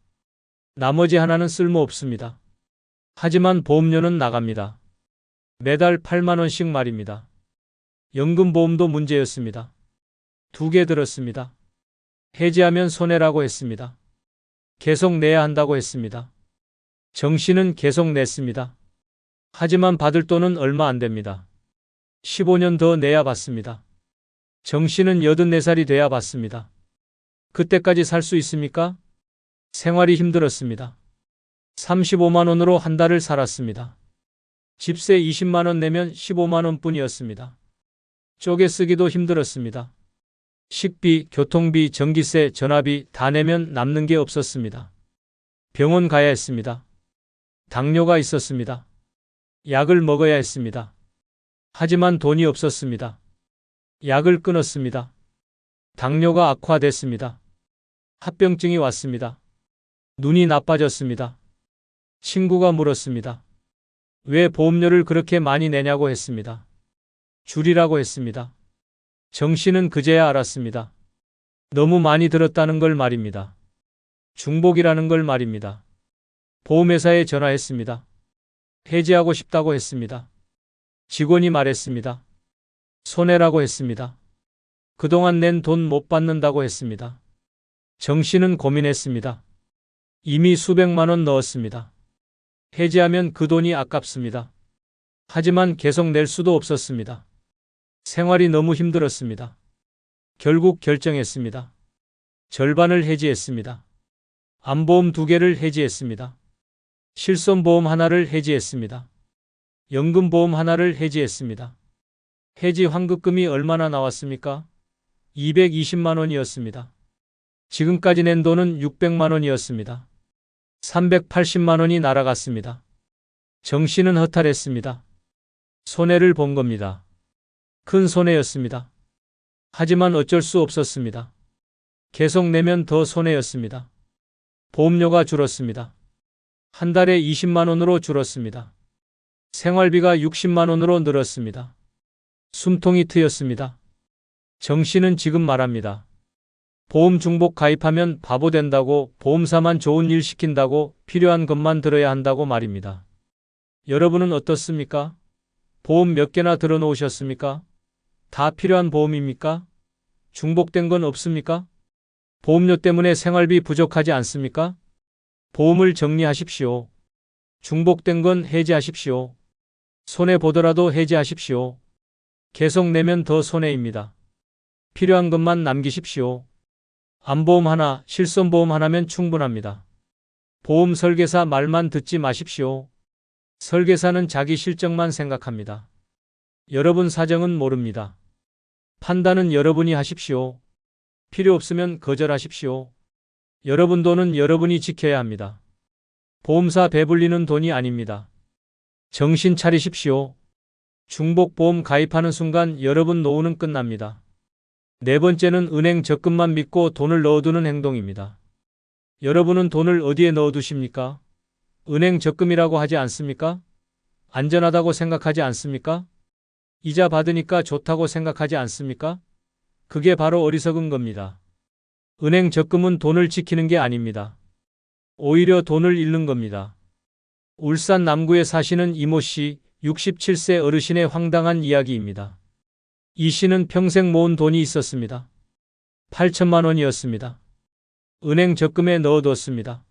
나머지 하나는 쓸모없습니다. 하지만 보험료는 나갑니다. 매달 8만 원씩 말입니다. 연금보험도 문제였습니다. 2개 들었습니다. 해지하면 손해라고 했습니다. 계속 내야 한다고 했습니다. 정 씨는 계속 냈습니다. 하지만 받을 돈은 얼마 안 됩니다. 15년 더 내야 받습니다. 정 씨는 84살이 돼야 받습니다. 그때까지 살 수 있습니까? 생활이 힘들었습니다. 35만 원으로 한 달을 살았습니다. 집세 20만 원 내면 15만 원뿐이었습니다. 쪼개 쓰기도 힘들었습니다. 식비, 교통비, 전기세, 전화비 다 내면 남는 게 없었습니다. 병원 가야 했습니다. 당뇨가 있었습니다. 약을 먹어야 했습니다. 하지만 돈이 없었습니다. 약을 끊었습니다. 당뇨가 악화됐습니다. 합병증이 왔습니다. 눈이 나빠졌습니다. 친구가 물었습니다. 왜 보험료를 그렇게 많이 내냐고 했습니다. 줄이라고 했습니다. 정 씨는 그제야 알았습니다. 너무 많이 들었다는 걸 말입니다. 중복이라는 걸 말입니다. 보험회사에 전화했습니다. 해지하고 싶다고 했습니다. 직원이 말했습니다. 손해라고 했습니다. 그동안 낸 돈 못 받는다고 했습니다. 정 씨는 고민했습니다. 이미 수백만 원 넣었습니다. 해지하면 그 돈이 아깝습니다. 하지만 계속 낼 수도 없었습니다. 생활이 너무 힘들었습니다. 결국 결정했습니다. 절반을 해지했습니다. 암보험 2개를 해지했습니다. 실손보험 하나를 해지했습니다. 연금보험 하나를 해지했습니다. 해지 환급금이 얼마나 나왔습니까? 220만 원이었습니다. 지금까지 낸 돈은 600만 원이었습니다. 380만 원이 날아갔습니다. 정 씨는 허탈했습니다. 손해를 본 겁니다. 큰 손해였습니다. 하지만 어쩔 수 없었습니다. 계속 내면 더 손해였습니다. 보험료가 줄었습니다. 한 달에 20만 원으로 줄었습니다. 생활비가 60만 원으로 늘었습니다. 숨통이 트였습니다. 정 씨는 지금 말합니다. 보험 중복 가입하면 바보 된다고, 보험사만 좋은 일 시킨다고, 필요한 것만 들어야 한다고 말입니다. 여러분은 어떻습니까? 보험 몇 개나 들어 놓으셨습니까? 다 필요한 보험입니까? 중복된 건 없습니까? 보험료 때문에 생활비 부족하지 않습니까? 보험을 정리하십시오. 중복된 건 해지하십시오. 손해보더라도 해지하십시오. 계속 내면 더 손해입니다. 필요한 것만 남기십시오. 암보험 하나, 실손보험 하나면 충분합니다. 보험 설계사 말만 듣지 마십시오. 설계사는 자기 실적만 생각합니다. 여러분 사정은 모릅니다. 판단은 여러분이 하십시오. 필요 없으면 거절하십시오. 여러분 돈은 여러분이 지켜야 합니다. 보험사 배불리는 돈이 아닙니다. 정신 차리십시오. 중복보험 가입하는 순간 여러분 노후는 끝납니다. 네 번째는 은행 적금만 믿고 돈을 넣어두는 행동입니다. 여러분은 돈을 어디에 넣어두십니까? 은행 적금이라고 하지 않습니까? 안전하다고 생각하지 않습니까? 이자 받으니까 좋다고 생각하지 않습니까? 그게 바로 어리석은 겁니다. 은행 적금은 돈을 지키는 게 아닙니다. 오히려 돈을 잃는 겁니다. 울산 남구에 사시는 이모 씨, 67세 어르신의 황당한 이야기입니다. 이 씨는 평생 모은 돈이 있었습니다. 8천만 원이었습니다. 은행 적금에 넣어뒀습니다.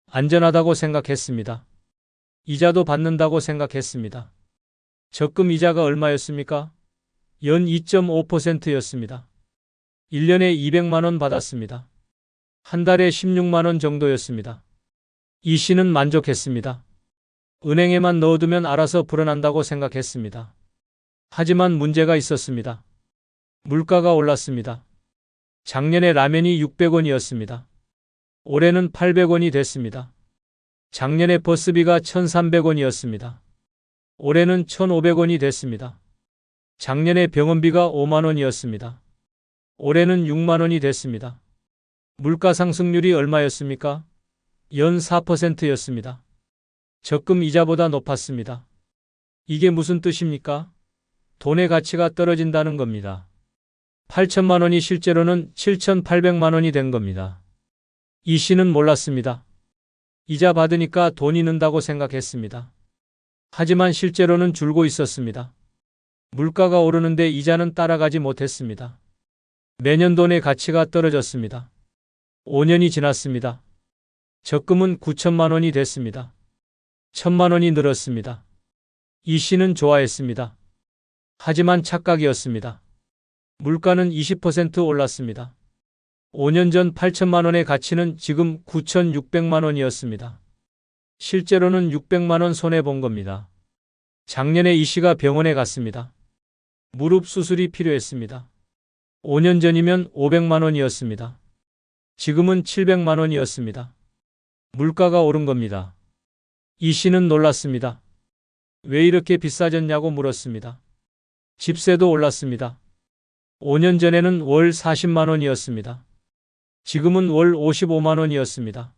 안전하다고 생각했습니다. 이자도 받는다고 생각했습니다. 적금 이자가 얼마였습니까? 연 2.5%였습니다. 1년에 200만 원 받았습니다. 한 달에 16만 원 정도였습니다. 이 씨는 만족했습니다. 은행에만 넣어두면 알아서 불어난다고 생각했습니다. 하지만 문제가 있었습니다. 물가가 올랐습니다. 작년에 라면이 600원이었습니다. 올해는 800원이 됐습니다. 작년에 버스비가 1,300원이었습니다. 올해는 1,500원이 됐습니다. 작년에 병원비가 5만 원이었습니다. 올해는 6만 원이 됐습니다. 물가 상승률이 얼마였습니까? 연 4%였습니다. 적금 이자보다 높았습니다. 이게 무슨 뜻입니까? 돈의 가치가 떨어진다는 겁니다. 8천만 원이 실제로는 7,800만 원이 된 겁니다. 이 씨는 몰랐습니다. 이자 받으니까 돈이 는다고 생각했습니다. 하지만 실제로는 줄고 있었습니다. 물가가 오르는데 이자는 따라가지 못했습니다. 매년 돈의 가치가 떨어졌습니다. 5년이 지났습니다. 적금은 9천만 원이 됐습니다. 1,000만 원이 늘었습니다. 이 씨는 좋아했습니다. 하지만 착각이었습니다. 물가는 20% 올랐습니다. 5년 전 8천만 원의 가치는 지금 9,600만 원이었습니다. 실제로는 600만 원 손해본 겁니다. 작년에 이 씨가 병원에 갔습니다. 무릎 수술이 필요했습니다. 5년 전이면 500만 원이었습니다. 지금은 700만 원이었습니다. 물가가 오른 겁니다. 이 씨는 놀랐습니다. 왜 이렇게 비싸졌냐고 물었습니다. 집세도 올랐습니다. 5년 전에는 월 40만 원이었습니다. 지금은 월 55만 원이었습니다.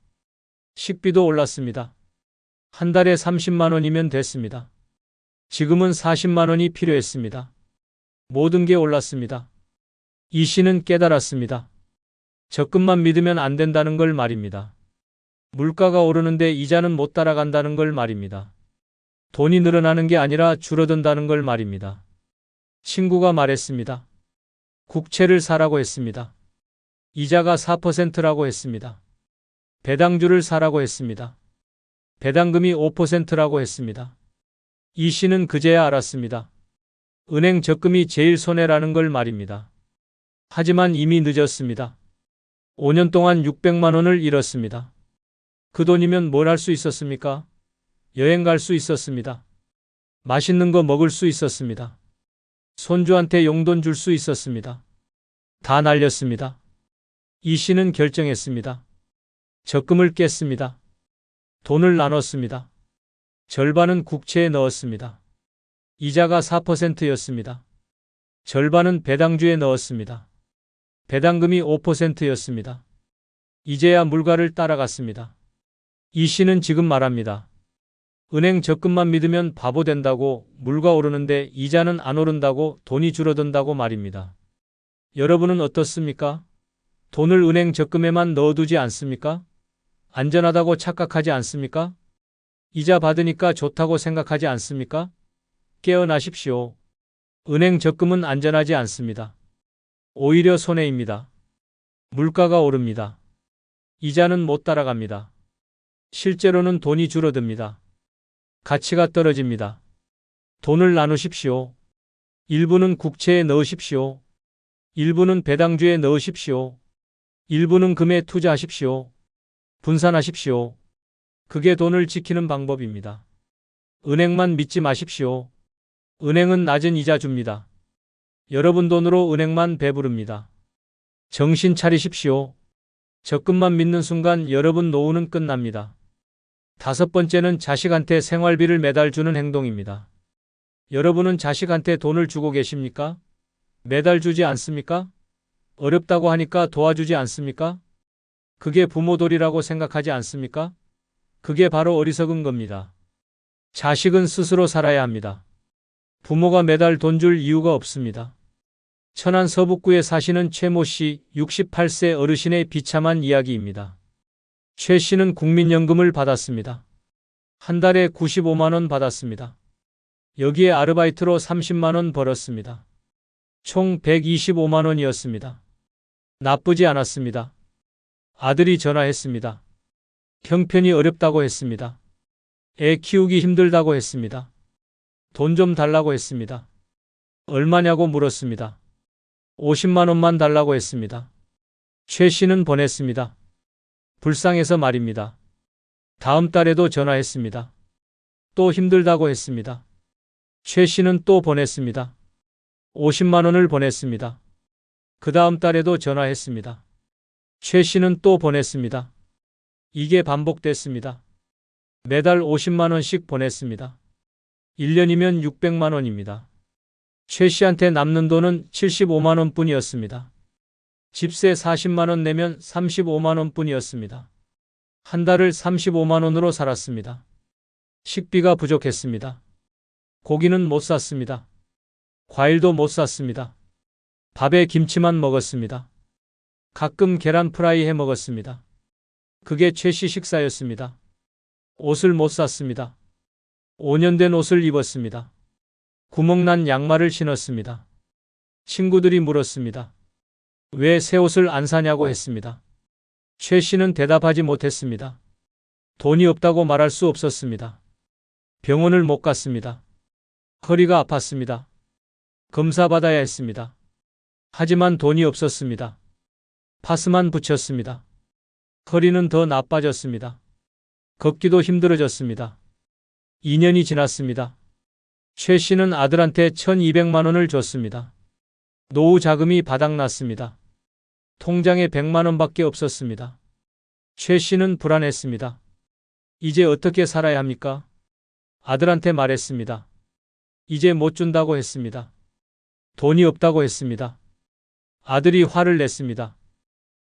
식비도 올랐습니다. 한 달에 30만 원이면 됐습니다. 지금은 40만 원이 필요했습니다. 모든 게 올랐습니다. 이 씨는 깨달았습니다. 적금만 믿으면 안 된다는 걸 말입니다. 물가가 오르는데 이자는 못 따라간다는 걸 말입니다. 돈이 늘어나는 게 아니라 줄어든다는 걸 말입니다. 친구가 말했습니다. 국채를 사라고 했습니다. 이자가 4%라고 했습니다. 배당주를 사라고 했습니다. 배당금이 5%라고 했습니다. 이 씨는 그제야 알았습니다. 은행 적금이 제일 손해라는 걸 말입니다. 하지만 이미 늦었습니다. 5년 동안 600만 원을 잃었습니다. 그 돈이면 뭘 할 수 있었습니까? 여행 갈 수 있었습니다. 맛있는 거 먹을 수 있었습니다. 손주한테 용돈 줄 수 있었습니다. 다 날렸습니다. 이 씨는 결정했습니다. 적금을 깼습니다. 돈을 나눴습니다. 절반은 국채에 넣었습니다. 이자가 4%였습니다. 절반은 배당주에 넣었습니다. 배당금이 5%였습니다. 이제야 물가를 따라갔습니다. 이 씨는 지금 말합니다. 은행 적금만 믿으면 바보 된다고, 물가 오르는데 이자는 안 오른다고, 돈이 줄어든다고 말입니다. 여러분은 어떻습니까? 돈을 은행 적금에만 넣어두지 않습니까? 안전하다고 착각하지 않습니까? 이자 받으니까 좋다고 생각하지 않습니까? 깨어나십시오. 은행 적금은 안전하지 않습니다. 오히려 손해입니다. 물가가 오릅니다. 이자는 못 따라갑니다. 실제로는 돈이 줄어듭니다. 가치가 떨어집니다. 돈을 나누십시오. 일부는 국채에 넣으십시오. 일부는 배당주에 넣으십시오. 일부는 금에 투자하십시오. 분산하십시오. 그게 돈을 지키는 방법입니다. 은행만 믿지 마십시오. 은행은 낮은 이자 줍니다. 여러분 돈으로 은행만 배부릅니다. 정신 차리십시오. 적금만 믿는 순간 여러분 노후는 끝납니다. 5번째는 자식한테 생활비를 매달 주는 행동입니다. 여러분은 자식한테 돈을 주고 계십니까? 매달 주지 않습니까? 어렵다고 하니까 도와주지 않습니까? 그게 부모돌이라고 생각하지 않습니까? 그게 바로 어리석은 겁니다. 자식은 스스로 살아야 합니다. 부모가 매달 돈 줄 이유가 없습니다. 천안 서북구에 사시는 최모 씨 68세 어르신의 비참한 이야기입니다. 최 씨는 국민연금을 받았습니다. 한 달에 95만 원 받았습니다. 여기에 아르바이트로 30만 원 벌었습니다. 총 125만 원이었습니다. 나쁘지 않았습니다. 아들이 전화했습니다. 형편이 어렵다고 했습니다. 애 키우기 힘들다고 했습니다. 돈 좀 달라고 했습니다. 얼마냐고 물었습니다. 50만 원만 달라고 했습니다. 최 씨는 보냈습니다. 불쌍해서 말입니다. 다음 달에도 전화했습니다. 또 힘들다고 했습니다. 최 씨는 또 보냈습니다. 50만 원을 보냈습니다. 그 다음 달에도 전화했습니다. 최 씨는 또 보냈습니다. 이게 반복됐습니다. 매달 50만 원씩 보냈습니다. 1년이면 600만 원입니다. 최 씨한테 남는 돈은 75만 원 뿐이었습니다. 집세 40만 원 내면 35만 원 뿐이었습니다. 한 달을 35만 원으로 살았습니다. 식비가 부족했습니다. 고기는 못 샀습니다. 과일도 못 샀습니다. 밥에 김치만 먹었습니다. 가끔 계란 프라이 해 먹었습니다. 그게 최 씨 식사였습니다. 옷을 못 샀습니다. 5년 된 옷을 입었습니다. 구멍난 양말을 신었습니다. 친구들이 물었습니다. 왜 새 옷을 안 사냐고 했습니다. 최 씨는 대답하지 못했습니다. 돈이 없다고 말할 수 없었습니다. 병원을 못 갔습니다. 허리가 아팠습니다. 검사 받아야 했습니다. 하지만 돈이 없었습니다. 파스만 붙였습니다. 허리는 더 나빠졌습니다. 걷기도 힘들어졌습니다. 2년이 지났습니다. 최 씨는 아들한테 1200만 원을 줬습니다. 노후 자금이 바닥났습니다. 통장에 100만 원밖에 없었습니다. 최 씨는 불안했습니다. 이제 어떻게 살아야 합니까? 아들한테 말했습니다. 이제 못 준다고 했습니다. 돈이 없다고 했습니다. 아들이 화를 냈습니다.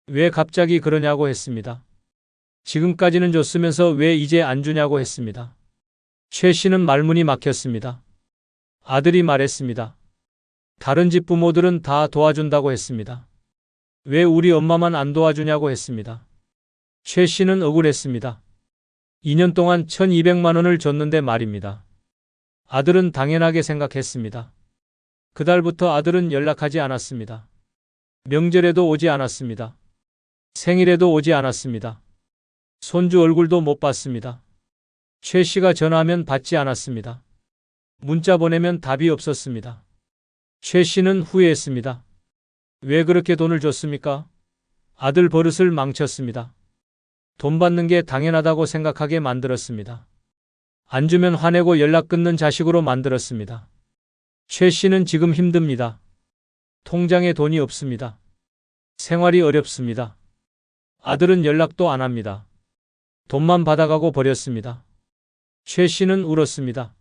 왜 갑자기 그러냐고 했습니다. 지금까지는 줬으면서 왜 이제 안 주냐고 했습니다. 최 씨는 말문이 막혔습니다. 아들이 말했습니다. 다른 집 부모들은 다 도와준다고 했습니다. 왜 우리 엄마만 안 도와주냐고 했습니다. 최 씨는 억울했습니다. 2년 동안 1200만 원을 줬는데 말입니다. 아들은 당연하게 생각했습니다. 그달부터 아들은 연락하지 않았습니다. 명절에도 오지 않았습니다. 생일에도 오지 않았습니다. 손주 얼굴도 못 봤습니다. 최 씨가 전화하면 받지 않았습니다. 문자 보내면 답이 없었습니다. 최 씨는 후회했습니다. 왜 그렇게 돈을 줬습니까? 아들 버릇을 망쳤습니다. 돈 받는 게 당연하다고 생각하게 만들었습니다. 안 주면 화내고 연락 끊는 자식으로 만들었습니다. 최 씨는 지금 힘듭니다. 통장에 돈이 없습니다. 생활이 어렵습니다. 아들은 연락도 안 합니다. 돈만 받아가고 버렸습니다. 최 씨는 울었습니다.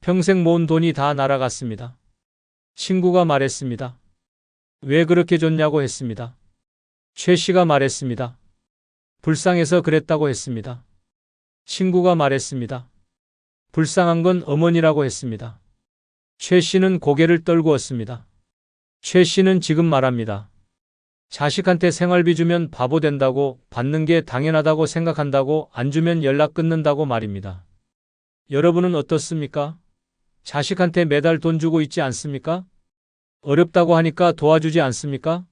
평생 모은 돈이 다 날아갔습니다. 친구가 말했습니다. 왜 그렇게 줬냐고 했습니다. 최 씨가 말했습니다. 불쌍해서 그랬다고 했습니다. 친구가 말했습니다. 불쌍한 건 어머니라고 했습니다. 최 씨는 고개를 떨구었습니다. 최 씨는 지금 말합니다. 자식한테 생활비 주면 바보 된다고, 받는 게 당연하다고 생각한다고, 안 주면 연락 끊는다고 말입니다. 여러분은 어떻습니까? 자식한테 매달 돈 주고 있지 않습니까? 어렵다고 하니까 도와주지 않습니까?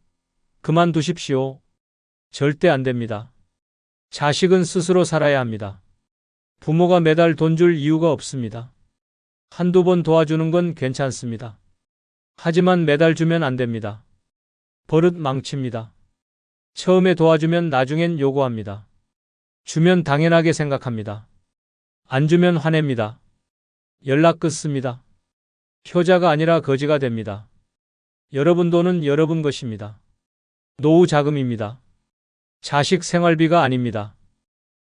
그만두십시오. 절대 안 됩니다. 자식은 스스로 살아야 합니다. 부모가 매달 돈 줄 이유가 없습니다. 한두 번 도와주는 건 괜찮습니다. 하지만 매달 주면 안 됩니다. 버릇 망칩니다. 처음에 도와주면 나중엔 요구합니다. 주면 당연하게 생각합니다. 안 주면 화냅니다. 연락 끊습니다. 효자가 아니라 거지가 됩니다. 여러분 돈은 여러분 것입니다. 노후 자금입니다. 자식 생활비가 아닙니다.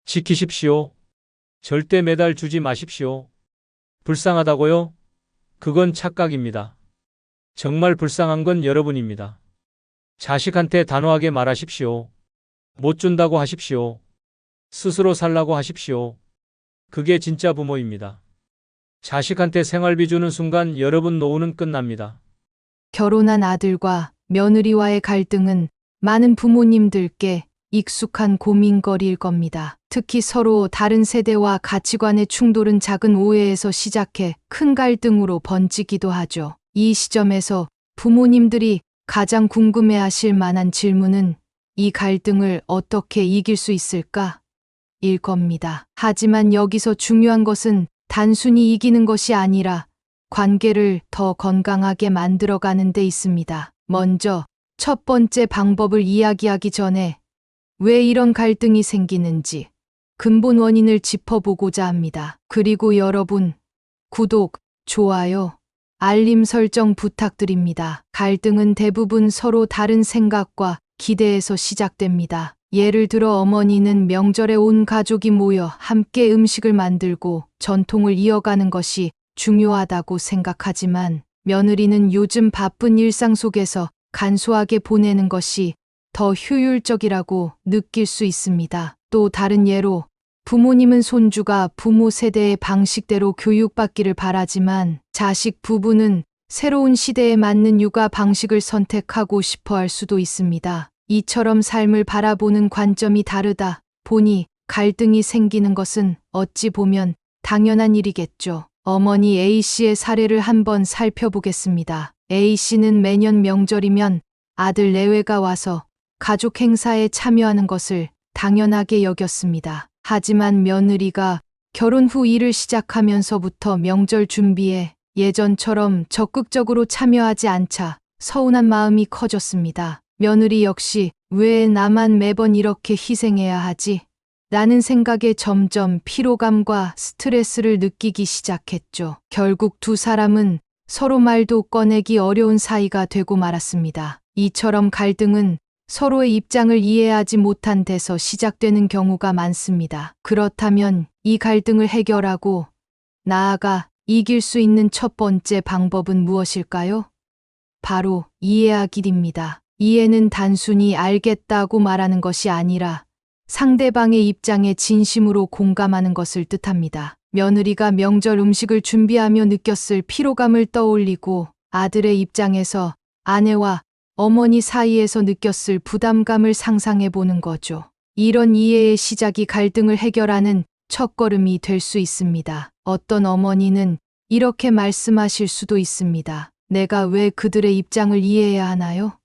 지키십시오. 절대 매달 주지 마십시오. 불쌍하다고요? 그건 착각입니다. 정말 불쌍한 건 여러분입니다. 자식한테 단호하게 말하십시오. 못 준다고 하십시오. 스스로 살라고 하십시오. 그게 진짜 부모입니다. 자식한테 생활비 주는 순간 여러분 노후는 끝납니다. 결혼한 아들과 며느리와의 갈등은 많은 부모님들께 익숙한 고민거리일 겁니다. 특히 서로 다른 세대와 가치관의 충돌은 작은 오해에서 시작해 큰 갈등으로 번지기도 하죠. 이 시점에서 부모님들이 가장 궁금해하실 만한 질문은 이 갈등을 어떻게 이길 수 있을까? 일 겁니다. 하지만 여기서 중요한 것은 단순히 이기는 것이 아니라 관계를 더 건강하게 만들어가는 데 있습니다. 먼저 첫 번째 방법을 이야기하기 전에 왜 이런 갈등이 생기는지 근본 원인을 짚어보고자 합니다. 그리고 여러분, 구독, 좋아요, 알림 설정 부탁드립니다. 갈등은 대부분 서로 다른 생각과 기대에서 시작됩니다. 예를 들어 어머니는 명절에 온 가족이 모여 함께 음식을 만들고 전통을 이어가는 것이 중요하다고 생각하지만 며느리는 요즘 바쁜 일상 속에서 간소하게 보내는 것이 더 효율적이라고 느낄 수 있습니다. 또 다른 예로 부모님은 손주가 부모 세대의 방식대로 교육받기를 바라지만 자식 부부는 새로운 시대에 맞는 육아 방식을 선택하고 싶어 할 수도 있습니다. 이처럼 삶을 바라보는 관점이 다르다 보니 갈등이 생기는 것은 어찌 보면 당연한 일이겠죠. 어머니 A씨의 사례를 한번 살펴보겠습니다. A씨는 매년 명절이면 아들 내외가 와서 가족 행사에 참여하는 것을 당연하게 여겼습니다. 하지만 며느리가 결혼 후 일을 시작하면서부터 명절 준비에 예전처럼 적극적으로 참여하지 않자 서운한 마음이 커졌습니다. 며느리 역시 왜 나만 매번 이렇게 희생해야 하지? 라는 생각에 점점 피로감과 스트레스를 느끼기 시작했죠. 결국 두 사람은 서로 말도 꺼내기 어려운 사이가 되고 말았습니다. 이처럼 갈등은 서로의 입장을 이해하지 못한 데서 시작되는 경우가 많습니다. 그렇다면 이 갈등을 해결하고 나아가 이길 수 있는 첫 번째 방법은 무엇일까요? 바로 이해하기입니다. 이해는 단순히 알겠다고 말하는 것이 아니라 상대방의 입장에 진심으로 공감하는 것을 뜻합니다. 며느리가 명절 음식을 준비하며 느꼈을 피로감을 떠올리고 아들의 입장에서 아내와 어머니 사이에서 느꼈을 부담감을 상상해 보는 거죠. 이런 이해의 시작이 갈등을 해결하는 첫걸음이 될 수 있습니다. 어떤 어머니는 이렇게 말씀하실 수도 있습니다. 내가 왜 그들의 입장을 이해해야 하나요?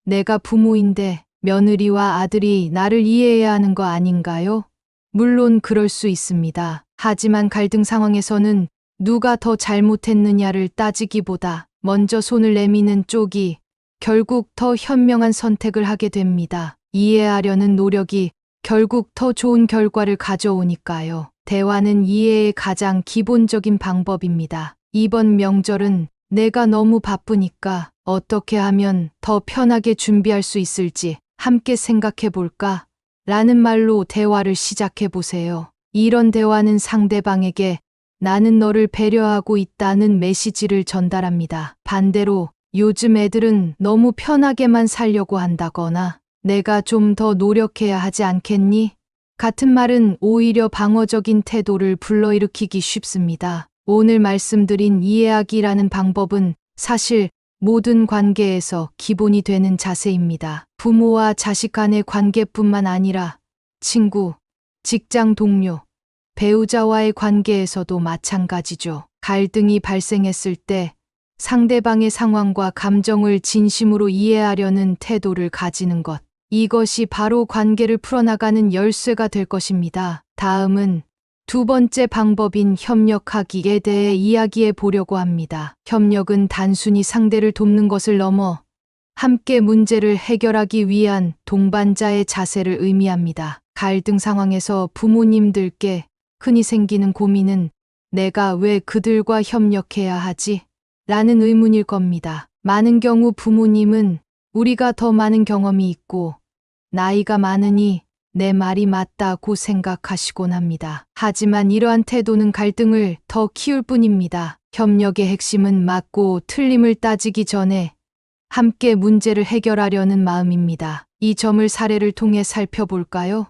내가 부모인데 며느리와 아들이 나를 이해해야 하는 거 아닌가요? 물론 그럴 수 있습니다. 하지만 갈등 상황에서는 누가 더 잘못했느냐를 따지기보다 먼저 손을 내미는 쪽이 결국 더 현명한 선택을 하게 됩니다. 이해하려는 노력이 결국 더 좋은 결과를 가져오니까요. 대화는 이해의 가장 기본적인 방법입니다. 이번 명절은 내가 너무 바쁘니까 어떻게 하면 더 편하게 준비할 수 있을지 함께 생각해 볼까? 라는 말로 대화를 시작해 보세요. 이런 대화는 상대방에게 나는 너를 배려하고 있다는 메시지를 전달합니다. 반대로 요즘 애들은 너무 편하게만 살려고 한다거나 내가 좀 더 노력해야 하지 않겠니? 같은 말은 오히려 방어적인 태도를 불러일으키기 쉽습니다. 오늘 말씀드린 이해하기라는 방법은 사실 모든 관계에서 기본이 되는 자세입니다. 부모와 자식 간의 관계뿐만 아니라 친구, 직장 동료, 배우자와의 관계에서도 마찬가지죠. 갈등이 발생했을 때 상대방의 상황과 감정을 진심으로 이해하려는 태도를 가지는 것. 이것이 바로 관계를 풀어나가는 열쇠가 될 것입니다. 다음은 두 번째 방법인 협력하기에 대해 이야기해 보려고 합니다. 협력은 단순히 상대를 돕는 것을 넘어 함께 문제를 해결하기 위한 동반자의 자세를 의미합니다. 갈등 상황에서 부모님들께 흔히 생기는 고민은 내가 왜 그들과 협력해야 하지? 라는 의문일 겁니다. 많은 경우 부모님은 우리가 더 많은 경험이 있고 나이가 많으니 내 말이 맞다고 생각하시곤 합니다. 하지만 이러한 태도는 갈등을 더 키울 뿐입니다. 협력의 핵심은 맞고 틀림을 따지기 전에 함께 문제를 해결하려는 마음입니다. 이 점을 사례를 통해 살펴볼까요?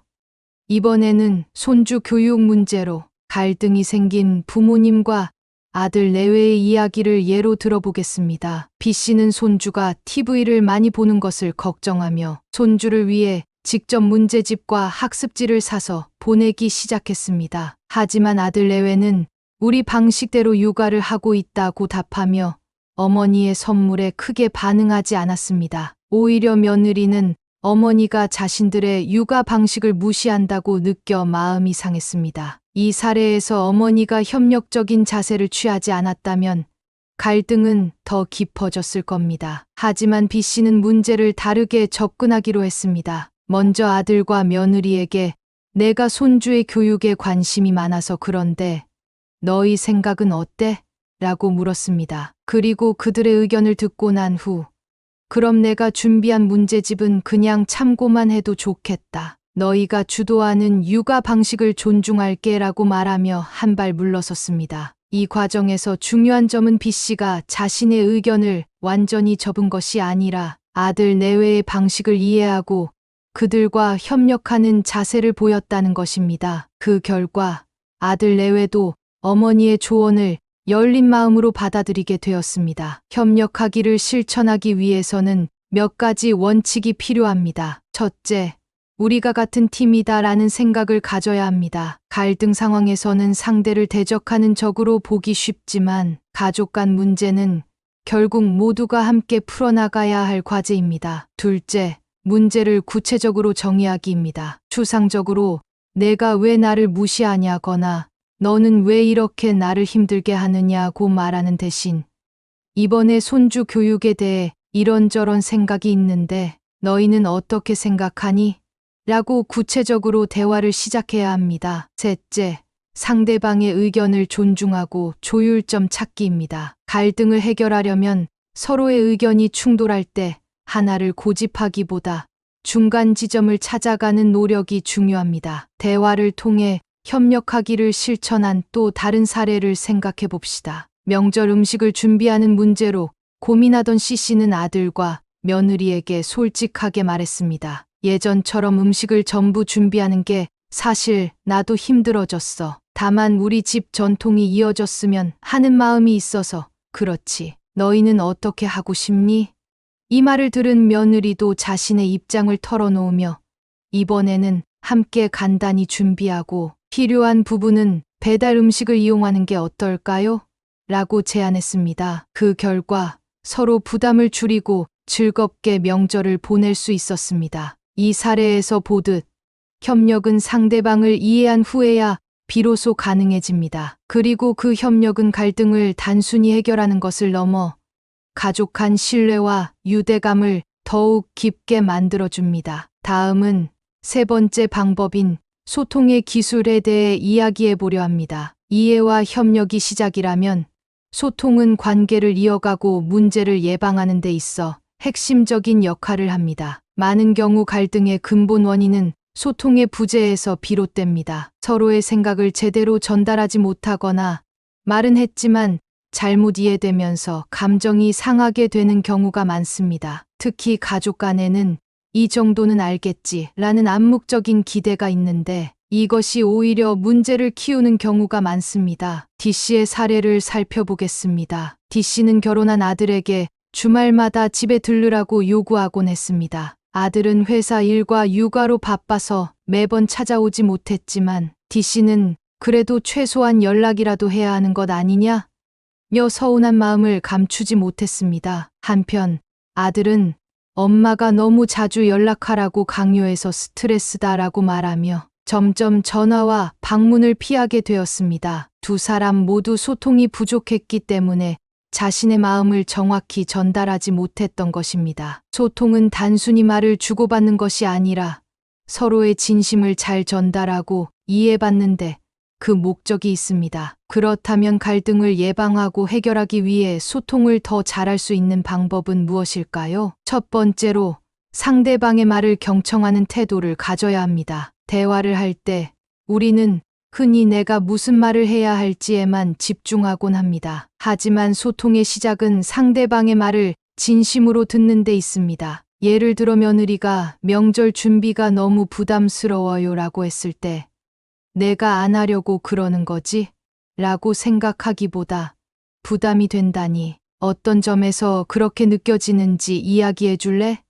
이번에는 손주 교육 문제로 갈등이 생긴 부모님과 아들 내외의 이야기를 예로 들어보겠습니다. B씨는 손주가 TV를 많이 보는 것을 걱정하며 손주를 위해 직접 문제집과 학습지를 사서 보내기 시작했습니다. 하지만 아들 내외는 우리 방식대로 육아를 하고 있다고 답하며 어머니의 선물에 크게 반응하지 않았습니다. 오히려 며느리는 어머니가 자신들의 육아 방식을 무시한다고 느껴 마음이 상했습니다. 이 사례에서 어머니가 협력적인 자세를 취하지 않았다면 갈등은 더 깊어졌을 겁니다. 하지만 B씨는 문제를 다르게 접근하기로 했습니다. 먼저 아들과 며느리에게 내가 손주의 교육에 관심이 많아서 그런데 너희 생각은 어때? 라고 물었습니다. 그리고 그들의 의견을 듣고 난 후 그럼 내가 준비한 문제집은 그냥 참고만 해도 좋겠다. 너희가 주도하는 육아 방식을 존중할게 라고 말하며 한 발 물러섰습니다. 이 과정에서 중요한 점은 B씨가 자신의 의견을 완전히 접은 것이 아니라 아들 내외의 방식을 이해하고 그들과 협력하는 자세를 보였다는 것입니다. 그 결과 아들 내외도 어머니의 조언을 열린 마음으로 받아들이게 되었습니다. 협력하기를 실천하기 위해서는 몇 가지 원칙이 필요합니다. 첫째, 우리가 같은 팀이다라는 생각을 가져야 합니다. 갈등 상황에서는 상대를 대적하는 적으로 보기 쉽지만 가족 간 문제는 결국 모두가 함께 풀어나가야 할 과제입니다. 둘째, 문제를 구체적으로 정의하기입니다. 추상적으로 내가 왜 나를 무시하냐거나 너는 왜 이렇게 나를 힘들게 하느냐고 말하는 대신 이번에 손주 교육에 대해 이런저런 생각이 있는데 너희는 어떻게 생각하니? 라고 구체적으로 대화를 시작해야 합니다. 셋째, 상대방의 의견을 존중하고 조율점 찾기입니다. 갈등을 해결하려면 서로의 의견이 충돌할 때 하나를 고집하기보다 중간 지점을 찾아가는 노력이 중요합니다. 대화를 통해 협력하기를 실천한 또 다른 사례를 생각해 봅시다. 명절 음식을 준비하는 문제로 고민하던 C씨는 아들과 며느리에게 솔직하게 말했습니다. 예전처럼 음식을 전부 준비하는 게 사실 나도 힘들어졌어. 다만 우리 집 전통이 이어졌으면 하는 마음이 있어서 그렇지. 너희는 어떻게 하고 싶니? 이 말을 들은 며느리도 자신의 입장을 털어놓으며 이번에는 함께 간단히 준비하고 필요한 부분은 배달 음식을 이용하는 게 어떨까요? 라고 제안했습니다. 그 결과 서로 부담을 줄이고 즐겁게 명절을 보낼 수 있었습니다. 이 사례에서 보듯 협력은 상대방을 이해한 후에야 비로소 가능해집니다. 그리고 그 협력은 갈등을 단순히 해결하는 것을 넘어 가족 간 신뢰와 유대감을 더욱 깊게 만들어줍니다. 다음은 세 번째 방법인 소통의 기술에 대해 이야기해 보려 합니다. 이해와 협력이 시작이라면 소통은 관계를 이어가고 문제를 예방하는 데 있어 핵심적인 역할을 합니다. 많은 경우 갈등의 근본 원인은 소통의 부재에서 비롯됩니다. 서로의 생각을 제대로 전달하지 못하거나 말은 했지만 잘못 이해되면서 감정이 상하게 되는 경우가 많습니다. 특히 가족 간에는 이 정도는 알겠지라는 암묵적인 기대가 있는데 이것이 오히려 문제를 키우는 경우가 많습니다. D씨의 사례를 살펴보겠습니다. D씨는 결혼한 아들에게 주말마다 집에 들르라고 요구하곤 했습니다. 아들은 회사 일과 육아로 바빠서 매번 찾아오지 못했지만 D씨는 그래도 최소한 연락이라도 해야 하는 것 아니냐? 며 서운한 마음을 감추지 못했습니다. 한편 아들은 엄마가 너무 자주 연락하라고 강요해서 스트레스다라고 말하며 점점 전화와 방문을 피하게 되었습니다. 두 사람 모두 소통이 부족했기 때문에 자신의 마음을 정확히 전달하지 못했던 것입니다. 소통은 단순히 말을 주고받는 것이 아니라 서로의 진심을 잘 전달하고 이해받는데 그 목적이 있습니다. 그렇다면 갈등을 예방하고 해결하기 위해 소통을 더 잘할 수 있는 방법은 무엇일까요? 첫 번째로 상대방의 말을 경청하는 태도를 가져야 합니다. 대화를 할 때 우리는 흔히 내가 무슨 말을 해야 할지에만 집중하곤 합니다. 하지만 소통의 시작은 상대방의 말을 진심으로 듣는 데 있습니다. 예를 들어 며느리가 명절 준비가 너무 부담스러워요 라고 했을 때 내가 안 하려고 그러는 거지? 라고 생각하기보다 부담이 된다니 어떤 점에서 그렇게 느껴지는지 이야기해 줄래?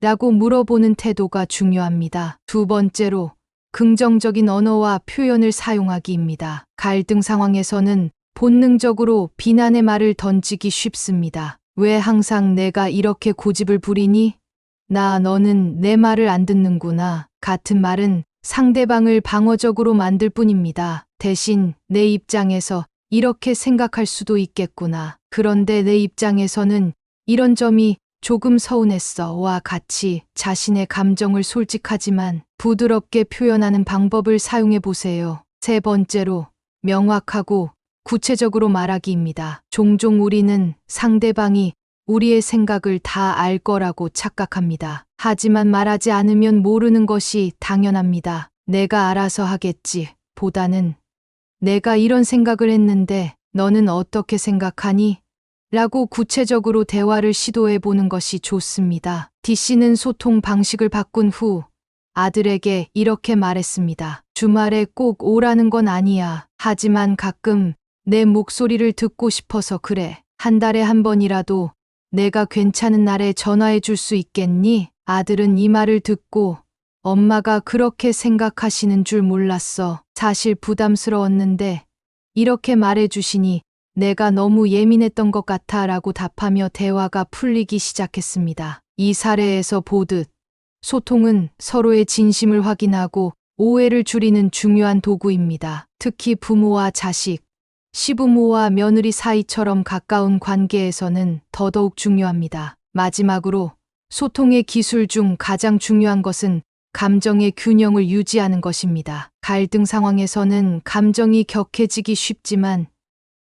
라고 물어보는 태도가 중요합니다. 두 번째로 긍정적인 언어와 표현을 사용하기입니다. 갈등 상황에서는 본능적으로 비난의 말을 던지기 쉽습니다. 왜 항상 내가 이렇게 고집을 부리니? 너는 내 말을 안 듣는구나. 같은 말은 상대방을 방어적으로 만들 뿐입니다. 대신 내 입장에서 이렇게 생각할 수도 있겠구나. 그런데 내 입장에서는 이런 점이 조금 서운했어와 같이 자신의 감정을 솔직하지만 부드럽게 표현하는 방법을 사용해 보세요. 세 번째로 명확하고 구체적으로 말하기입니다. 종종 우리는 상대방이 우리의 생각을 다 알 거라고 착각합니다. 하지만 말하지 않으면 모르는 것이 당연합니다. 내가 알아서 하겠지 보다는 내가 이런 생각을 했는데 너는 어떻게 생각하니? 라고 구체적으로 대화를 시도해 보는 것이 좋습니다. D씨는 소통 방식을 바꾼 후 아들에게 이렇게 말했습니다. 주말에 꼭 오라는 건 아니야. 하지만 가끔 내 목소리를 듣고 싶어서 그래. 한 달에 한 번이라도 내가 괜찮은 날에 전화해 줄 수 있겠니? 아들은 이 말을 듣고 엄마가 그렇게 생각하시는 줄 몰랐어. 사실 부담스러웠는데 이렇게 말해 주시니 내가 너무 예민했던 것 같아 라고 답하며 대화가 풀리기 시작했습니다. 이 사례에서 보듯 소통은 서로의 진심을 확인하고 오해를 줄이는 중요한 도구입니다. 특히 부모와 자식, 시부모와 며느리 사이처럼 가까운 관계에서는 더더욱 중요합니다. 마지막으로 소통의 기술 중 가장 중요한 것은 감정의 균형을 유지하는 것입니다. 갈등 상황에서는 감정이 격해지기 쉽지만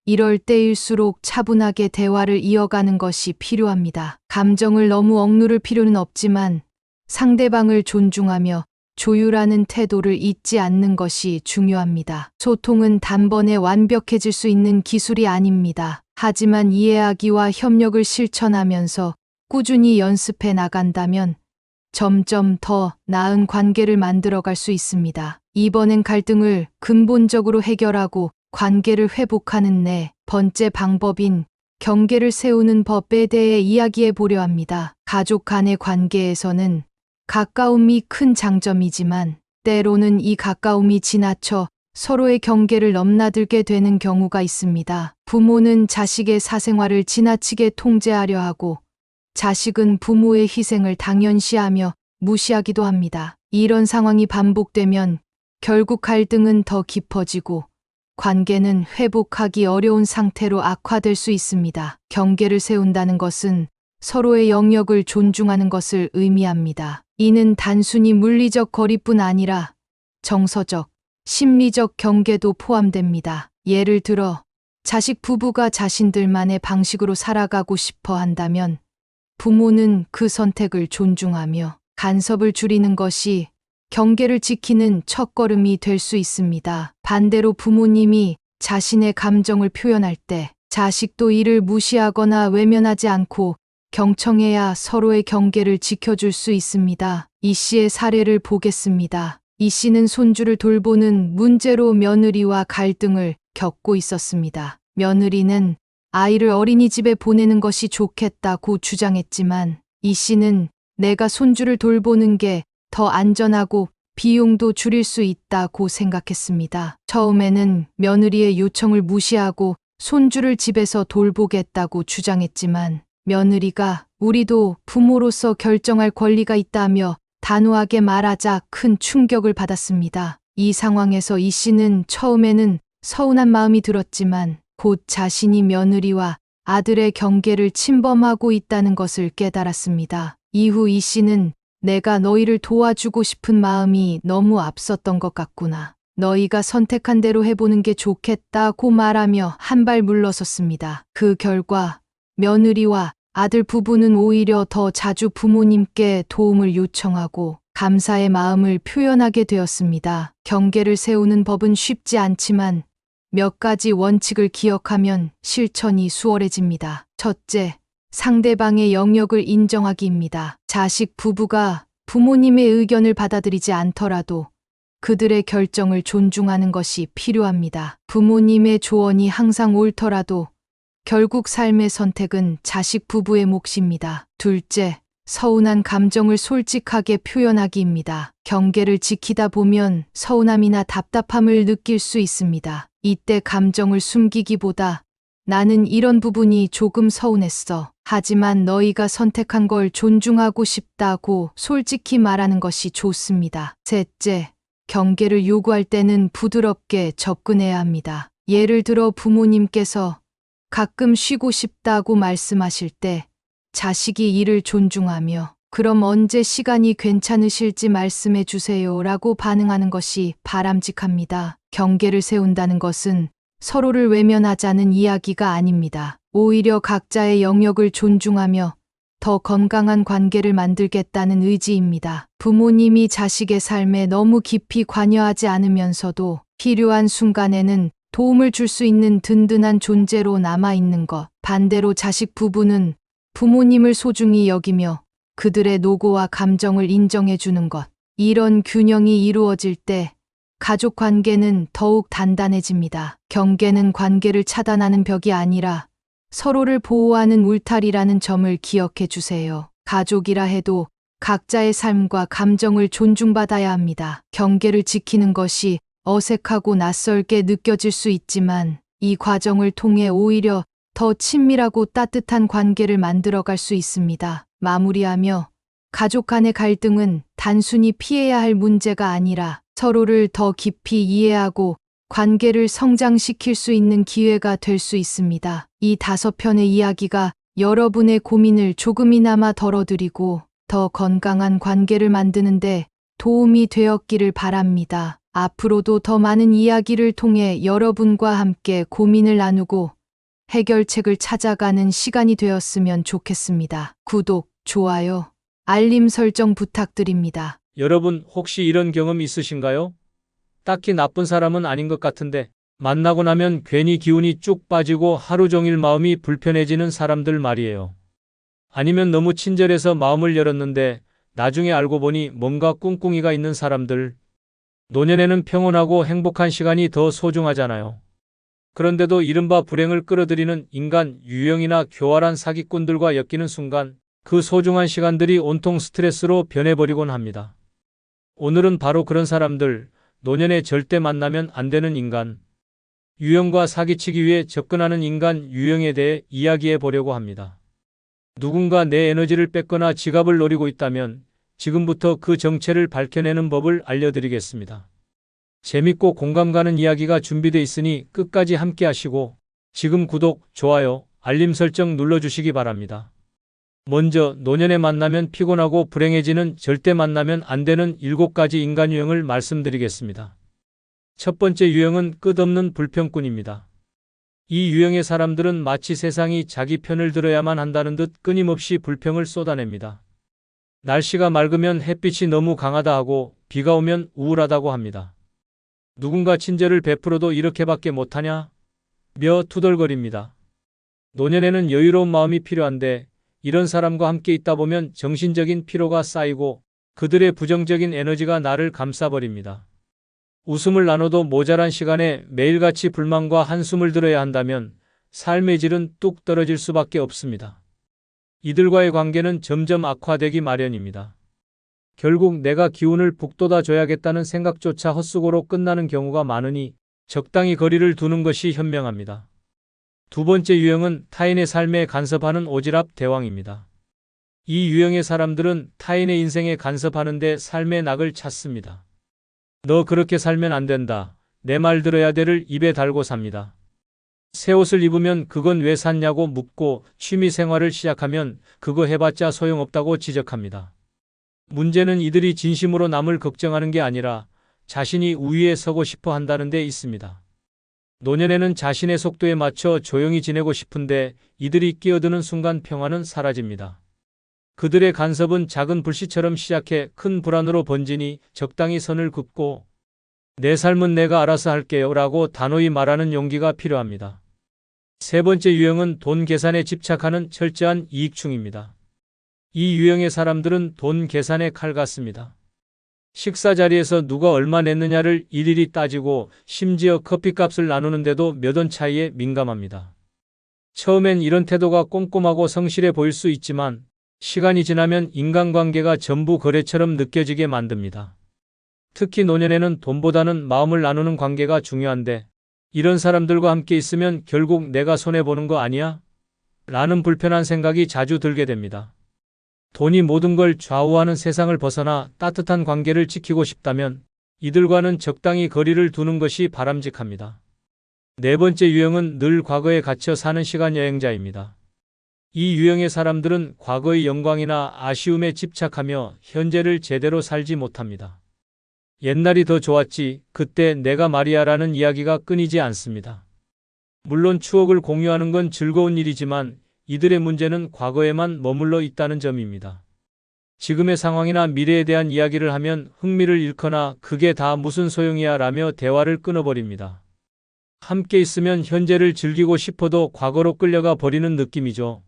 이럴 때일수록 차분하게 대화를 이어가는 것이 필요합니다. 감정을 너무 억누를 필요는 없지만 상대방을 존중하며 조율하는 태도를 잊지 않는 것이 중요합니다. 소통은 단번에 완벽해질 수 있는 기술이 아닙니다. 하지만 이해하기와 협력을 실천하면서 꾸준히 연습해 나간다면 점점 더 나은 관계를 만들어갈 수 있습니다. 이번엔 갈등을 근본적으로 해결하고 관계를 회복하는 네 번째 방법인 경계를 세우는 법에 대해 이야기해 보려 합니다. 가족 간의 관계에서는 가까움이 큰 장점이지만 때로는 이 가까움이 지나쳐 서로의 경계를 넘나들게 되는 경우가 있습니다. 부모는 자식의 사생활을 지나치게 통제하려 하고 자식은 부모의 희생을 당연시하며 무시하기도 합니다. 이런 상황이 반복되면 결국 갈등은 더 깊어지고 관계는 회복하기 어려운 상태로 악화될 수 있습니다. 경계를 세운다는 것은 서로의 영역을 존중하는 것을 의미합니다. 이는 단순히 물리적 거리뿐 아니라 정서적, 심리적 경계도 포함됩니다. 예를 들어 자식 부부가 자신들만의 방식으로 살아가고 싶어 한다면 부모는 그 선택을 존중하며 간섭을 줄이는 것이 경계를 지키는 첫걸음이 될 수 있습니다. 반대로 부모님이 자신의 감정을 표현할 때 자식도 이를 무시하거나 외면하지 않고 경청해야 서로의 경계를 지켜줄 수 있습니다. 이 씨의 사례를 보겠습니다. 이 씨는 손주를 돌보는 문제로 며느리와 갈등을 겪고 있었습니다. 며느리는 아이를 어린이집에 보내는 것이 좋겠다고 주장했지만 이 씨는 내가 손주를 돌보는 게 더 안전하고 비용도 줄일 수 있다고 생각했습니다. 처음에는 며느리의 요청을 무시하고 손주를 집에서 돌보겠다고 주장했지만 며느리가 우리도 부모로서 결정할 권리가 있다며 단호하게 말하자 큰 충격을 받았습니다. 이 상황에서 이 씨는 처음에는 서운한 마음이 들었지만 곧 자신이 며느리와 아들의 경계를 침범하고 있다는 것을 깨달았습니다. 이후 이 씨는 내가 너희를 도와주고 싶은 마음이 너무 앞섰던 것 같구나. 너희가 선택한 대로 해보는 게 좋겠다고 말하며 한 발 물러섰습니다. 그 결과 며느리와 아들 부부는 오히려 더 자주 부모님께 도움을 요청하고 감사의 마음을 표현하게 되었습니다. 경계를 세우는 법은 쉽지 않지만 몇 가지 원칙을 기억하면 실천이 수월해집니다. 첫째, 상대방의 영역을 인정하기입니다. 자식 부부가 부모님의 의견을 받아들이지 않더라도 그들의 결정을 존중하는 것이 필요합니다. 부모님의 조언이 항상 옳더라도 결국 삶의 선택은 자식 부부의 몫입니다. 둘째, 서운한 감정을 솔직하게 표현하기입니다. 경계를 지키다 보면 서운함이나 답답함을 느낄 수 있습니다. 이때 감정을 숨기기보다 나는 이런 부분이 조금 서운했어. 하지만 너희가 선택한 걸 존중하고 싶다고 솔직히 말하는 것이 좋습니다. 셋째, 경계를 요구할 때는 부드럽게 접근해야 합니다. 예를 들어 부모님께서 가끔 쉬고 싶다고 말씀하실 때 자식이 이를 존중하며 그럼 언제 시간이 괜찮으실지 말씀해 주세요 라고 반응하는 것이 바람직합니다. 경계를 세운다는 것은 서로를 외면하자는 이야기가 아닙니다. 오히려 각자의 영역을 존중하며 더 건강한 관계를 만들겠다는 의지입니다. 부모님이 자식의 삶에 너무 깊이 관여하지 않으면서도 필요한 순간에는 도움을 줄 수 있는 든든한 존재로 남아있는 것. 반대로 자식 부부는 부모님을 소중히 여기며 그들의 노고와 감정을 인정해주는 것. 이런 균형이 이루어질 때 가족 관계는 더욱 단단해집니다. 경계는 관계를 차단하는 벽이 아니라 서로를 보호하는 울타리라는 점을 기억해 주세요. 가족이라 해도 각자의 삶과 감정을 존중받아야 합니다. 경계를 지키는 것이 어색하고 낯설게 느껴질 수 있지만 이 과정을 통해 오히려 더 친밀하고 따뜻한 관계를 만들어갈 수 있습니다. 마무리하며 가족 간의 갈등은 단순히 피해야 할 문제가 아니라 서로를 더 깊이 이해하고 관계를 성장시킬 수 있는 기회가 될 수 있습니다. 이 5편의 이야기가 여러분의 고민을 조금이나마 덜어드리고 더 건강한 관계를 만드는데 도움이 되었기를 바랍니다. 앞으로도 더 많은 이야기를 통해 여러분과 함께 고민을 나누고 해결책을 찾아가는 시간이 되었으면 좋겠습니다. 구독, 좋아요, 알림 설정 부탁드립니다. 여러분 혹시 이런 경험 있으신가요? 딱히 나쁜 사람은 아닌 것 같은데 만나고 나면 괜히 기운이 쭉 빠지고 하루 종일 마음이 불편해지는 사람들 말이에요. 아니면 너무 친절해서 마음을 열었는데 나중에 알고 보니 뭔가 꿍꿍이가 있는 사람들. 노년에는 평온하고 행복한 시간이 더 소중하잖아요. 그런데도 이른바 불행을 끌어들이는 인간 유형이나 교활한 사기꾼들과 엮이는 순간 그 소중한 시간들이 온통 스트레스로 변해버리곤 합니다. 오늘은 바로 그런 사람들, 노년에 절대 만나면 안 되는 인간 유형과 사기치기 위해 접근하는 인간 유형에 대해 이야기해 보려고 합니다. 누군가 내 에너지를 뺏거나 지갑을 노리고 있다면 지금부터 그 정체를 밝혀내는 법을 알려드리겠습니다. 재밌고 공감 가는 이야기가 준비되어 있으니 끝까지 함께 하시고 지금 구독, 좋아요, 알림 설정 눌러주시기 바랍니다. 먼저 노년에 만나면 피곤하고 불행해지는 절대 만나면 안 되는 7가지 인간 유형을 말씀드리겠습니다. 첫 번째 유형은 끝없는 불평꾼입니다. 이 유형의 사람들은 마치 세상이 자기 편을 들어야만 한다는 듯 끊임없이 불평을 쏟아냅니다. 날씨가 맑으면 햇빛이 너무 강하다 하고 비가 오면 우울하다고 합니다. 누군가 친절을 베풀어도 이렇게밖에 못하냐? 며 투덜거립니다. 노년에는 여유로운 마음이 필요한데 이런 사람과 함께 있다 보면 정신적인 피로가 쌓이고 그들의 부정적인 에너지가 나를 감싸버립니다. 웃음을 나눠도 모자란 시간에 매일같이 불만과 한숨을 들어야 한다면 삶의 질은 뚝 떨어질 수밖에 없습니다. 이들과의 관계는 점점 악화되기 마련입니다. 결국 내가 기운을 북돋아 줘야겠다는 생각조차 헛수고로 끝나는 경우가 많으니 적당히 거리를 두는 것이 현명합니다. 두 번째 유형은 타인의 삶에 간섭하는 오지랖 대왕입니다. 이 유형의 사람들은 타인의 인생에 간섭하는데 삶의 낙을 찾습니다. 너 그렇게 살면 안 된다. 내 말 들어야 돼를 입에 달고 삽니다. 새 옷을 입으면 그건 왜 샀냐고 묻고 취미 생활을 시작하면 그거 해봤자 소용없다고 지적합니다. 문제는 이들이 진심으로 남을 걱정하는 게 아니라 자신이 우위에 서고 싶어 한다는 데 있습니다. 노년에는 자신의 속도에 맞춰 조용히 지내고 싶은데 이들이 끼어드는 순간 평화는 사라집니다. 그들의 간섭은 작은 불씨처럼 시작해 큰 불안으로 번지니 적당히 선을 긋고 내 삶은 내가 알아서 할게요 라고 단호히 말하는 용기가 필요합니다. 세 번째 유형은 돈 계산에 집착하는 철저한 이익충입니다. 이 유형의 사람들은 돈 계산의 칼 같습니다. 식사 자리에서 누가 얼마 냈느냐를 일일이 따지고 심지어 커피값을 나누는데도 몇 원 차이에 민감합니다. 처음엔 이런 태도가 꼼꼼하고 성실해 보일 수 있지만 시간이 지나면 인간관계가 전부 거래처럼 느껴지게 만듭니다. 특히 노년에는 돈보다는 마음을 나누는 관계가 중요한데 이런 사람들과 함께 있으면 결국 내가 손해보는 거 아니야? 라는 불편한 생각이 자주 들게 됩니다. 돈이 모든 걸 좌우하는 세상을 벗어나 따뜻한 관계를 지키고 싶다면 이들과는 적당히 거리를 두는 것이 바람직합니다. 네 번째 유형은 늘 과거에 갇혀 사는 시간 여행자입니다. 이 유형의 사람들은 과거의 영광이나 아쉬움에 집착하며 현재를 제대로 살지 못합니다. 옛날이 더 좋았지, 그때 내가 말이야라는 이야기가 끊이지 않습니다. 물론 추억을 공유하는 건 즐거운 일이지만 이들의 문제는 과거에만 머물러 있다는 점입니다. 지금의 상황이나 미래에 대한 이야기를 하면 흥미를 잃거나 그게 다 무슨 소용이야 라며 대화를 끊어버립니다. 함께 있으면 현재를 즐기고 싶어도 과거로 끌려가 버리는 느낌이죠.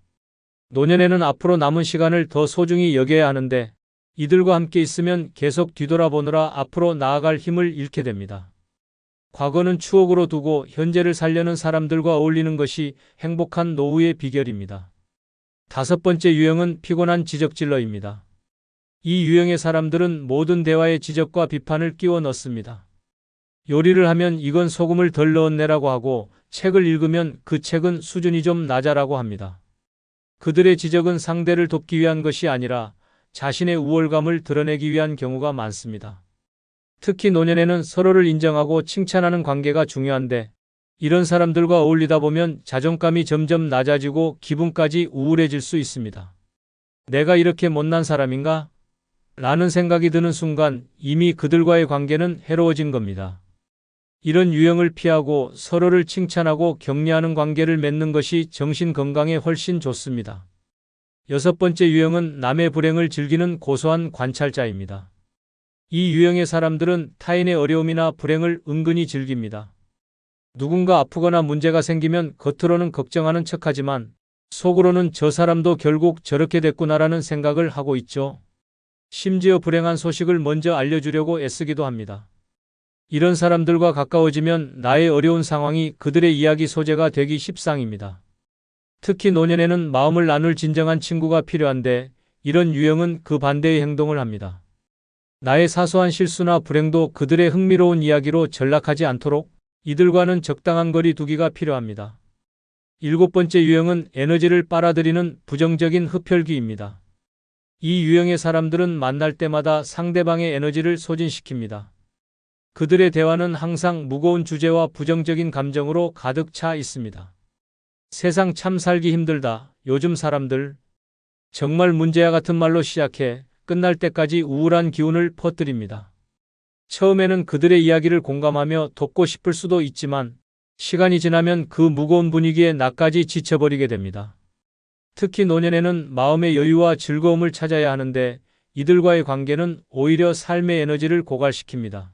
노년에는 앞으로 남은 시간을 더 소중히 여겨야 하는데 이들과 함께 있으면 계속 뒤돌아보느라 앞으로 나아갈 힘을 잃게 됩니다. 과거는 추억으로 두고 현재를 살려는 사람들과 어울리는 것이 행복한 노후의 비결입니다. 다섯 번째 유형은 피곤한 지적질러입니다. 이 유형의 사람들은 모든 대화에 지적과 비판을 끼워 넣습니다. 요리를 하면 이건 소금을 덜 넣었네라고 하고 책을 읽으면 그 책은 수준이 좀 낮아라고 합니다. 그들의 지적은 상대를 돕기 위한 것이 아니라 자신의 우월감을 드러내기 위한 경우가 많습니다. 특히 노년에는 서로를 인정하고 칭찬하는 관계가 중요한데 이런 사람들과 어울리다 보면 자존감이 점점 낮아지고 기분까지 우울해질 수 있습니다. 내가 이렇게 못난 사람인가? 라는 생각이 드는 순간 이미 그들과의 관계는 해로워진 겁니다. 이런 유형을 피하고 서로를 칭찬하고 격려하는 관계를 맺는 것이 정신 건강에 훨씬 좋습니다. 여섯 번째 유형은 남의 불행을 즐기는 고소한 관찰자입니다. 이 유형의 사람들은 타인의 어려움이나 불행을 은근히 즐깁니다. 누군가 아프거나 문제가 생기면 겉으로는 걱정하는 척하지만 속으로는 저 사람도 결국 저렇게 됐구나라는 생각을 하고 있죠. 심지어 불행한 소식을 먼저 알려주려고 애쓰기도 합니다. 이런 사람들과 가까워지면 나의 어려운 상황이 그들의 이야기 소재가 되기 십상입니다. 특히 노년에는 마음을 나눌 진정한 친구가 필요한데 이런 유형은 그 반대의 행동을 합니다. 나의 사소한 실수나 불행도 그들의 흥미로운 이야기로 전락하지 않도록 이들과는 적당한 거리 두기가 필요합니다. 일곱 번째 유형은 에너지를 빨아들이는 부정적인 흡혈귀입니다. 이 유형의 사람들은 만날 때마다 상대방의 에너지를 소진시킵니다. 그들의 대화는 항상 무거운 주제와 부정적인 감정으로 가득 차 있습니다. 세상 참 살기 힘들다. 요즘 사람들. 정말 문제야 같은 말로 시작해 끝날 때까지 우울한 기운을 퍼뜨립니다. 처음에는 그들의 이야기를 공감하며 돕고 싶을 수도 있지만 시간이 지나면 그 무거운 분위기에 나까지 지쳐버리게 됩니다. 특히 노년에는 마음의 여유와 즐거움을 찾아야 하는데 이들과의 관계는 오히려 삶의 에너지를 고갈시킵니다.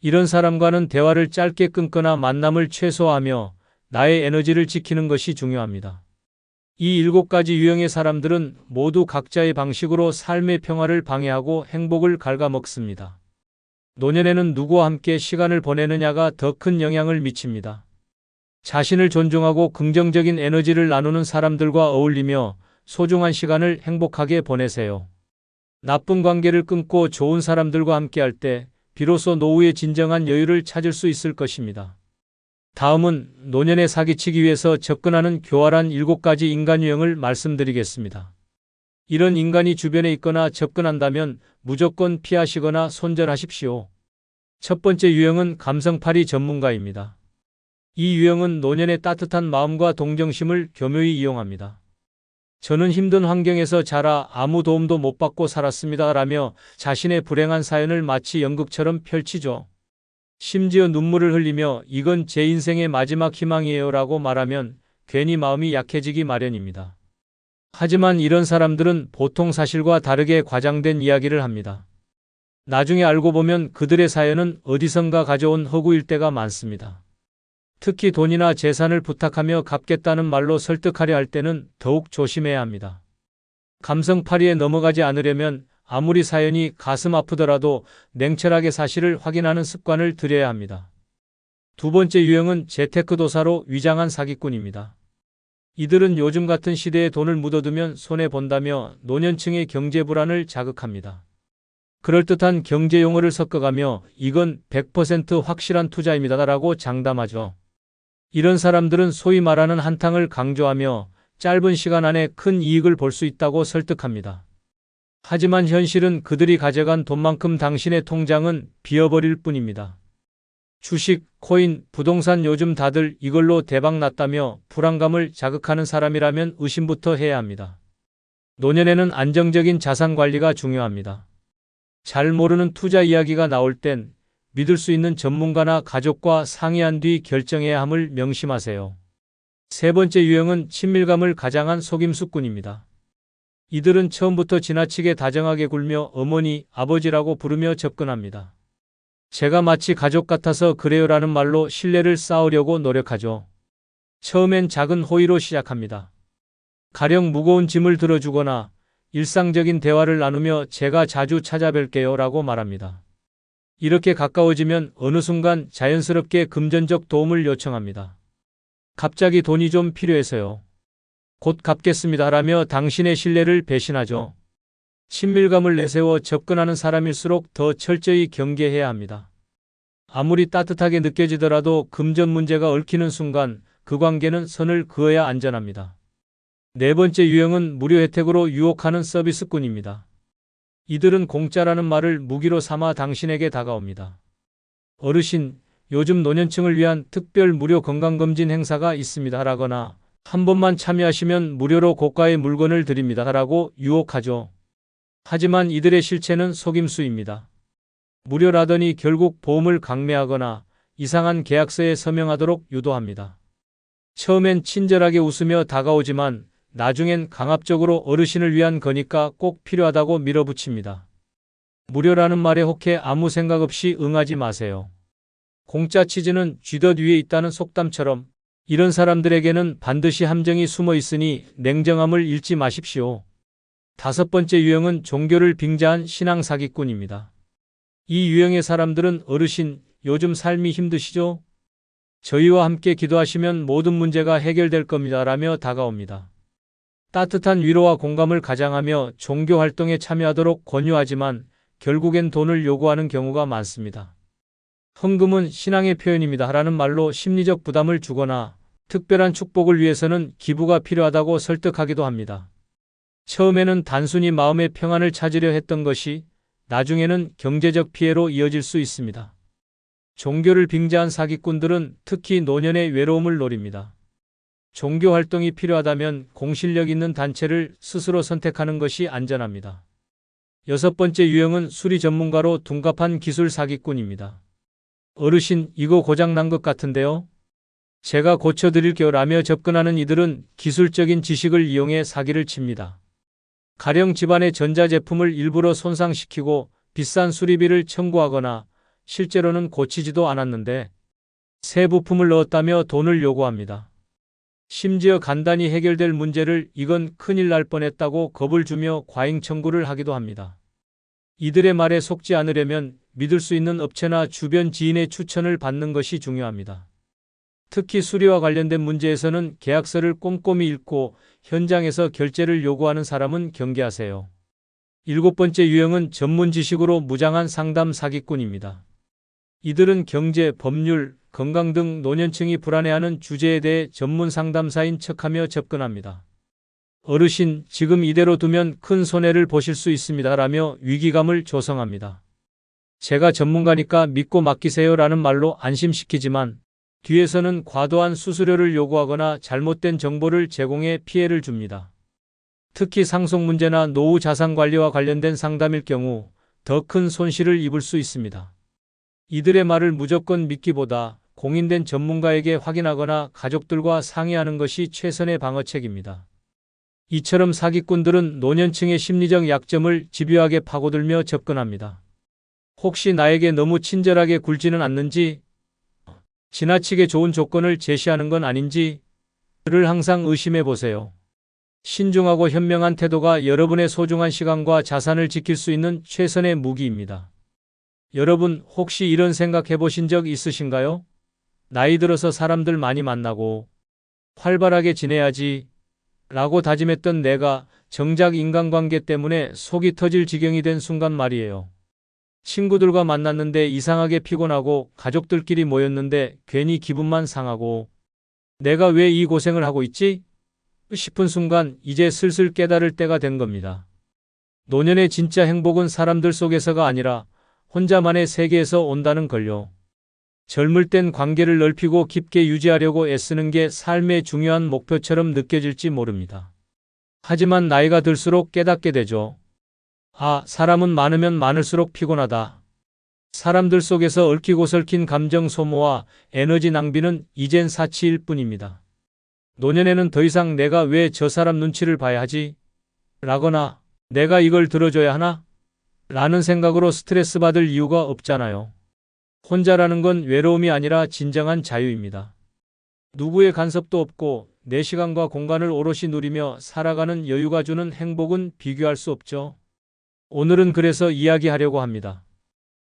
이런 사람과는 대화를 짧게 끊거나 만남을 최소화하며 나의 에너지를 지키는 것이 중요합니다. 이 7가지 유형의 사람들은 모두 각자의 방식으로 삶의 평화를 방해하고 행복을 갉아먹습니다. 노년에는 누구와 함께 시간을 보내느냐가 더 큰 영향을 미칩니다. 자신을 존중하고 긍정적인 에너지를 나누는 사람들과 어울리며 소중한 시간을 행복하게 보내세요. 나쁜 관계를 끊고 좋은 사람들과 함께할 때 비로소 노후의 진정한 여유를 찾을 수 있을 것입니다. 다음은 노년에 사기치기 위해서 접근하는 교활한 7가지 인간 유형을 말씀드리겠습니다. 이런 인간이 주변에 있거나 접근한다면 무조건 피하시거나 손절하십시오. 첫 번째 유형은 감성팔이 전문가입니다. 이 유형은 노년의 따뜻한 마음과 동정심을 교묘히 이용합니다. 저는 힘든 환경에서 자라 아무 도움도 못 받고 살았습니다. 라며 자신의 불행한 사연을 마치 연극처럼 펼치죠. 심지어 눈물을 흘리며 이건 제 인생의 마지막 희망이에요 라고 말하면 괜히 마음이 약해지기 마련입니다. 하지만 이런 사람들은 보통 사실과 다르게 과장된 이야기를 합니다. 나중에 알고 보면 그들의 사연은 어디선가 가져온 허구일 때가 많습니다. 특히 돈이나 재산을 부탁하며 갚겠다는 말로 설득하려 할 때는 더욱 조심해야 합니다. 감성팔이에 넘어가지 않으려면 아무리 사연이 가슴 아프더라도 냉철하게 사실을 확인하는 습관을 들여야 합니다. 두 번째 유형은 재테크도사로 위장한 사기꾼입니다. 이들은 요즘 같은 시대에 돈을 묻어두면 손해본다며 노년층의 경제 불안을 자극합니다. 그럴듯한 경제 용어를 섞어가며 이건 100% 확실한 투자입니다 라고 장담하죠. 이런 사람들은 소위 말하는 한탕을 강조하며 짧은 시간 안에 큰 이익을 볼 수 있다고 설득합니다. 하지만 현실은 그들이 가져간 돈만큼 당신의 통장은 비어버릴 뿐입니다. 주식, 코인, 부동산 요즘 다들 이걸로 대박 났다며 불안감을 자극하는 사람이라면 의심부터 해야 합니다. 노년에는 안정적인 자산 관리가 중요합니다. 잘 모르는 투자 이야기가 나올 땐 믿을 수 있는 전문가나 가족과 상의한 뒤 결정해야 함을 명심하세요. 세 번째 유형은 친밀감을 가장한 속임수꾼입니다. 이들은 처음부터 지나치게 다정하게 굴며 어머니, 아버지라고 부르며 접근합니다. 제가 마치 가족 같아서 그래요라는 말로 신뢰를 쌓으려고 노력하죠. 처음엔 작은 호의로 시작합니다. 가령 무거운 짐을 들어주거나 일상적인 대화를 나누며 제가 자주 찾아뵐게요 라고 말합니다. 이렇게 가까워지면 어느 순간 자연스럽게 금전적 도움을 요청합니다. 갑자기 돈이 좀 필요해서요. 곧 갚겠습니다 라며 당신의 신뢰를 배신하죠. 친밀감을 내세워 접근하는 사람일수록 더 철저히 경계해야 합니다. 아무리 따뜻하게 느껴지더라도 금전 문제가 얽히는 순간 그 관계는 선을 그어야 안전합니다. 네 번째 유형은 무료 혜택으로 유혹하는 서비스꾼입니다. 이들은 공짜라는 말을 무기로 삼아 당신에게 다가옵니다. 어르신, 요즘 노년층을 위한 특별 무료 건강검진 행사가 있습니다 라거나 한 번만 참여하시면 무료로 고가의 물건을 드립니다 라고 유혹하죠. 하지만 이들의 실체는 속임수입니다. 무료라더니 결국 보험을 강매하거나 이상한 계약서에 서명하도록 유도합니다. 처음엔 친절하게 웃으며 다가오지만 나중엔 강압적으로 어르신을 위한 거니까 꼭 필요하다고 밀어붙입니다. 무료라는 말에 혹해 아무 생각 없이 응하지 마세요. 공짜 치즈는 쥐덫 위에 있다는 속담처럼 이런 사람들에게는 반드시 함정이 숨어 있으니 냉정함을 잃지 마십시오. 다섯 번째 유형은 종교를 빙자한 신앙 사기꾼입니다. 이 유형의 사람들은 어르신, 요즘 삶이 힘드시죠? 저희와 함께 기도하시면 모든 문제가 해결될 겁니다 라며 다가옵니다. 따뜻한 위로와 공감을 가장하며 종교 활동에 참여하도록 권유하지만 결국엔 돈을 요구하는 경우가 많습니다. 헌금은 신앙의 표현입니다 라는 말로 심리적 부담을 주거나 특별한 축복을 위해서는 기부가 필요하다고 설득하기도 합니다. 처음에는 단순히 마음의 평안을 찾으려 했던 것이 나중에는 경제적 피해로 이어질 수 있습니다. 종교를 빙자한 사기꾼들은 특히 노년의 외로움을 노립니다. 종교 활동이 필요하다면 공실력 있는 단체를 스스로 선택하는 것이 안전합니다. 여섯 번째 유형은 수리 전문가로 둔갑한 기술 사기꾼입니다. 어르신, 이거 고장난 것 같은데요? 제가 고쳐드릴게요 라며 접근하는 이들은 기술적인 지식을 이용해 사기를 칩니다. 가령 집안의 전자제품을 일부러 손상시키고 비싼 수리비를 청구하거나 실제로는 고치지도 않았는데 새 부품을 넣었다며 돈을 요구합니다. 심지어 간단히 해결될 문제를 이건 큰일 날 뻔했다고 겁을 주며 과잉 청구를 하기도 합니다. 이들의 말에 속지 않으려면 믿을 수 있는 업체나 주변 지인의 추천을 받는 것이 중요합니다. 특히 수리와 관련된 문제에서는 계약서를 꼼꼼히 읽고 현장에서 결제를 요구하는 사람은 경계하세요. 일곱 번째 유형은 전문 지식으로 무장한 상담 사기꾼입니다. 이들은 경제, 법률, 건강 등 노년층이 불안해하는 주제에 대해 전문 상담사인 척하며 접근합니다. 어르신, 지금 이대로 두면 큰 손해를 보실 수 있습니다 라며 위기감을 조성합니다. 제가 전문가니까 믿고 맡기세요 라는 말로 안심시키지만 뒤에서는 과도한 수수료를 요구하거나 잘못된 정보를 제공해 피해를 줍니다. 특히 상속 문제나 노후 자산 관리와 관련된 상담일 경우 더 큰 손실을 입을 수 있습니다. 이들의 말을 무조건 믿기보다 공인된 전문가에게 확인하거나 가족들과 상의하는 것이 최선의 방어책입니다. 이처럼 사기꾼들은 노년층의 심리적 약점을 집요하게 파고들며 접근합니다. 혹시 나에게 너무 친절하게 굴지는 않는지, 지나치게 좋은 조건을 제시하는 건 아닌지를 항상 의심해 보세요. 신중하고 현명한 태도가 여러분의 소중한 시간과 자산을 지킬 수 있는 최선의 무기입니다. 여러분, 혹시 이런 생각 해보신 적 있으신가요? 나이 들어서 사람들 많이 만나고 활발하게 지내야지 라고 다짐했던 내가 정작 인간관계 때문에 속이 터질 지경이 된 순간 말이에요. 친구들과 만났는데 이상하게 피곤하고 가족들끼리 모였는데 괜히 기분만 상하고 내가 왜 이 고생을 하고 있지? 싶은 순간 이제 슬슬 깨달을 때가 된 겁니다. 노년의 진짜 행복은 사람들 속에서가 아니라 혼자만의 세계에서 온다는 걸요. 젊을 땐 관계를 넓히고 깊게 유지하려고 애쓰는 게 삶의 중요한 목표처럼 느껴질지 모릅니다. 하지만 나이가 들수록 깨닫게 되죠. 아, 사람은 많으면 많을수록 피곤하다. 사람들 속에서 얽히고 설킨 감정 소모와 에너지 낭비는 이젠 사치일 뿐입니다. 노년에는 더 이상 내가 왜 저 사람 눈치를 봐야 하지? 라거나 내가 이걸 들어줘야 하나? 라는 생각으로 스트레스 받을 이유가 없잖아요. 혼자라는 건 외로움이 아니라 진정한 자유입니다. 누구의 간섭도 없고 내 시간과 공간을 오롯이 누리며 살아가는 여유가 주는 행복은 비교할 수 없죠. 오늘은 그래서 이야기하려고 합니다.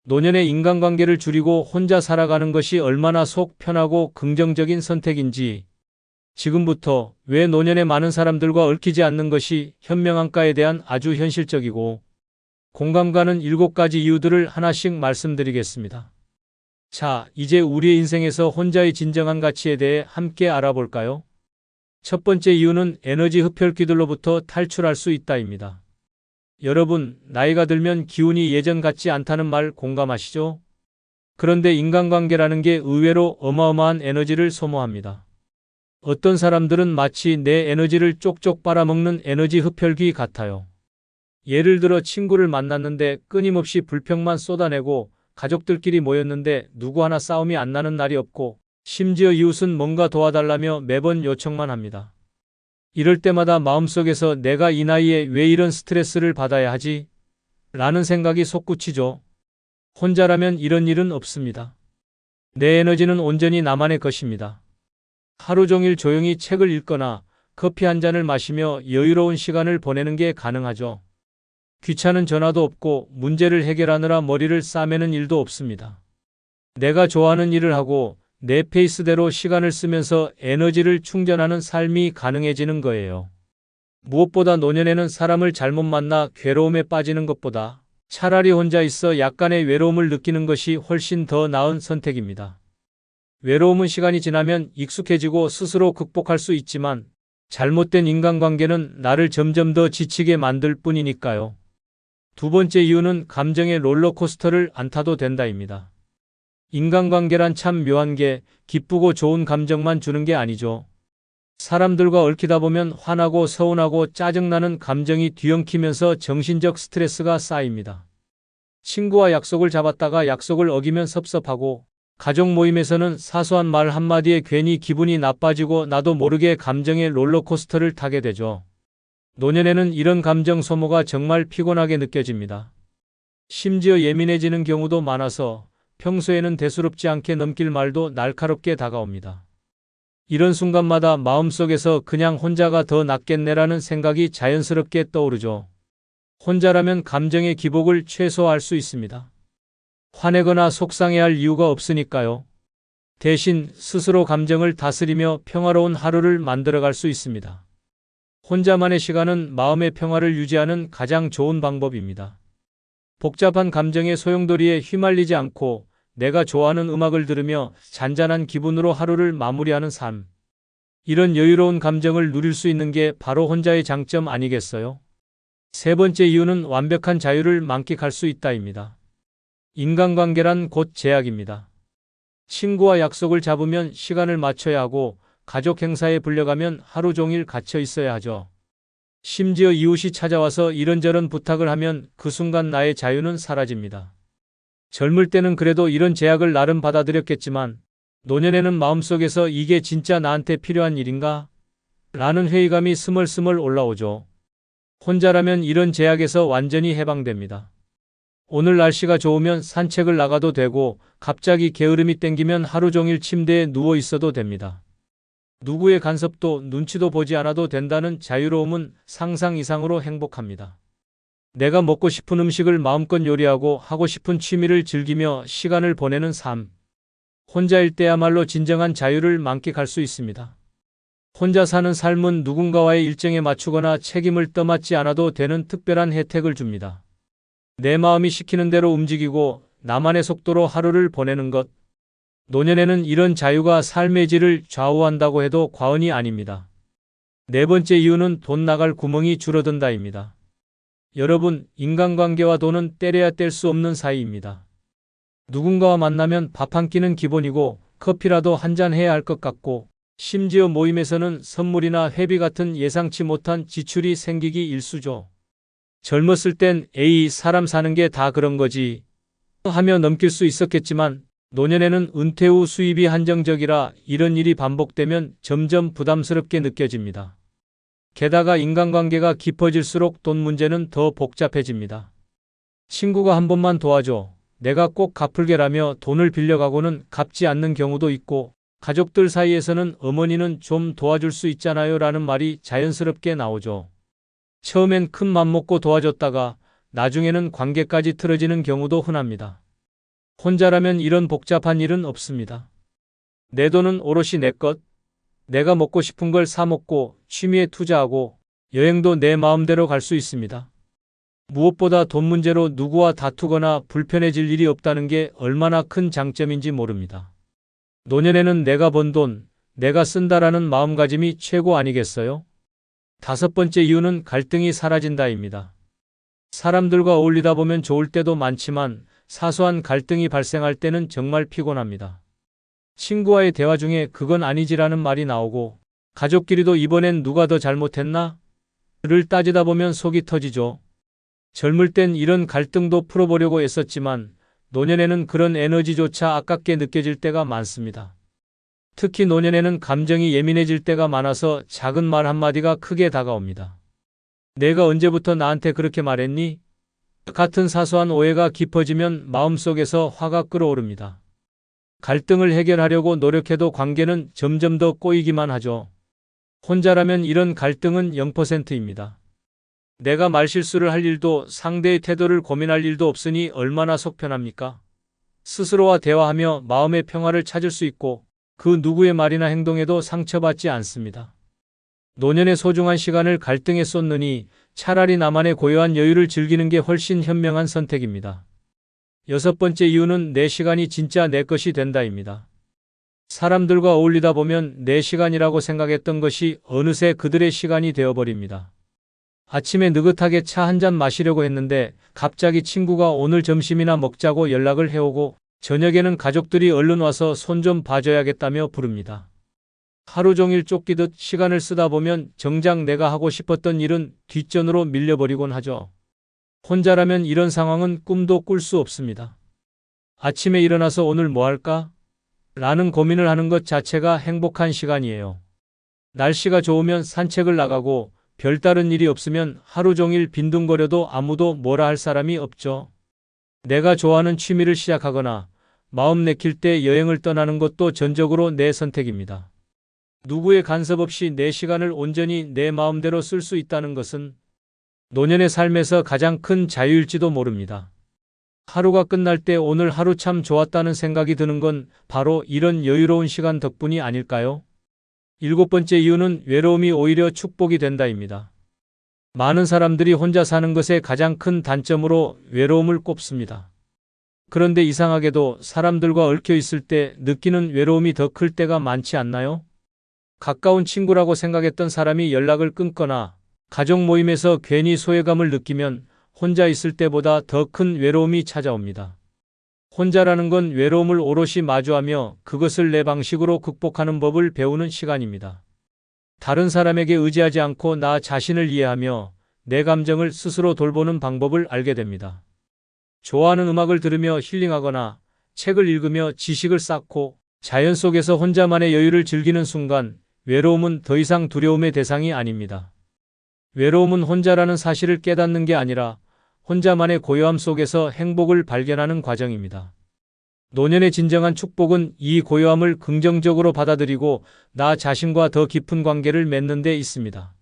노년의 인간관계를 줄이고 혼자 살아가는 것이 얼마나 속 편하고 긍정적인 선택인지, 지금부터 왜 노년의 많은 사람들과 얽히지 않는 것이 현명한가에 대한 아주 현실적이고 공감 가는 7가지 이유들을 하나씩 말씀드리겠습니다. 자, 이제 우리의 인생에서 혼자의 진정한 가치에 대해 함께 알아볼까요? 첫 번째 이유는 에너지 흡혈귀들로부터 탈출할 수 있다입니다. 여러분, 나이가 들면 기운이 예전 같지 않다는 말 공감하시죠? 그런데 인간관계라는 게 의외로 어마어마한 에너지를 소모합니다. 어떤 사람들은 마치 내 에너지를 쪽쪽 빨아먹는 에너지 흡혈귀 같아요. 예를 들어 친구를 만났는데 끊임없이 불평만 쏟아내고 가족들끼리 모였는데 누구 하나 싸움이 안 나는 날이 없고 심지어 이웃은 뭔가 도와달라며 매번 요청만 합니다. 이럴 때마다 마음속에서 내가 이 나이에 왜 이런 스트레스를 받아야 하지? 라는 생각이 솟구치죠. 혼자라면 이런 일은 없습니다. 내 에너지는 온전히 나만의 것입니다. 하루 종일 조용히 책을 읽거나 커피 한 잔을 마시며 여유로운 시간을 보내는 게 가능하죠. 귀찮은 전화도 없고 문제를 해결하느라 머리를 싸매는 일도 없습니다. 내가 좋아하는 일을 하고 내 페이스대로 시간을 쓰면서 에너지를 충전하는 삶이 가능해지는 거예요. 무엇보다 노년에는 사람을 잘못 만나 괴로움에 빠지는 것보다 차라리 혼자 있어 약간의 외로움을 느끼는 것이 훨씬 더 나은 선택입니다. 외로움은 시간이 지나면 익숙해지고 스스로 극복할 수 있지만 잘못된 인간관계는 나를 점점 더 지치게 만들 뿐이니까요. 두 번째 이유는 감정의 롤러코스터를 안 타도 된다입니다. 인간관계란 참 묘한 게 기쁘고 좋은 감정만 주는 게 아니죠. 사람들과 얽히다 보면 화나고 서운하고 짜증나는 감정이 뒤엉키면서 정신적 스트레스가 쌓입니다. 친구와 약속을 잡았다가 약속을 어기면 섭섭하고, 가족 모임에서는 사소한 말 한마디에 괜히 기분이 나빠지고 나도 모르게 감정의 롤러코스터를 타게 되죠. 노년에는 이런 감정 소모가 정말 피곤하게 느껴집니다. 심지어 예민해지는 경우도 많아서 평소에는 대수롭지 않게 넘길 말도 날카롭게 다가옵니다. 이런 순간마다 마음속에서 그냥 혼자가 더 낫겠네라는 생각이 자연스럽게 떠오르죠. 혼자라면 감정의 기복을 최소화할 수 있습니다. 화내거나 속상해할 이유가 없으니까요. 대신 스스로 감정을 다스리며 평화로운 하루를 만들어갈 수 있습니다. 혼자만의 시간은 마음의 평화를 유지하는 가장 좋은 방법입니다. 복잡한 감정의 소용돌이에 휘말리지 않고 내가 좋아하는 음악을 들으며 잔잔한 기분으로 하루를 마무리하는 삶. 이런 여유로운 감정을 누릴 수 있는 게 바로 혼자의 장점 아니겠어요? 세 번째 이유는 완벽한 자유를 만끽할 수 있다입니다. 인간관계란 곧 제약입니다. 친구와 약속을 잡으면 시간을 맞춰야 하고 가족 행사에 불려가면 하루 종일 갇혀 있어야 하죠. 심지어 이웃이 찾아와서 이런저런 부탁을 하면 그 순간 나의 자유는 사라집니다. 젊을 때는 그래도 이런 제약을 나름 받아들였겠지만 노년에는 마음속에서 이게 진짜 나한테 필요한 일인가? 라는 회의감이 스멀스멀 올라오죠. 혼자라면 이런 제약에서 완전히 해방됩니다. 오늘 날씨가 좋으면 산책을 나가도 되고 갑자기 게으름이 땡기면 하루 종일 침대에 누워 있어도 됩니다. 누구의 간섭도 눈치도 보지 않아도 된다는 자유로움은 상상 이상으로 행복합니다. 내가 먹고 싶은 음식을 마음껏 요리하고 하고 싶은 취미를 즐기며 시간을 보내는 삶. 혼자일 때야말로 진정한 자유를 만끽할 수 있습니다. 혼자 사는 삶은 누군가와의 일정에 맞추거나 책임을 떠맡지 않아도 되는 특별한 혜택을 줍니다. 내 마음이 시키는 대로 움직이고 나만의 속도로 하루를 보내는 것. 노년에는 이런 자유가 삶의 질을 좌우한다고 해도 과언이 아닙니다. 네 번째 이유는 돈 나갈 구멍이 줄어든다입니다. 여러분, 인간관계와 돈은 떼려야 뗄 수 없는 사이입니다. 누군가와 만나면 밥 한 끼는 기본이고 커피라도 한잔 해야 할 것 같고 심지어 모임에서는 선물이나 회비 같은 예상치 못한 지출이 생기기 일쑤죠. 젊었을 땐 에이, 사람 사는 게 다 그런 거지 하며 넘길 수 있었겠지만 노년에는 은퇴 후 수입이 한정적이라 이런 일이 반복되면 점점 부담스럽게 느껴집니다. 게다가 인간관계가 깊어질수록 돈 문제는 더 복잡해집니다. 친구가 한 번만 도와줘. 내가 꼭 갚을게라며 돈을 빌려가고는 갚지 않는 경우도 있고 가족들 사이에서는 어머니는 좀 도와줄 수 있잖아요 라는 말이 자연스럽게 나오죠. 처음엔 큰 맘 먹고 도와줬다가 나중에는 관계까지 틀어지는 경우도 흔합니다. 혼자라면 이런 복잡한 일은 없습니다. 내 돈은 오롯이 내 것, 내가 먹고 싶은 걸 사 먹고 취미에 투자하고 여행도 내 마음대로 갈 수 있습니다. 무엇보다 돈 문제로 누구와 다투거나 불편해질 일이 없다는 게 얼마나 큰 장점인지 모릅니다. 노년에는 내가 번 돈, 내가 쓴다라는 마음가짐이 최고 아니겠어요? 다섯 번째 이유는 갈등이 사라진다입니다. 사람들과 어울리다 보면 좋을 때도 많지만 사소한 갈등이 발생할 때는 정말 피곤합니다. 친구와의 대화 중에 그건 아니지라는 말이 나오고 가족끼리도 이번엔 누가 더 잘못했나? 를 따지다 보면 속이 터지죠. 젊을 땐 이런 갈등도 풀어보려고 애썼지만 노년에는 그런 에너지조차 아깝게 느껴질 때가 많습니다. 특히 노년에는 감정이 예민해질 때가 많아서 작은 말 한마디가 크게 다가옵니다. 내가 언제부터 나한테 그렇게 말했니? 같은 사소한 오해가 깊어지면 마음속에서 화가 끓어오릅니다. 갈등을 해결하려고 노력해도 관계는 점점 더 꼬이기만 하죠. 혼자라면 이런 갈등은 0%입니다. 내가 말실수를 할 일도 상대의 태도를 고민할 일도 없으니 얼마나 속 편합니까? 스스로와 대화하며 마음의 평화를 찾을 수 있고 그 누구의 말이나 행동에도 상처받지 않습니다. 노년의 소중한 시간을 갈등에 쏟느니 차라리 나만의 고요한 여유를 즐기는 게 훨씬 현명한 선택입니다. 여섯 번째 이유는 내 시간이 진짜 내 것이 된다입니다. 사람들과 어울리다 보면 내 시간이라고 생각했던 것이 어느새 그들의 시간이 되어버립니다. 아침에 느긋하게 차 한 잔 마시려고 했는데 갑자기 친구가 오늘 점심이나 먹자고 연락을 해오고 저녁에는 가족들이 얼른 와서 손 좀 봐줘야겠다며 부릅니다. 하루 종일 쫓기듯 시간을 쓰다 보면 정작 내가 하고 싶었던 일은 뒷전으로 밀려버리곤 하죠. 혼자라면 이런 상황은 꿈도 꿀 수 없습니다. 아침에 일어나서 오늘 뭐 할까? 라는 고민을 하는 것 자체가 행복한 시간이에요. 날씨가 좋으면 산책을 나가고 별다른 일이 없으면 하루 종일 빈둥거려도 아무도 뭐라 할 사람이 없죠. 내가 좋아하는 취미를 시작하거나 마음 내킬 때 여행을 떠나는 것도 전적으로 내 선택입니다. 누구의 간섭 없이 내 시간을 온전히 내 마음대로 쓸 수 있다는 것은 노년의 삶에서 가장 큰 자유일지도 모릅니다. 하루가 끝날 때 오늘 하루 참 좋았다는 생각이 드는 건 바로 이런 여유로운 시간 덕분이 아닐까요? 7번째 이유는 외로움이 오히려 축복이 된다입니다. 많은 사람들이 혼자 사는 것의 가장 큰 단점으로 외로움을 꼽습니다. 그런데 이상하게도 사람들과 얽혀 있을 때 느끼는 외로움이 더 클 때가 많지 않나요? 가까운 친구라고 생각했던 사람이 연락을 끊거나 가족 모임에서 괜히 소외감을 느끼면 혼자 있을 때보다 더 큰 외로움이 찾아옵니다. 혼자라는 건 외로움을 오롯이 마주하며 그것을 내 방식으로 극복하는 법을 배우는 시간입니다. 다른 사람에게 의지하지 않고 나 자신을 이해하며 내 감정을 스스로 돌보는 방법을 알게 됩니다. 좋아하는 음악을 들으며 힐링하거나 책을 읽으며 지식을 쌓고 자연 속에서 혼자만의 여유를 즐기는 순간 외로움은 더 이상 두려움의 대상이 아닙니다. 외로움은 혼자라는 사실을 깨닫는 게 아니라 혼자만의 고요함 속에서 행복을 발견하는 과정입니다. 노년의 진정한 축복은 이 고요함을 긍정적으로 받아들이고 나 자신과 더 깊은 관계를 맺는 데 있습니다.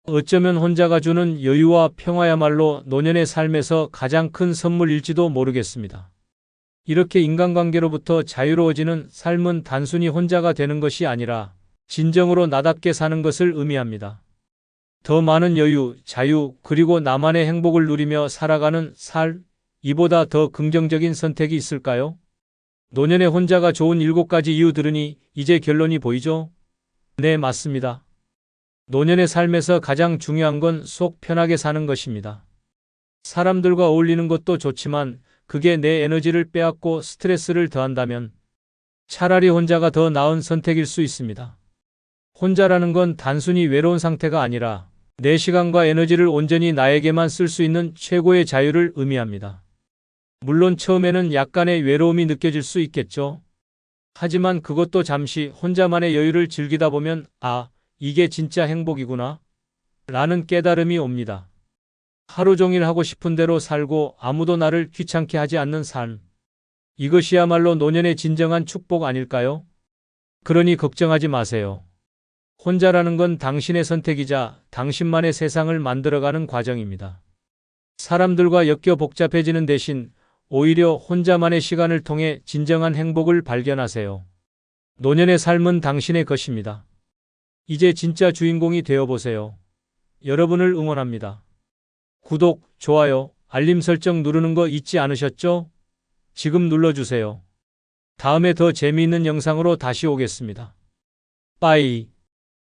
어쩌면 혼자가 주는 여유와 평화야말로 노년의 삶에서 가장 큰 선물일지도 모르겠습니다. 이렇게 인간관계로부터 자유로워지는 삶은 단순히 혼자가 되는 것이 아니라 진정으로 나답게 사는 것을 의미합니다. 더 많은 여유, 자유, 그리고 나만의 행복을 누리며 살아가는 삶, 이보다 더 긍정적인 선택이 있을까요? 노년에 혼자가 좋은 7가지 이유 들으니 이제 결론이 보이죠? 네, 맞습니다. 노년의 삶에서 가장 중요한 건 속 편하게 사는 것입니다. 사람들과 어울리는 것도 좋지만 그게 내 에너지를 빼앗고 스트레스를 더한다면 차라리 혼자가 더 나은 선택일 수 있습니다. 혼자라는 건 단순히 외로운 상태가 아니라 내 시간과 에너지를 온전히 나에게만 쓸 수 있는 최고의 자유를 의미합니다. 물론 처음에는 약간의 외로움이 느껴질 수 있겠죠. 하지만 그것도 잠시 혼자만의 여유를 즐기다 보면 이게 진짜 행복이구나 라는 깨달음이 옵니다. 하루 종일 하고 싶은 대로 살고 아무도 나를 귀찮게 하지 않는 삶. 이것이야말로 노년의 진정한 축복 아닐까요? 그러니 걱정하지 마세요. 혼자라는 건 당신의 선택이자 당신만의 세상을 만들어가는 과정입니다. 사람들과 엮여 복잡해지는 대신 오히려 혼자만의 시간을 통해 진정한 행복을 발견하세요. 노년의 삶은 당신의 것입니다. 이제 진짜 주인공이 되어보세요. 여러분을 응원합니다. 구독, 좋아요, 알림 설정 누르는 거 잊지 않으셨죠? 지금 눌러주세요. 다음에 더 재미있는 영상으로 다시 오겠습니다. 빠이.